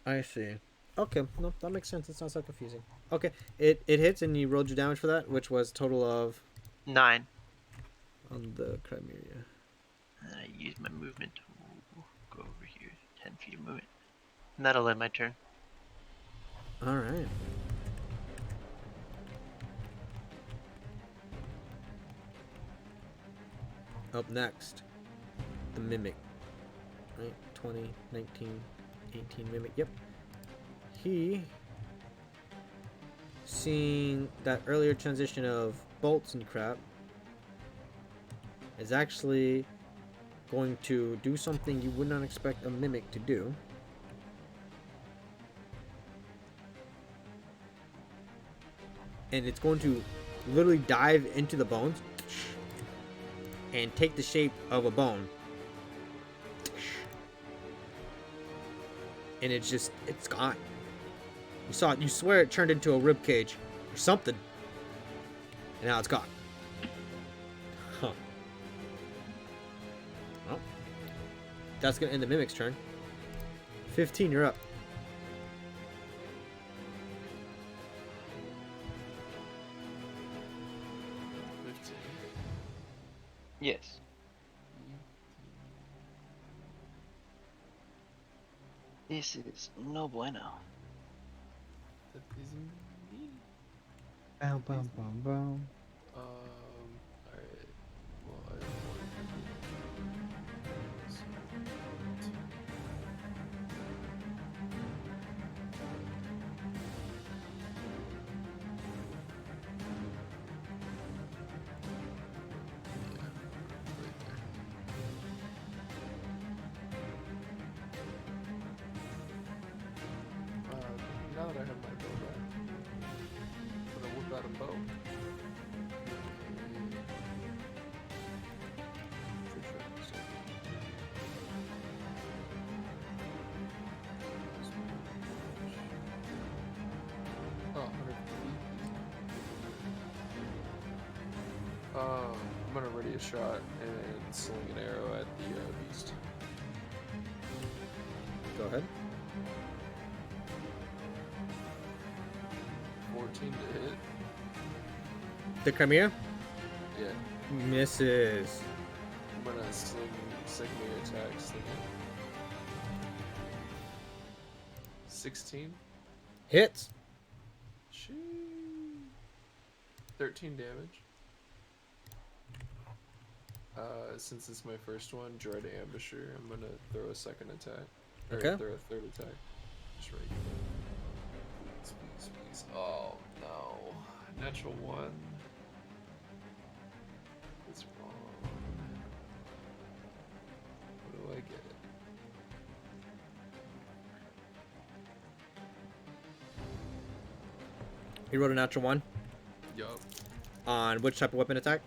I see. Okay, no, that makes sense. It's not so confusing. Okay, it hits and you rolled your damage for that, which was total of... 9. On the Chimera. And I use my movement to go over here. 10 feet of movement. And that'll end my turn. Alright. Up next, the Mimic. Right? 20, 19, 18 Mimic. Yep. He, seeing that earlier transition of bolts and crap, is actually going to do something you would not expect a Mimic to do. And it's going to literally dive into the bones and take the shape of a bone. And it's gone. You saw it, you swear it turned into a rib cage or something. And now it's gone. Huh. Well, that's gonna end the Mimic's turn. 15, you're up. Yes. This is no bueno. That isn't me. Bow, bow, bow, bow. Alright. Well, I have one. Now that I have my bow back, I'm gonna whip out a bow. For sure. Oh, 150. I'm gonna ready a shot and sling an arrow at the beast. Go ahead. 14 to hit. The Chimera Yeah. misses. I'm gonna sling secondary attack, sling it. 16. Hits. Shee. 13 damage. Since it's my first one, Dread Ambusher, I'm gonna throw a second attack. Or Okay. throw a third attack. Just right here. Please, please, please. Oh no. Natural 1. It's wrong. What do I get? You rolled a natural 1 Yup. on which type of weapon attack?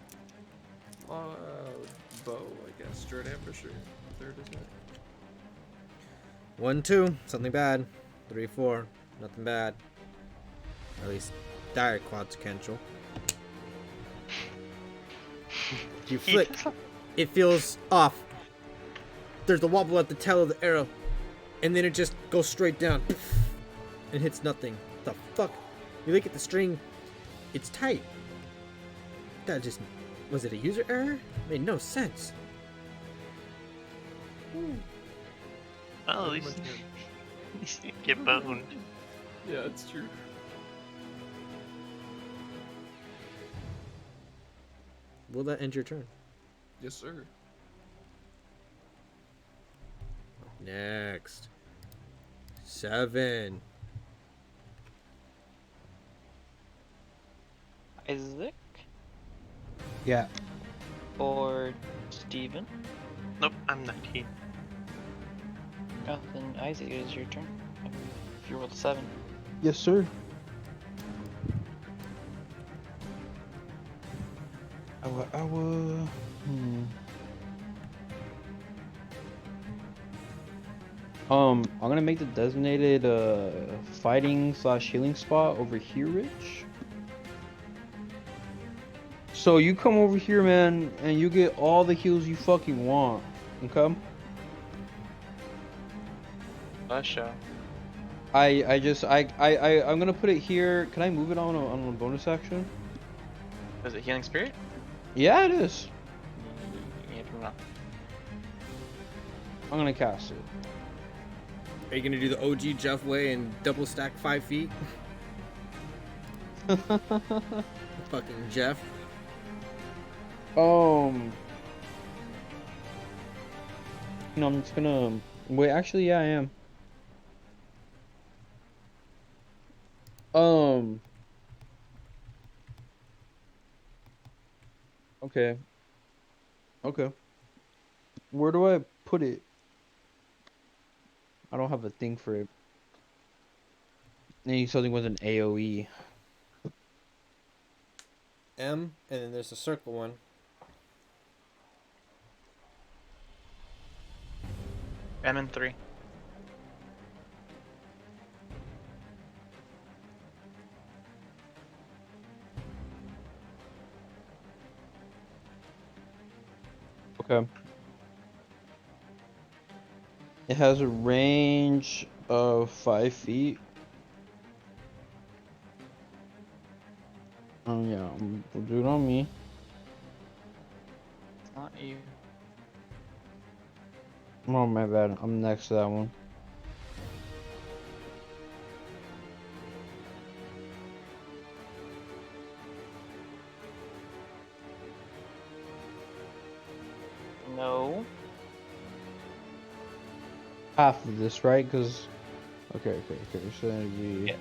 Bow, I guess. Dread Ambusher. Third attack. 1, 2, something bad. 3, 4, nothing bad. At least dire consequential. You flick, it feels off. There's a wobble at the tail of the arrow, and then it just goes straight down and hits nothing. The fuck? You look at the string, it's tight. That just, was it a user error? Made no sense. Well, at Pretty least, much at least you get boned. Yeah, it's true. Will that end your turn? Yes, sir. Next. 7. Isaac Yeah. or Steven? Nope, I'm 19. Oh, then Isaac, it is your turn. If you rolled a 7. Yes, sir. I'm gonna make the designated fighting / healing spot over here, Rich. So you come over here, man, and you get all the heals you fucking want. Okay? Last show. I'm gonna put it here. Can I move it on a bonus action? Is it Healing Spirit? Yeah, it is. Yeah, turn it on. I'm gonna cast it. Are you gonna do the OG Jeff way and double stack 5 feet? Fucking Jeff. No, I'm just gonna wait. Actually, yeah, I am. Okay. Okay. Where do I put it? I don't have a thing for it. I need something with an AoE. M, and then there's a circle one. M and 3. Okay. It has a range of 5 feet. Oh yeah, we'll do it on me. It's not you. Oh my bad, I'm next to that one. No. Half of this, right? Because okay. So that'd be Yeah.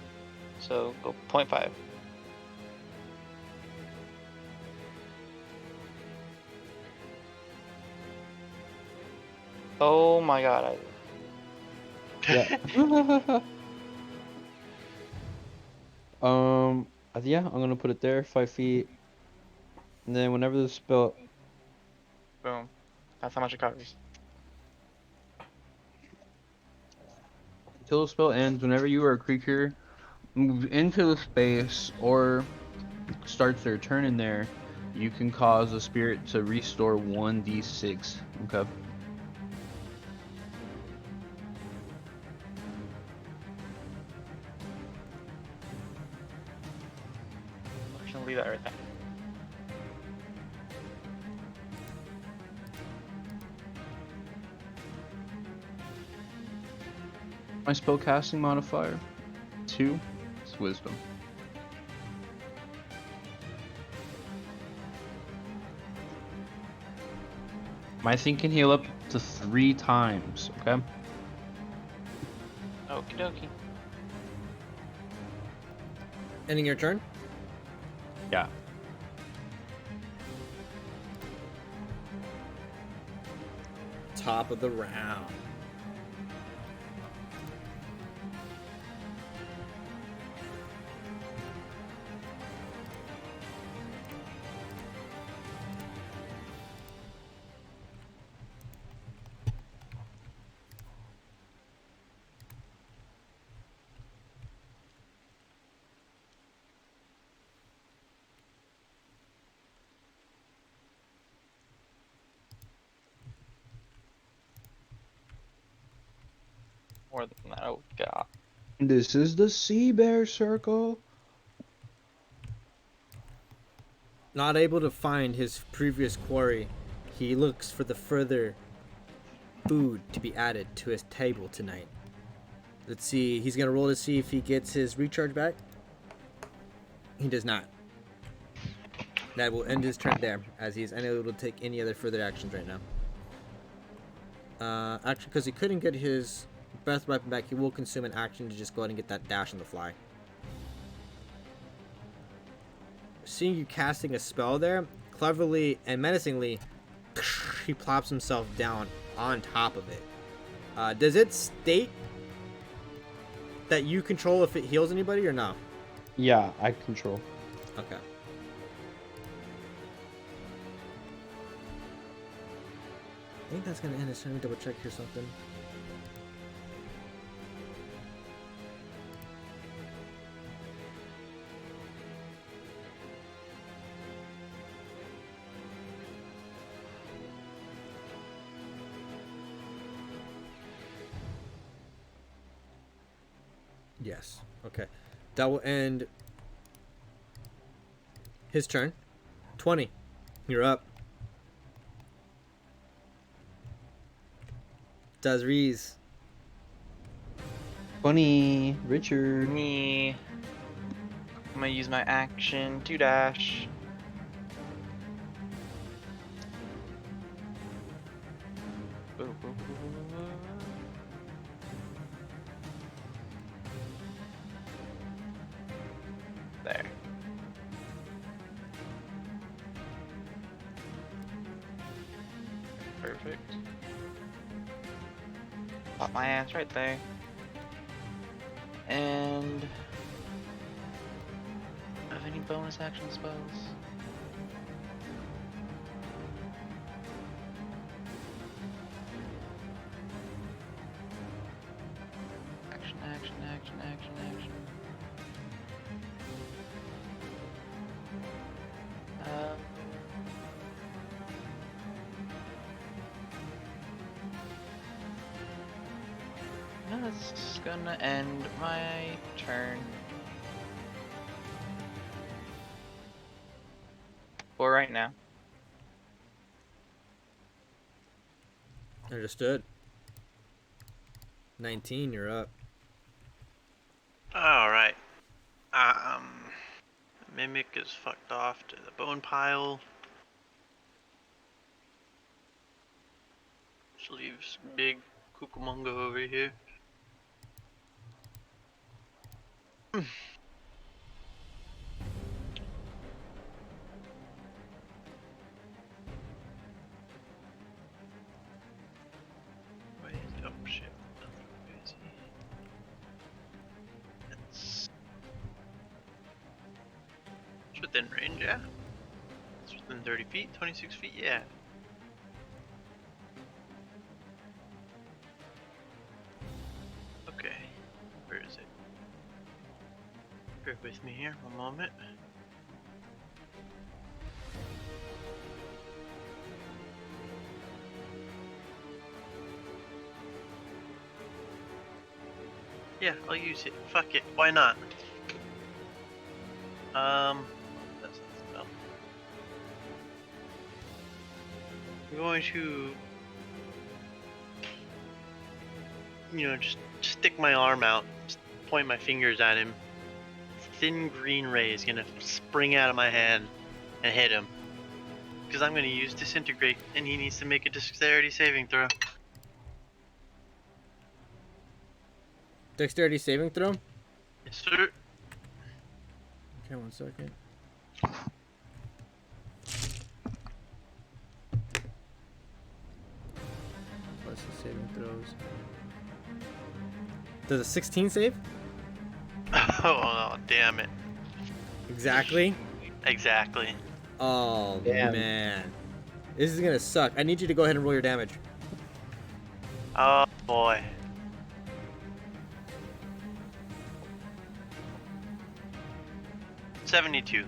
So go 0.5. Oh my god, yeah. Yeah, I'm gonna put it there, 5 feet, and then whenever the spell, Boom. That's how much it covers. until the spell ends, whenever you or a creature moves into the space or starts their turn in there, you can cause the spirit to restore 1d6. Okay. I'm just gonna leave that right there. My spellcasting modifier, 2, is Wisdom. My thing can heal up to 3 times, okay? okie dokie. Ending your turn? Yeah. Top of the round. More than that. Oh god. This is the sea bear circle. Not able to find his previous quarry, he looks for the further food to be added to his table tonight. Let's see, he's gonna roll to see if he gets his recharge back. He does not. That will end his turn there, as he's unable to take any other further actions right now. Actually, because he couldn't get his breath weapon back, he will consume an action to just go ahead and get that dash on the fly. Seeing you casting a spell there, cleverly and menacingly, he plops himself down on top of it. Does it state that you control if it heals anybody or no? Yeah, I control. Okay. I think that's gonna end his turn. Let me double check here something. Yes. Okay. That will end his turn. 20. You're up. Does Reese. Funny, Richard. Me. I'm gonna use my action to dash. There. Perfect. Pop my ass right there. And have any bonus action spells? Action, action, action, action, action. That's gonna end my turn. 4 right now. Understood. 19, you're up. Alright. Mimic is fucked off to the bone pile. Which leaves big Cucamonga over here. Wait, oh shit. It's within range, yeah? It's within 30 feet, 26 feet, yeah. Okay, where is it? Bear with me here, one moment. Yeah, I'll use it. Fuck it, why not? That's not the spell. I'm going to, just stick my arm out, just point my fingers at him. Thin green ray is gonna spring out of my hand and hit him. Because I'm gonna use Disintegrate, and he needs to make a Dexterity saving throw. Dexterity saving throw? Yes, sir. Okay, 1 second. Plus the saving throws. Does a 16 save? Oh, damn it. Exactly. Exactly. Oh, Damn. man. This is gonna suck. I need you to go ahead and roll your damage. Oh, boy. $72.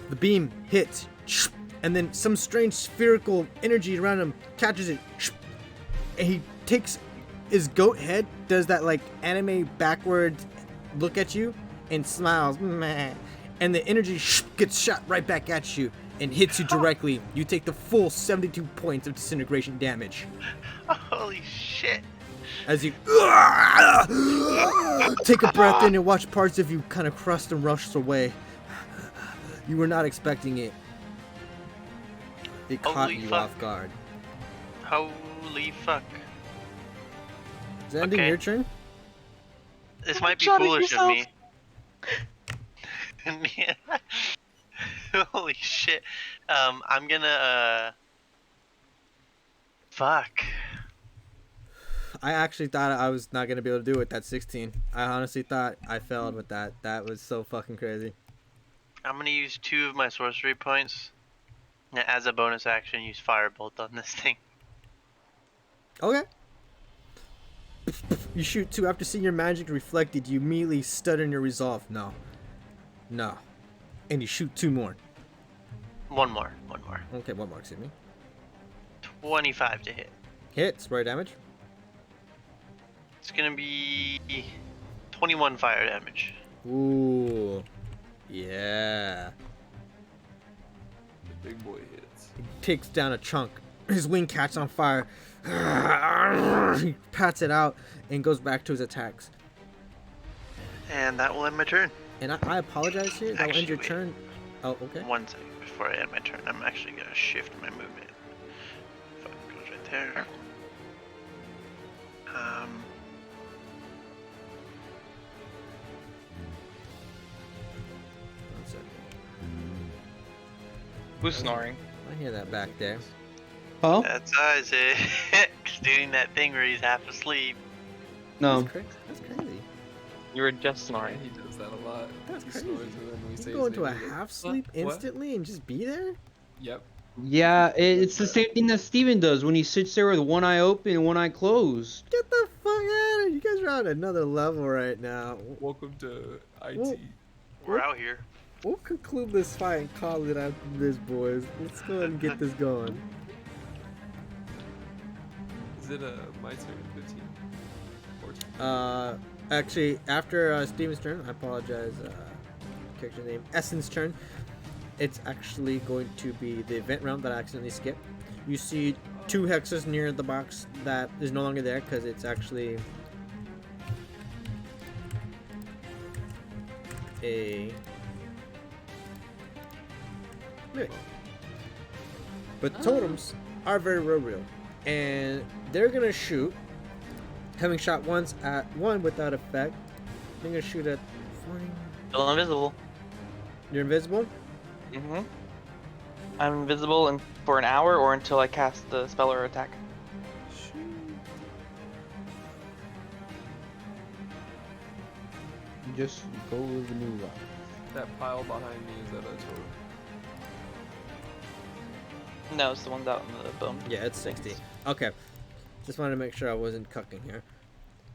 The beam hits, and then some strange spherical energy around him catches it, and he takes his goat head does that like anime backwards look at you and smiles, meh, and the energy gets shot right back at you and hits you directly. You take the full 72 points of disintegration damage Holy shit. as you take a breath in and watch parts of you kind of crust and rush away. You were not expecting it. It caught Holy you fuck. off guard. Holy fuck. Is that ending Okay. your turn? This might be Shot at foolish of me. yourself. Holy shit. I'm gonna, fuck. I actually thought I was not going to be able to do it, that 16. I honestly thought I failed with that. That was so fucking crazy. I'm gonna use 2 of my sorcery points. And as a bonus action, use Firebolt on this thing. Okay. You shoot 2. After seeing your magic reflected, you immediately stutter in your resolve. No. No. And you shoot 2 more. One more. Okay, 1 more, excuse me. 25 to hit. Hits, right damage. It's gonna be 21 fire damage. Ooh. Yeah. The big boy hits. He takes down a chunk. His wing catches on fire. He pats it out and goes back to his attacks. And that will end my turn. And I apologize here. That will end your Actually, turn. Oh, okay. 1 second before I end my turn. I'm actually gonna shift my movement. Fuck, goes right there. One second. Who's snoring? I hear that back there. Huh? That's Isaac. He's doing that thing where he's half asleep. No, That's crazy. you were just snoring. He does that a lot. That's He crazy. snores and then we You say go his into a name, he goes, half sleep "What? What?" instantly and just be there? Yep. Yeah, it's the same thing that Steven does when he sits there with one eye open and one eye closed. Get the fuck out of here. You guys are on another level right now. Welcome to IT. Well- We're out here. We'll conclude this fight and call it after this, boys. Let's go ahead and get this going. Is it my turn? 15? 14? Actually, after Steven's turn, I apologize, character name, Essen's turn, it's actually going to be the event round that I accidentally skipped. You see 2 hexes near the box that is no longer there because it's actually a mimic. But the totems are very real, and they're gonna shoot. Having shot once at 1 without effect, they're gonna shoot at 40. Still invisible. You're invisible. Mm-hmm. I'm invisible for an hour or until I cast the spell or attack. Just go with the new route. That pile behind me, is that a totem? No, it's the ones out in the bone. Yeah, it's 60. Okay. Just wanted to make sure I wasn't cucking here.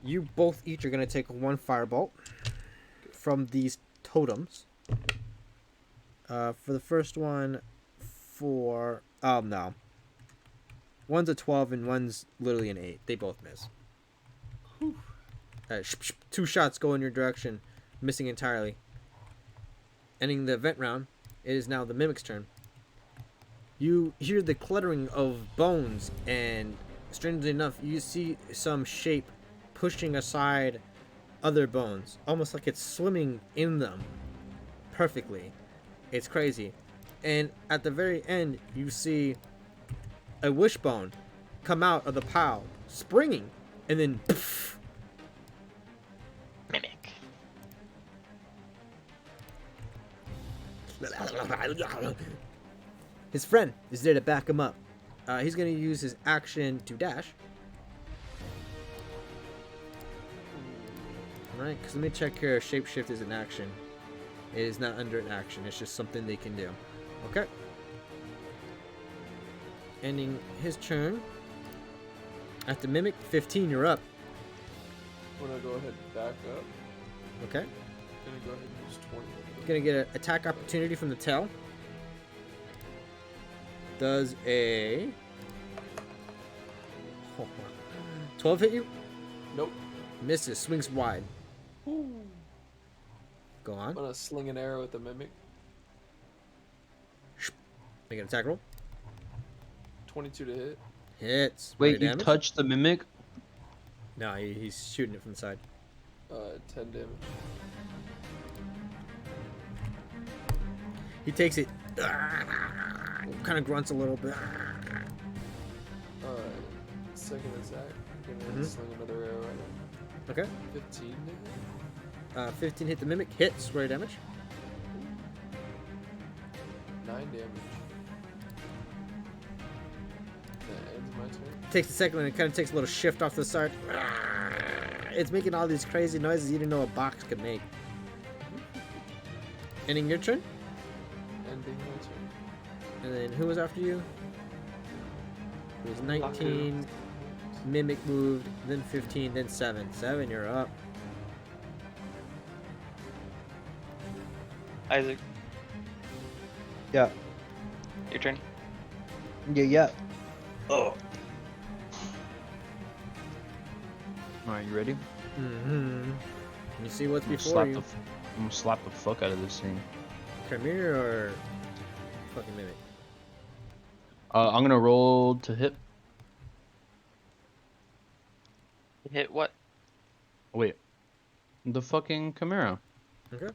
You both each are gonna take 1 firebolt from these totems. For the first one, no. One's a 12 and one's literally an 8. They both miss. 2 shots go in your direction, missing entirely. Ending the event round, it is now the mimic's turn. You hear the cluttering of bones, and strangely enough, you see some shape pushing aside other bones, almost like it's swimming in them perfectly. It's crazy. And at the very end, you see a wishbone come out of the pile, springing, and then poof. Mimic. His friend is there to back him up. He's going to use his action to dash. Alright, because let me check here. Shapeshift is an action. It is not under an action. It's just something they can do. Okay. Ending his turn. At the Mimic, 15, you're up. I'm gonna go ahead and back up. Okay. Gonna go ahead and use 20. Gonna get an attack opportunity from the tail. Does a 12 hit you? Nope. Misses. Swings wide. Ooh. Go I'm on. gonna sling an arrow at the mimic. Make an attack roll. 22 to hit. Hits. Wait, Roll your you damage. touched the mimic? No, he's shooting it from the side. 10 damage. He takes it. Kind of grunts a little bit. Second attack. Gonna sling another arrow at him. Okay. 15 to hit. 15 hit the mimic. Hits. Roll your damage. 9 damage. That ends my turn. Takes the second one and kind of takes a little shift off to the side. It's making all these crazy noises you didn't know a box could make. Ending your turn. Ending my turn. And then who was after you? It was 19. Mimic moved, then 15, then 7. 7, you're up. Isaac, Yeah. your turn. Yeah. Oh. Alright, you ready? Mm-hmm. You see what's I'm before you. I'm gonna slap the fuck out of this thing. Come here or fucking mimic. I'm gonna roll to hit. Hit what? Wait. The fucking Chimera. Okay.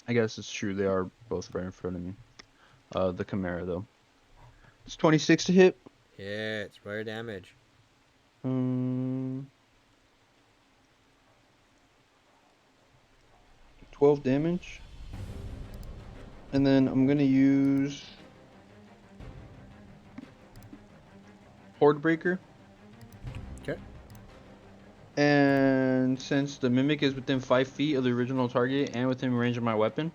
I guess it's true. They are both right in front of me. The Chimera though. It's 26 to hit. Hits. Roll your damage. 12 damage. And then I'm gonna use Horde Breaker. Okay. And since the Mimic is within 5 feet of the original target and within range of my weapon,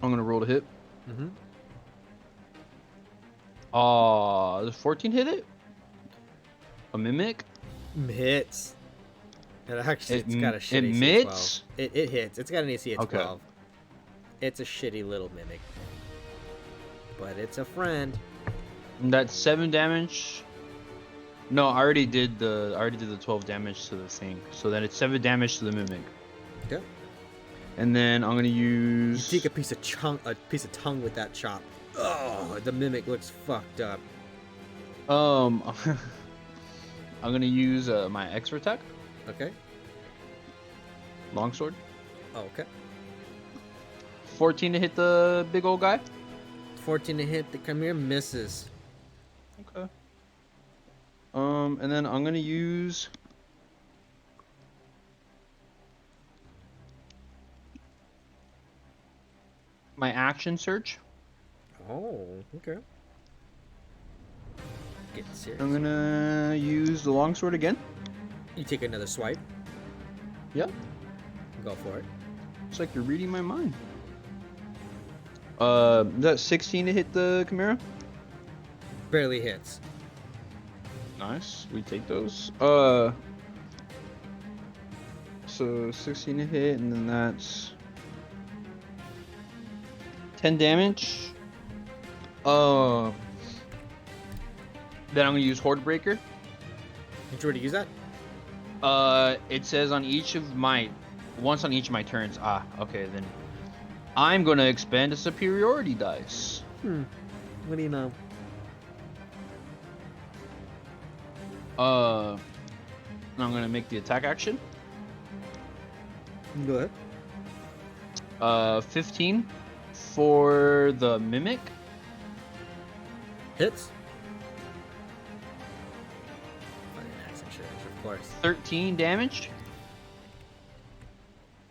I'm gonna roll to hit. Mm-hmm. Does 14 hit it? A Mimic? Hits. It actually, it's got a shitty it AC mits? 12. It hits. It's got an AC of Okay. 12. It's a shitty little mimic. But it's a friend. That's 7 damage. No, I already did the 12 damage to the thing. So then it's 7 damage to the Mimic. Okay. And then I'm gonna use. You take a piece of tongue with that chop. Oh, the mimic looks fucked up. I'm gonna use my extra attack, Okay. longsword. Oh, okay. 14 to hit the big old guy. 14 to hit. The Chimera misses. Okay. And then I'm gonna use my action search. Oh, okay. Get serious. I'm gonna use the longsword again. You take another swipe. Yep. Go for it. It's like you're reading my mind. That's 16 to hit the Chimera. Barely hits. Nice. We take those. So 16 to hit, and then that's 10 damage. Then I'm gonna use Horde Breaker. Did you already use that? It says on each of my, once on each of my turns. Ah, okay. Then I'm gonna expend a superiority dice. What do you know? And I'm gonna make the attack action. Go ahead. 15 for the Mimic. Hits. Fucking accent change, of course. 13 damage.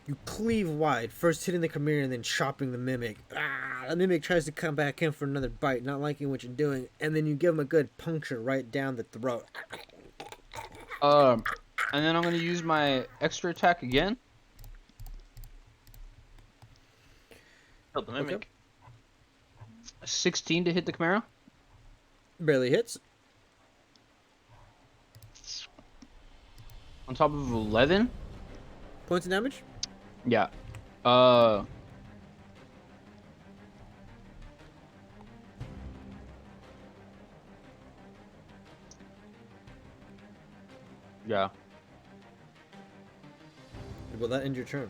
You cleave wide, first hitting the Chimera and then chopping the Mimic. The Mimic tries to come back in for another bite, not liking what you're doing, and then you give him a good puncture right down the throat. And then I'm gonna use my extra attack again. Killed the mimic. Okay. 16 to hit the Chimera. Barely hits. On top of 11. Points of damage? Yeah. Yeah. Will that end your turn?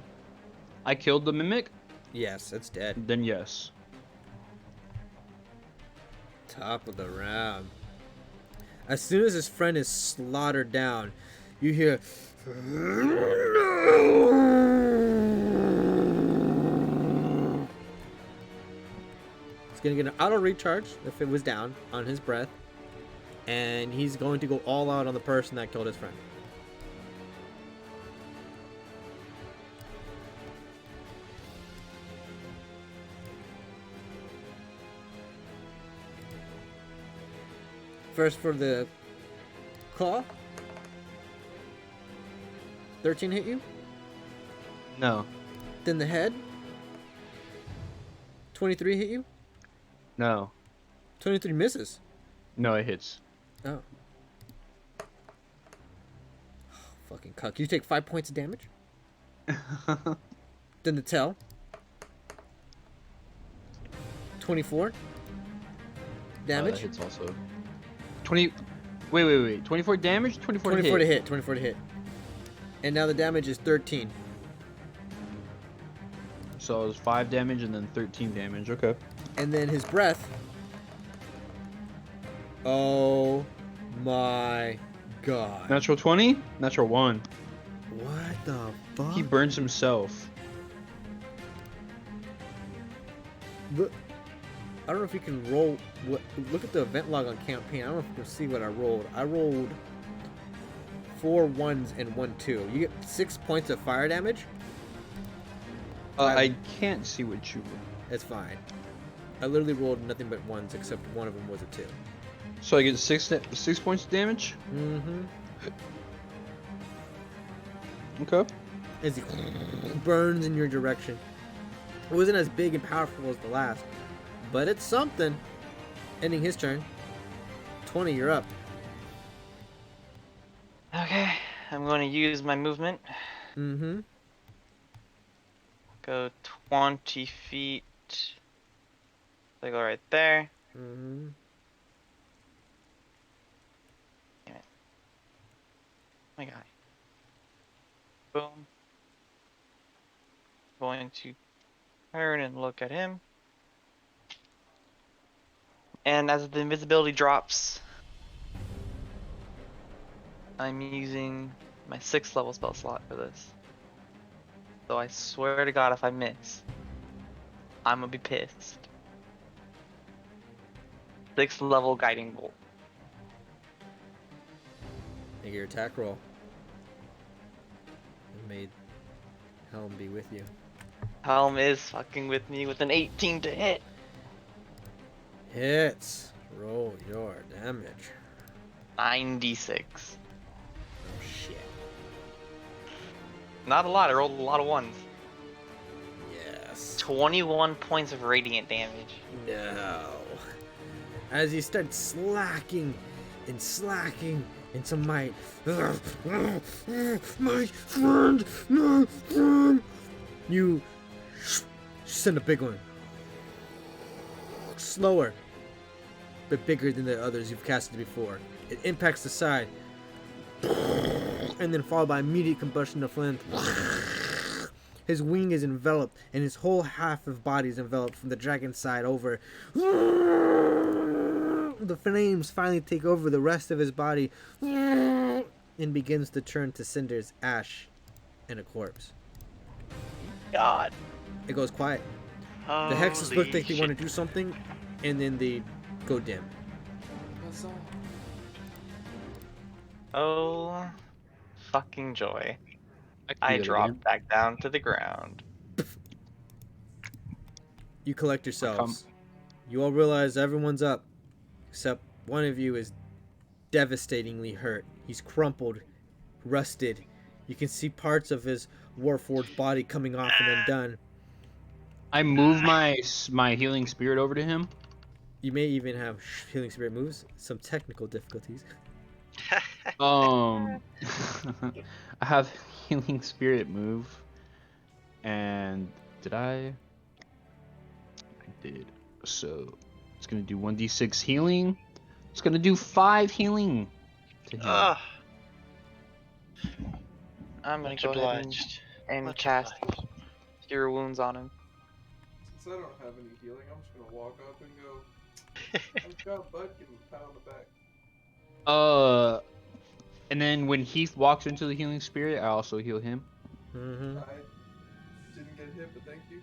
I killed the mimic. Yes, it's dead. Then yes. Top of the round. As soon as his friend is slaughtered down, you hear. He's gonna get an auto recharge if it was down on his breath, and he's going to go all out on the person that killed his friend. First for the claw. 13 hit you. No. Then the head. 23 hit you. No. 23 misses. No, it hits. Oh. Fucking cuck. You take 5 points of damage. Then the tail. 24 damage. That hits also. 20. Wait. 24 damage? 24 to hit. 24 to hit. 24 to hit. And now the damage is 13. So it was 5 damage and then 13 damage. Okay. And then his breath. Oh my god. Natural 20? Natural 1. What the fuck? He burns himself. Look, I don't know if you can roll. Look at the event log on campaign. I don't know if you can see what I rolled. I rolled 4 1s and 1 2. You get 6 points of fire damage. I can't see what you. It's fine. I literally rolled nothing but 1s, except one of them was a 2. So I get 6 points of damage. Mm-hmm. Okay. As he burns in your direction. It wasn't as big and powerful as the last, but it's something. Ending his turn. 20, you're up. Okay, I'm going to use my movement. Mm-hmm. Go 20 feet. I go right there. Mm-hmm. Damn it. My guy. Boom. Going to turn and look at him. And as the invisibility drops, I'm using my 6th level spell slot for this. So I swear to God, if I miss, I'm gonna be pissed. 6th level guiding bolt. Make your attack roll. It made Helm be with you. Helm is fucking with me with an 18 to hit. Hits. Roll your damage. 96. Oh shit. Not a lot. I rolled a lot of ones. Yes. 21 points of radiant damage. No. As you start slacking into might. My friend, my friend. You send a big one. Slower, but bigger than the others you've casted before. It impacts the side, and then followed by immediate combustion of flame. His wing is enveloped, and his whole half of body is enveloped from the dragon's side over. The flames finally take over the rest of his body, and begins to turn to cinders, ash, and a corpse. God. It goes quiet. Holy The hexes look like they shit. want to do something, and then they go dim. Oh, fucking joy. I do that dropped again. back down to the ground. You collect yourselves. You all realize everyone's up, except one of you is devastatingly hurt. He's crumpled, rusted. You can see parts of his warforged body coming off and undone. I move my healing spirit over to him. You may even have healing spirit moves. Some technical difficulties. I have healing spirit move, and did I? I did. So it's gonna do 1d6 healing. It's gonna do 5 healing to him. Ugh. I'm gonna Much go ahead obliged. and Much cast obliged. Cure Wounds on him. Since I don't have any healing, I'm just gonna walk up and go, I've got bud, give him a pat on the back. And then when Heath walks into the healing spirit, I also heal him. Mm-hmm. I didn't get hit, but thank you.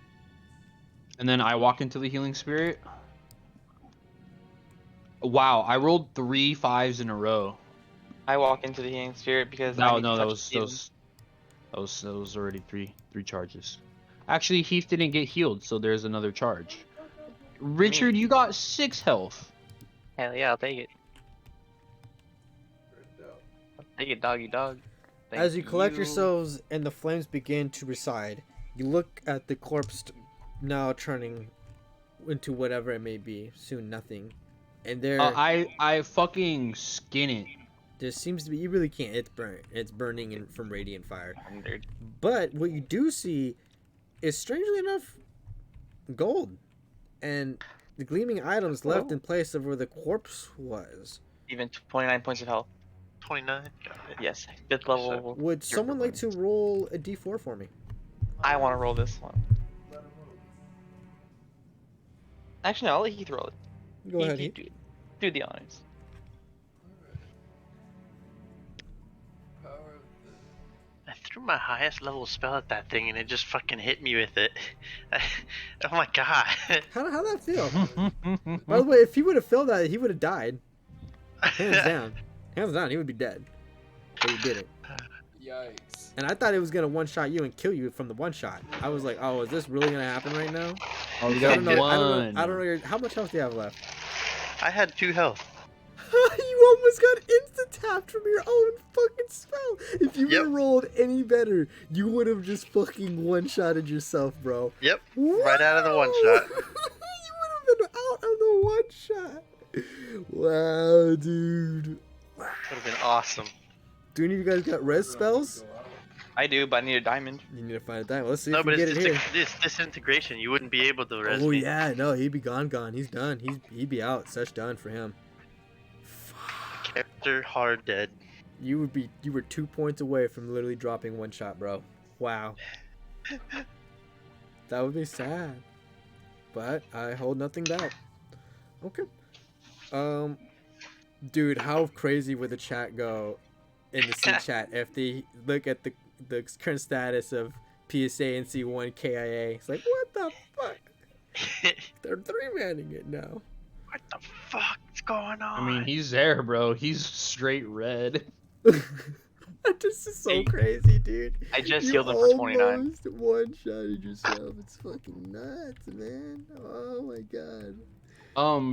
And then I walk into the healing spirit. Wow, I rolled 3 5s in a row. I walk into the healing spirit because I No, need to no, touch Steven. those already three charges. Actually, Heath didn't get healed, so there's another charge. Richard, you got 6 health. Hell yeah, I'll take it. I'll take it, doggy dog. As you collect yourselves and the flames begin to recede, you look at the corpse now turning into whatever it may be, soon nothing. And there I fucking skin it. there seems to be, you really can't, it's burning from radiant fire. 100. But what you do see is, strangely enough, gold and the gleaming items left in place of where the corpse was. Even 29 points of health. 29. Got it. Yes, 5th level. Would someone like to roll a d4 for me? I want to roll this one. Actually, no, I'll let Heath roll it. Go ahead, Heath. Do the honors. I threw my highest level spell at that thing and it just fucking hit me with it. Oh my god. How'd that feel? By the way, if he would have failed that, he would have died. Hands down. Hands down, he would be dead. But he didn't. Yikes. And I thought it was gonna one-shot you and kill you from the one-shot. I was like, oh, is this really gonna happen right now? Oh, you I got don't know. How much health do you have left? I had 2 health. You almost got insta-tapped from your own fucking spell. If you would have rolled any better, you would have just fucking one-shotted yourself, bro. Yep. Wow. Right out of the one shot. You would have been out of the one-shot. Wow, dude. Would have been awesome. Do any of you guys got res spells? I do, but I need a diamond. You need to find a diamond. Let's see No, if we but get it's it here. this disintegration. You wouldn't be able to res Oh me. yeah, no, he'd be gone. He's done. He'd be out. Such done for him. Character hard dead. You were 2 points away from literally dropping one shot, bro. Wow. That would be sad. But I hold nothing back. Okay. Dude, how crazy would the chat go in the C chat if they look at the current status of PSA and C1 KIA? It's like, what the fuck? They're 3-manning it now. What the fuck's going on? I mean, he's there, bro. He's straight red. This is so crazy, dude. I just healed him for 29. Almost one-shotted yourself. It's fucking nuts, man. Oh my god.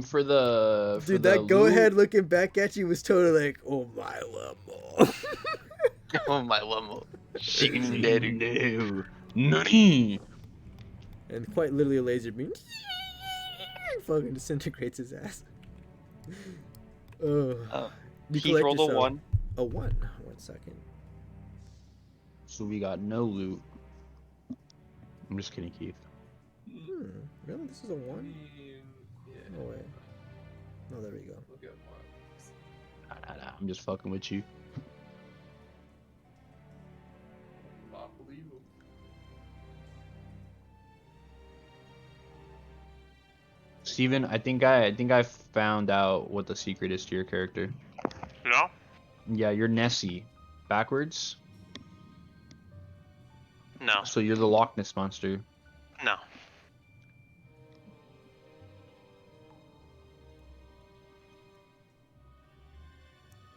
For the Dude, that go ahead looking back at you was totally like, oh my lamo. Oh my lamo. No. Nani. And quite literally a laser beam fucking disintegrates his ass. Oh. He rolled a 1. A 1. 1 second. So we got no loot. I'm just kidding, Keith. Really? This is a 1? No way. Oh, there we go. I'm just fucking with you. Steven, I think I found out what the secret is to your character. No? Yeah, you're Nessie. Backwards? No. So you're the Loch Ness monster. No.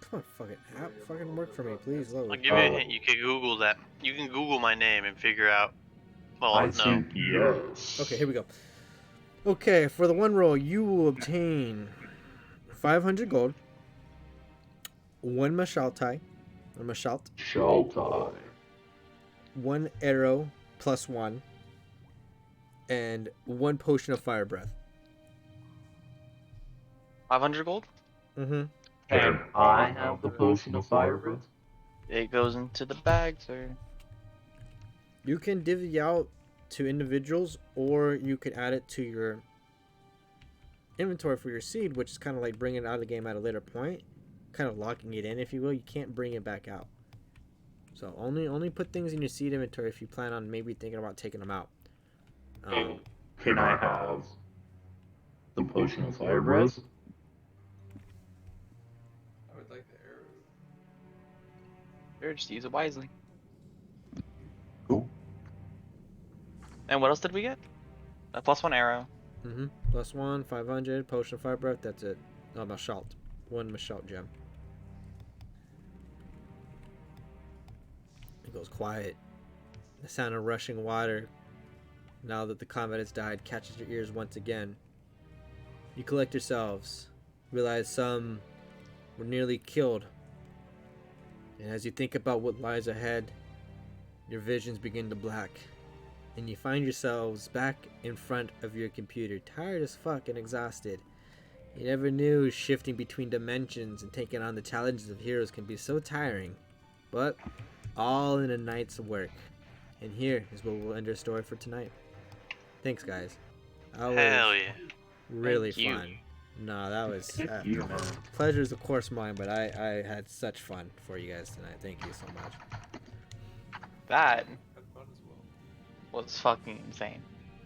Come on, fucking app, fucking work for me, please. Load. I'll give you a hint. You can Google that. You can Google my name and figure out. Well, I no. think yes. Okay, here we go. Okay, for the one roll, you will obtain 500 gold, 1 Mashaltai, or Mashalt, Showtime. 1 arrow plus 1, and 1 potion of fire breath. 500 gold? Mm-hmm. And I have the potion of fire breath. It goes into the bag, sir. You can divvy out to individuals, or you could add it to your inventory for your seed, which is kind of like bringing it out of the game at a later point, kind of locking it in, if you will. You can't bring it back out. So only put things in your seed inventory if you plan on maybe thinking about taking them out. Can I have the potion of fire breath? I would like the arrow. Sure, just use it wisely. Cool. And what else did we get? A +1 arrow. +1, 500, potion of fire breath. That's it. Oh, Mashalt. 1 Mashalt gem. It goes quiet. The sound of rushing water, now that the combat has died, catches your ears once again. You collect yourselves, realize some were nearly killed. And as you think about what lies ahead, your visions begin to black. And you find yourselves back in front of your computer, tired as fuck and exhausted. You never knew shifting between dimensions and taking on the challenges of heroes can be so tiring. But all in a night's work. And here is what will end our story for tonight. Thanks, guys. That was Hell yeah. really Thank you. fun. No, that was you. pleasure's of course mine, but I had such fun for you guys tonight. Thank you so much. That Had fun as well. was fucking insane.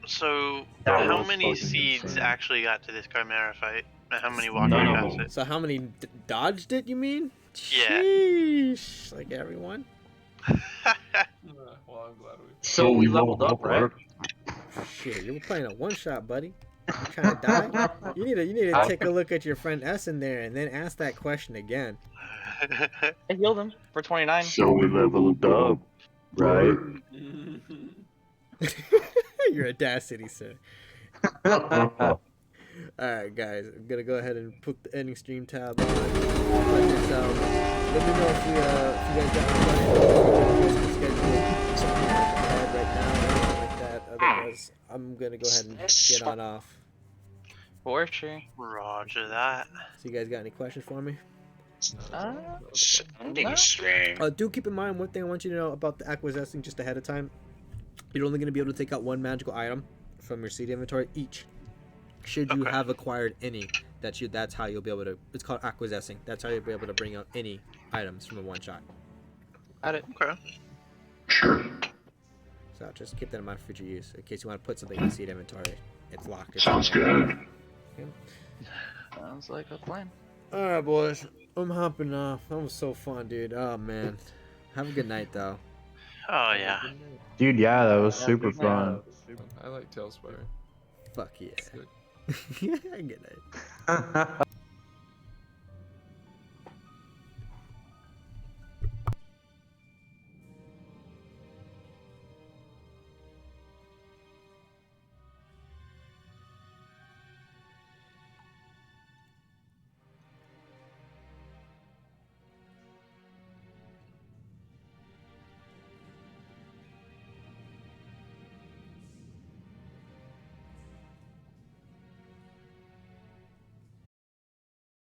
So, That how was many fucking seeds insane. actually got to this Chimera fight? And how many walked None right of past them. it? So how many dodged it? You mean? Yeah. Sheesh. Like everyone. Well, I'm glad we. So we leveled up, right? Shit, you were playing a one shot, buddy. You trying to die? You need to take a look at your friend S in there and then ask that question again. I healed him for 29. So we leveled up, right? Your audacity, sir. Alright, guys, I'm gonna go ahead and put the ending stream tab on. Let yourself. Let me know if you guys got any questions. Schedule something ahead right now or anything like that. Otherwise, I'm gonna go ahead and get on off. For sure. Roger that. So, you guys got any questions for me? Ending stream. Do keep in mind one thing I want you to know about the acquiescing just ahead of time. You're only going to be able to take out one magical item from your seed inventory each. Should you have acquired any, that's how you'll be able to. It's called acquiescing. That's how you'll be able to bring out any items from a one shot. Got it. Okay. Sure. So just keep that in mind for future use. In case you want to put something in the seed inventory, it's locked. It's Sounds good. Sounds like a plan. All right, boys. I'm hopping off. That was so fun, dude. Oh man. Have a good night, though. Oh yeah. Dude, yeah, that was super fun. I like TALESPIRE. Fuck yeah. It's good. Good night.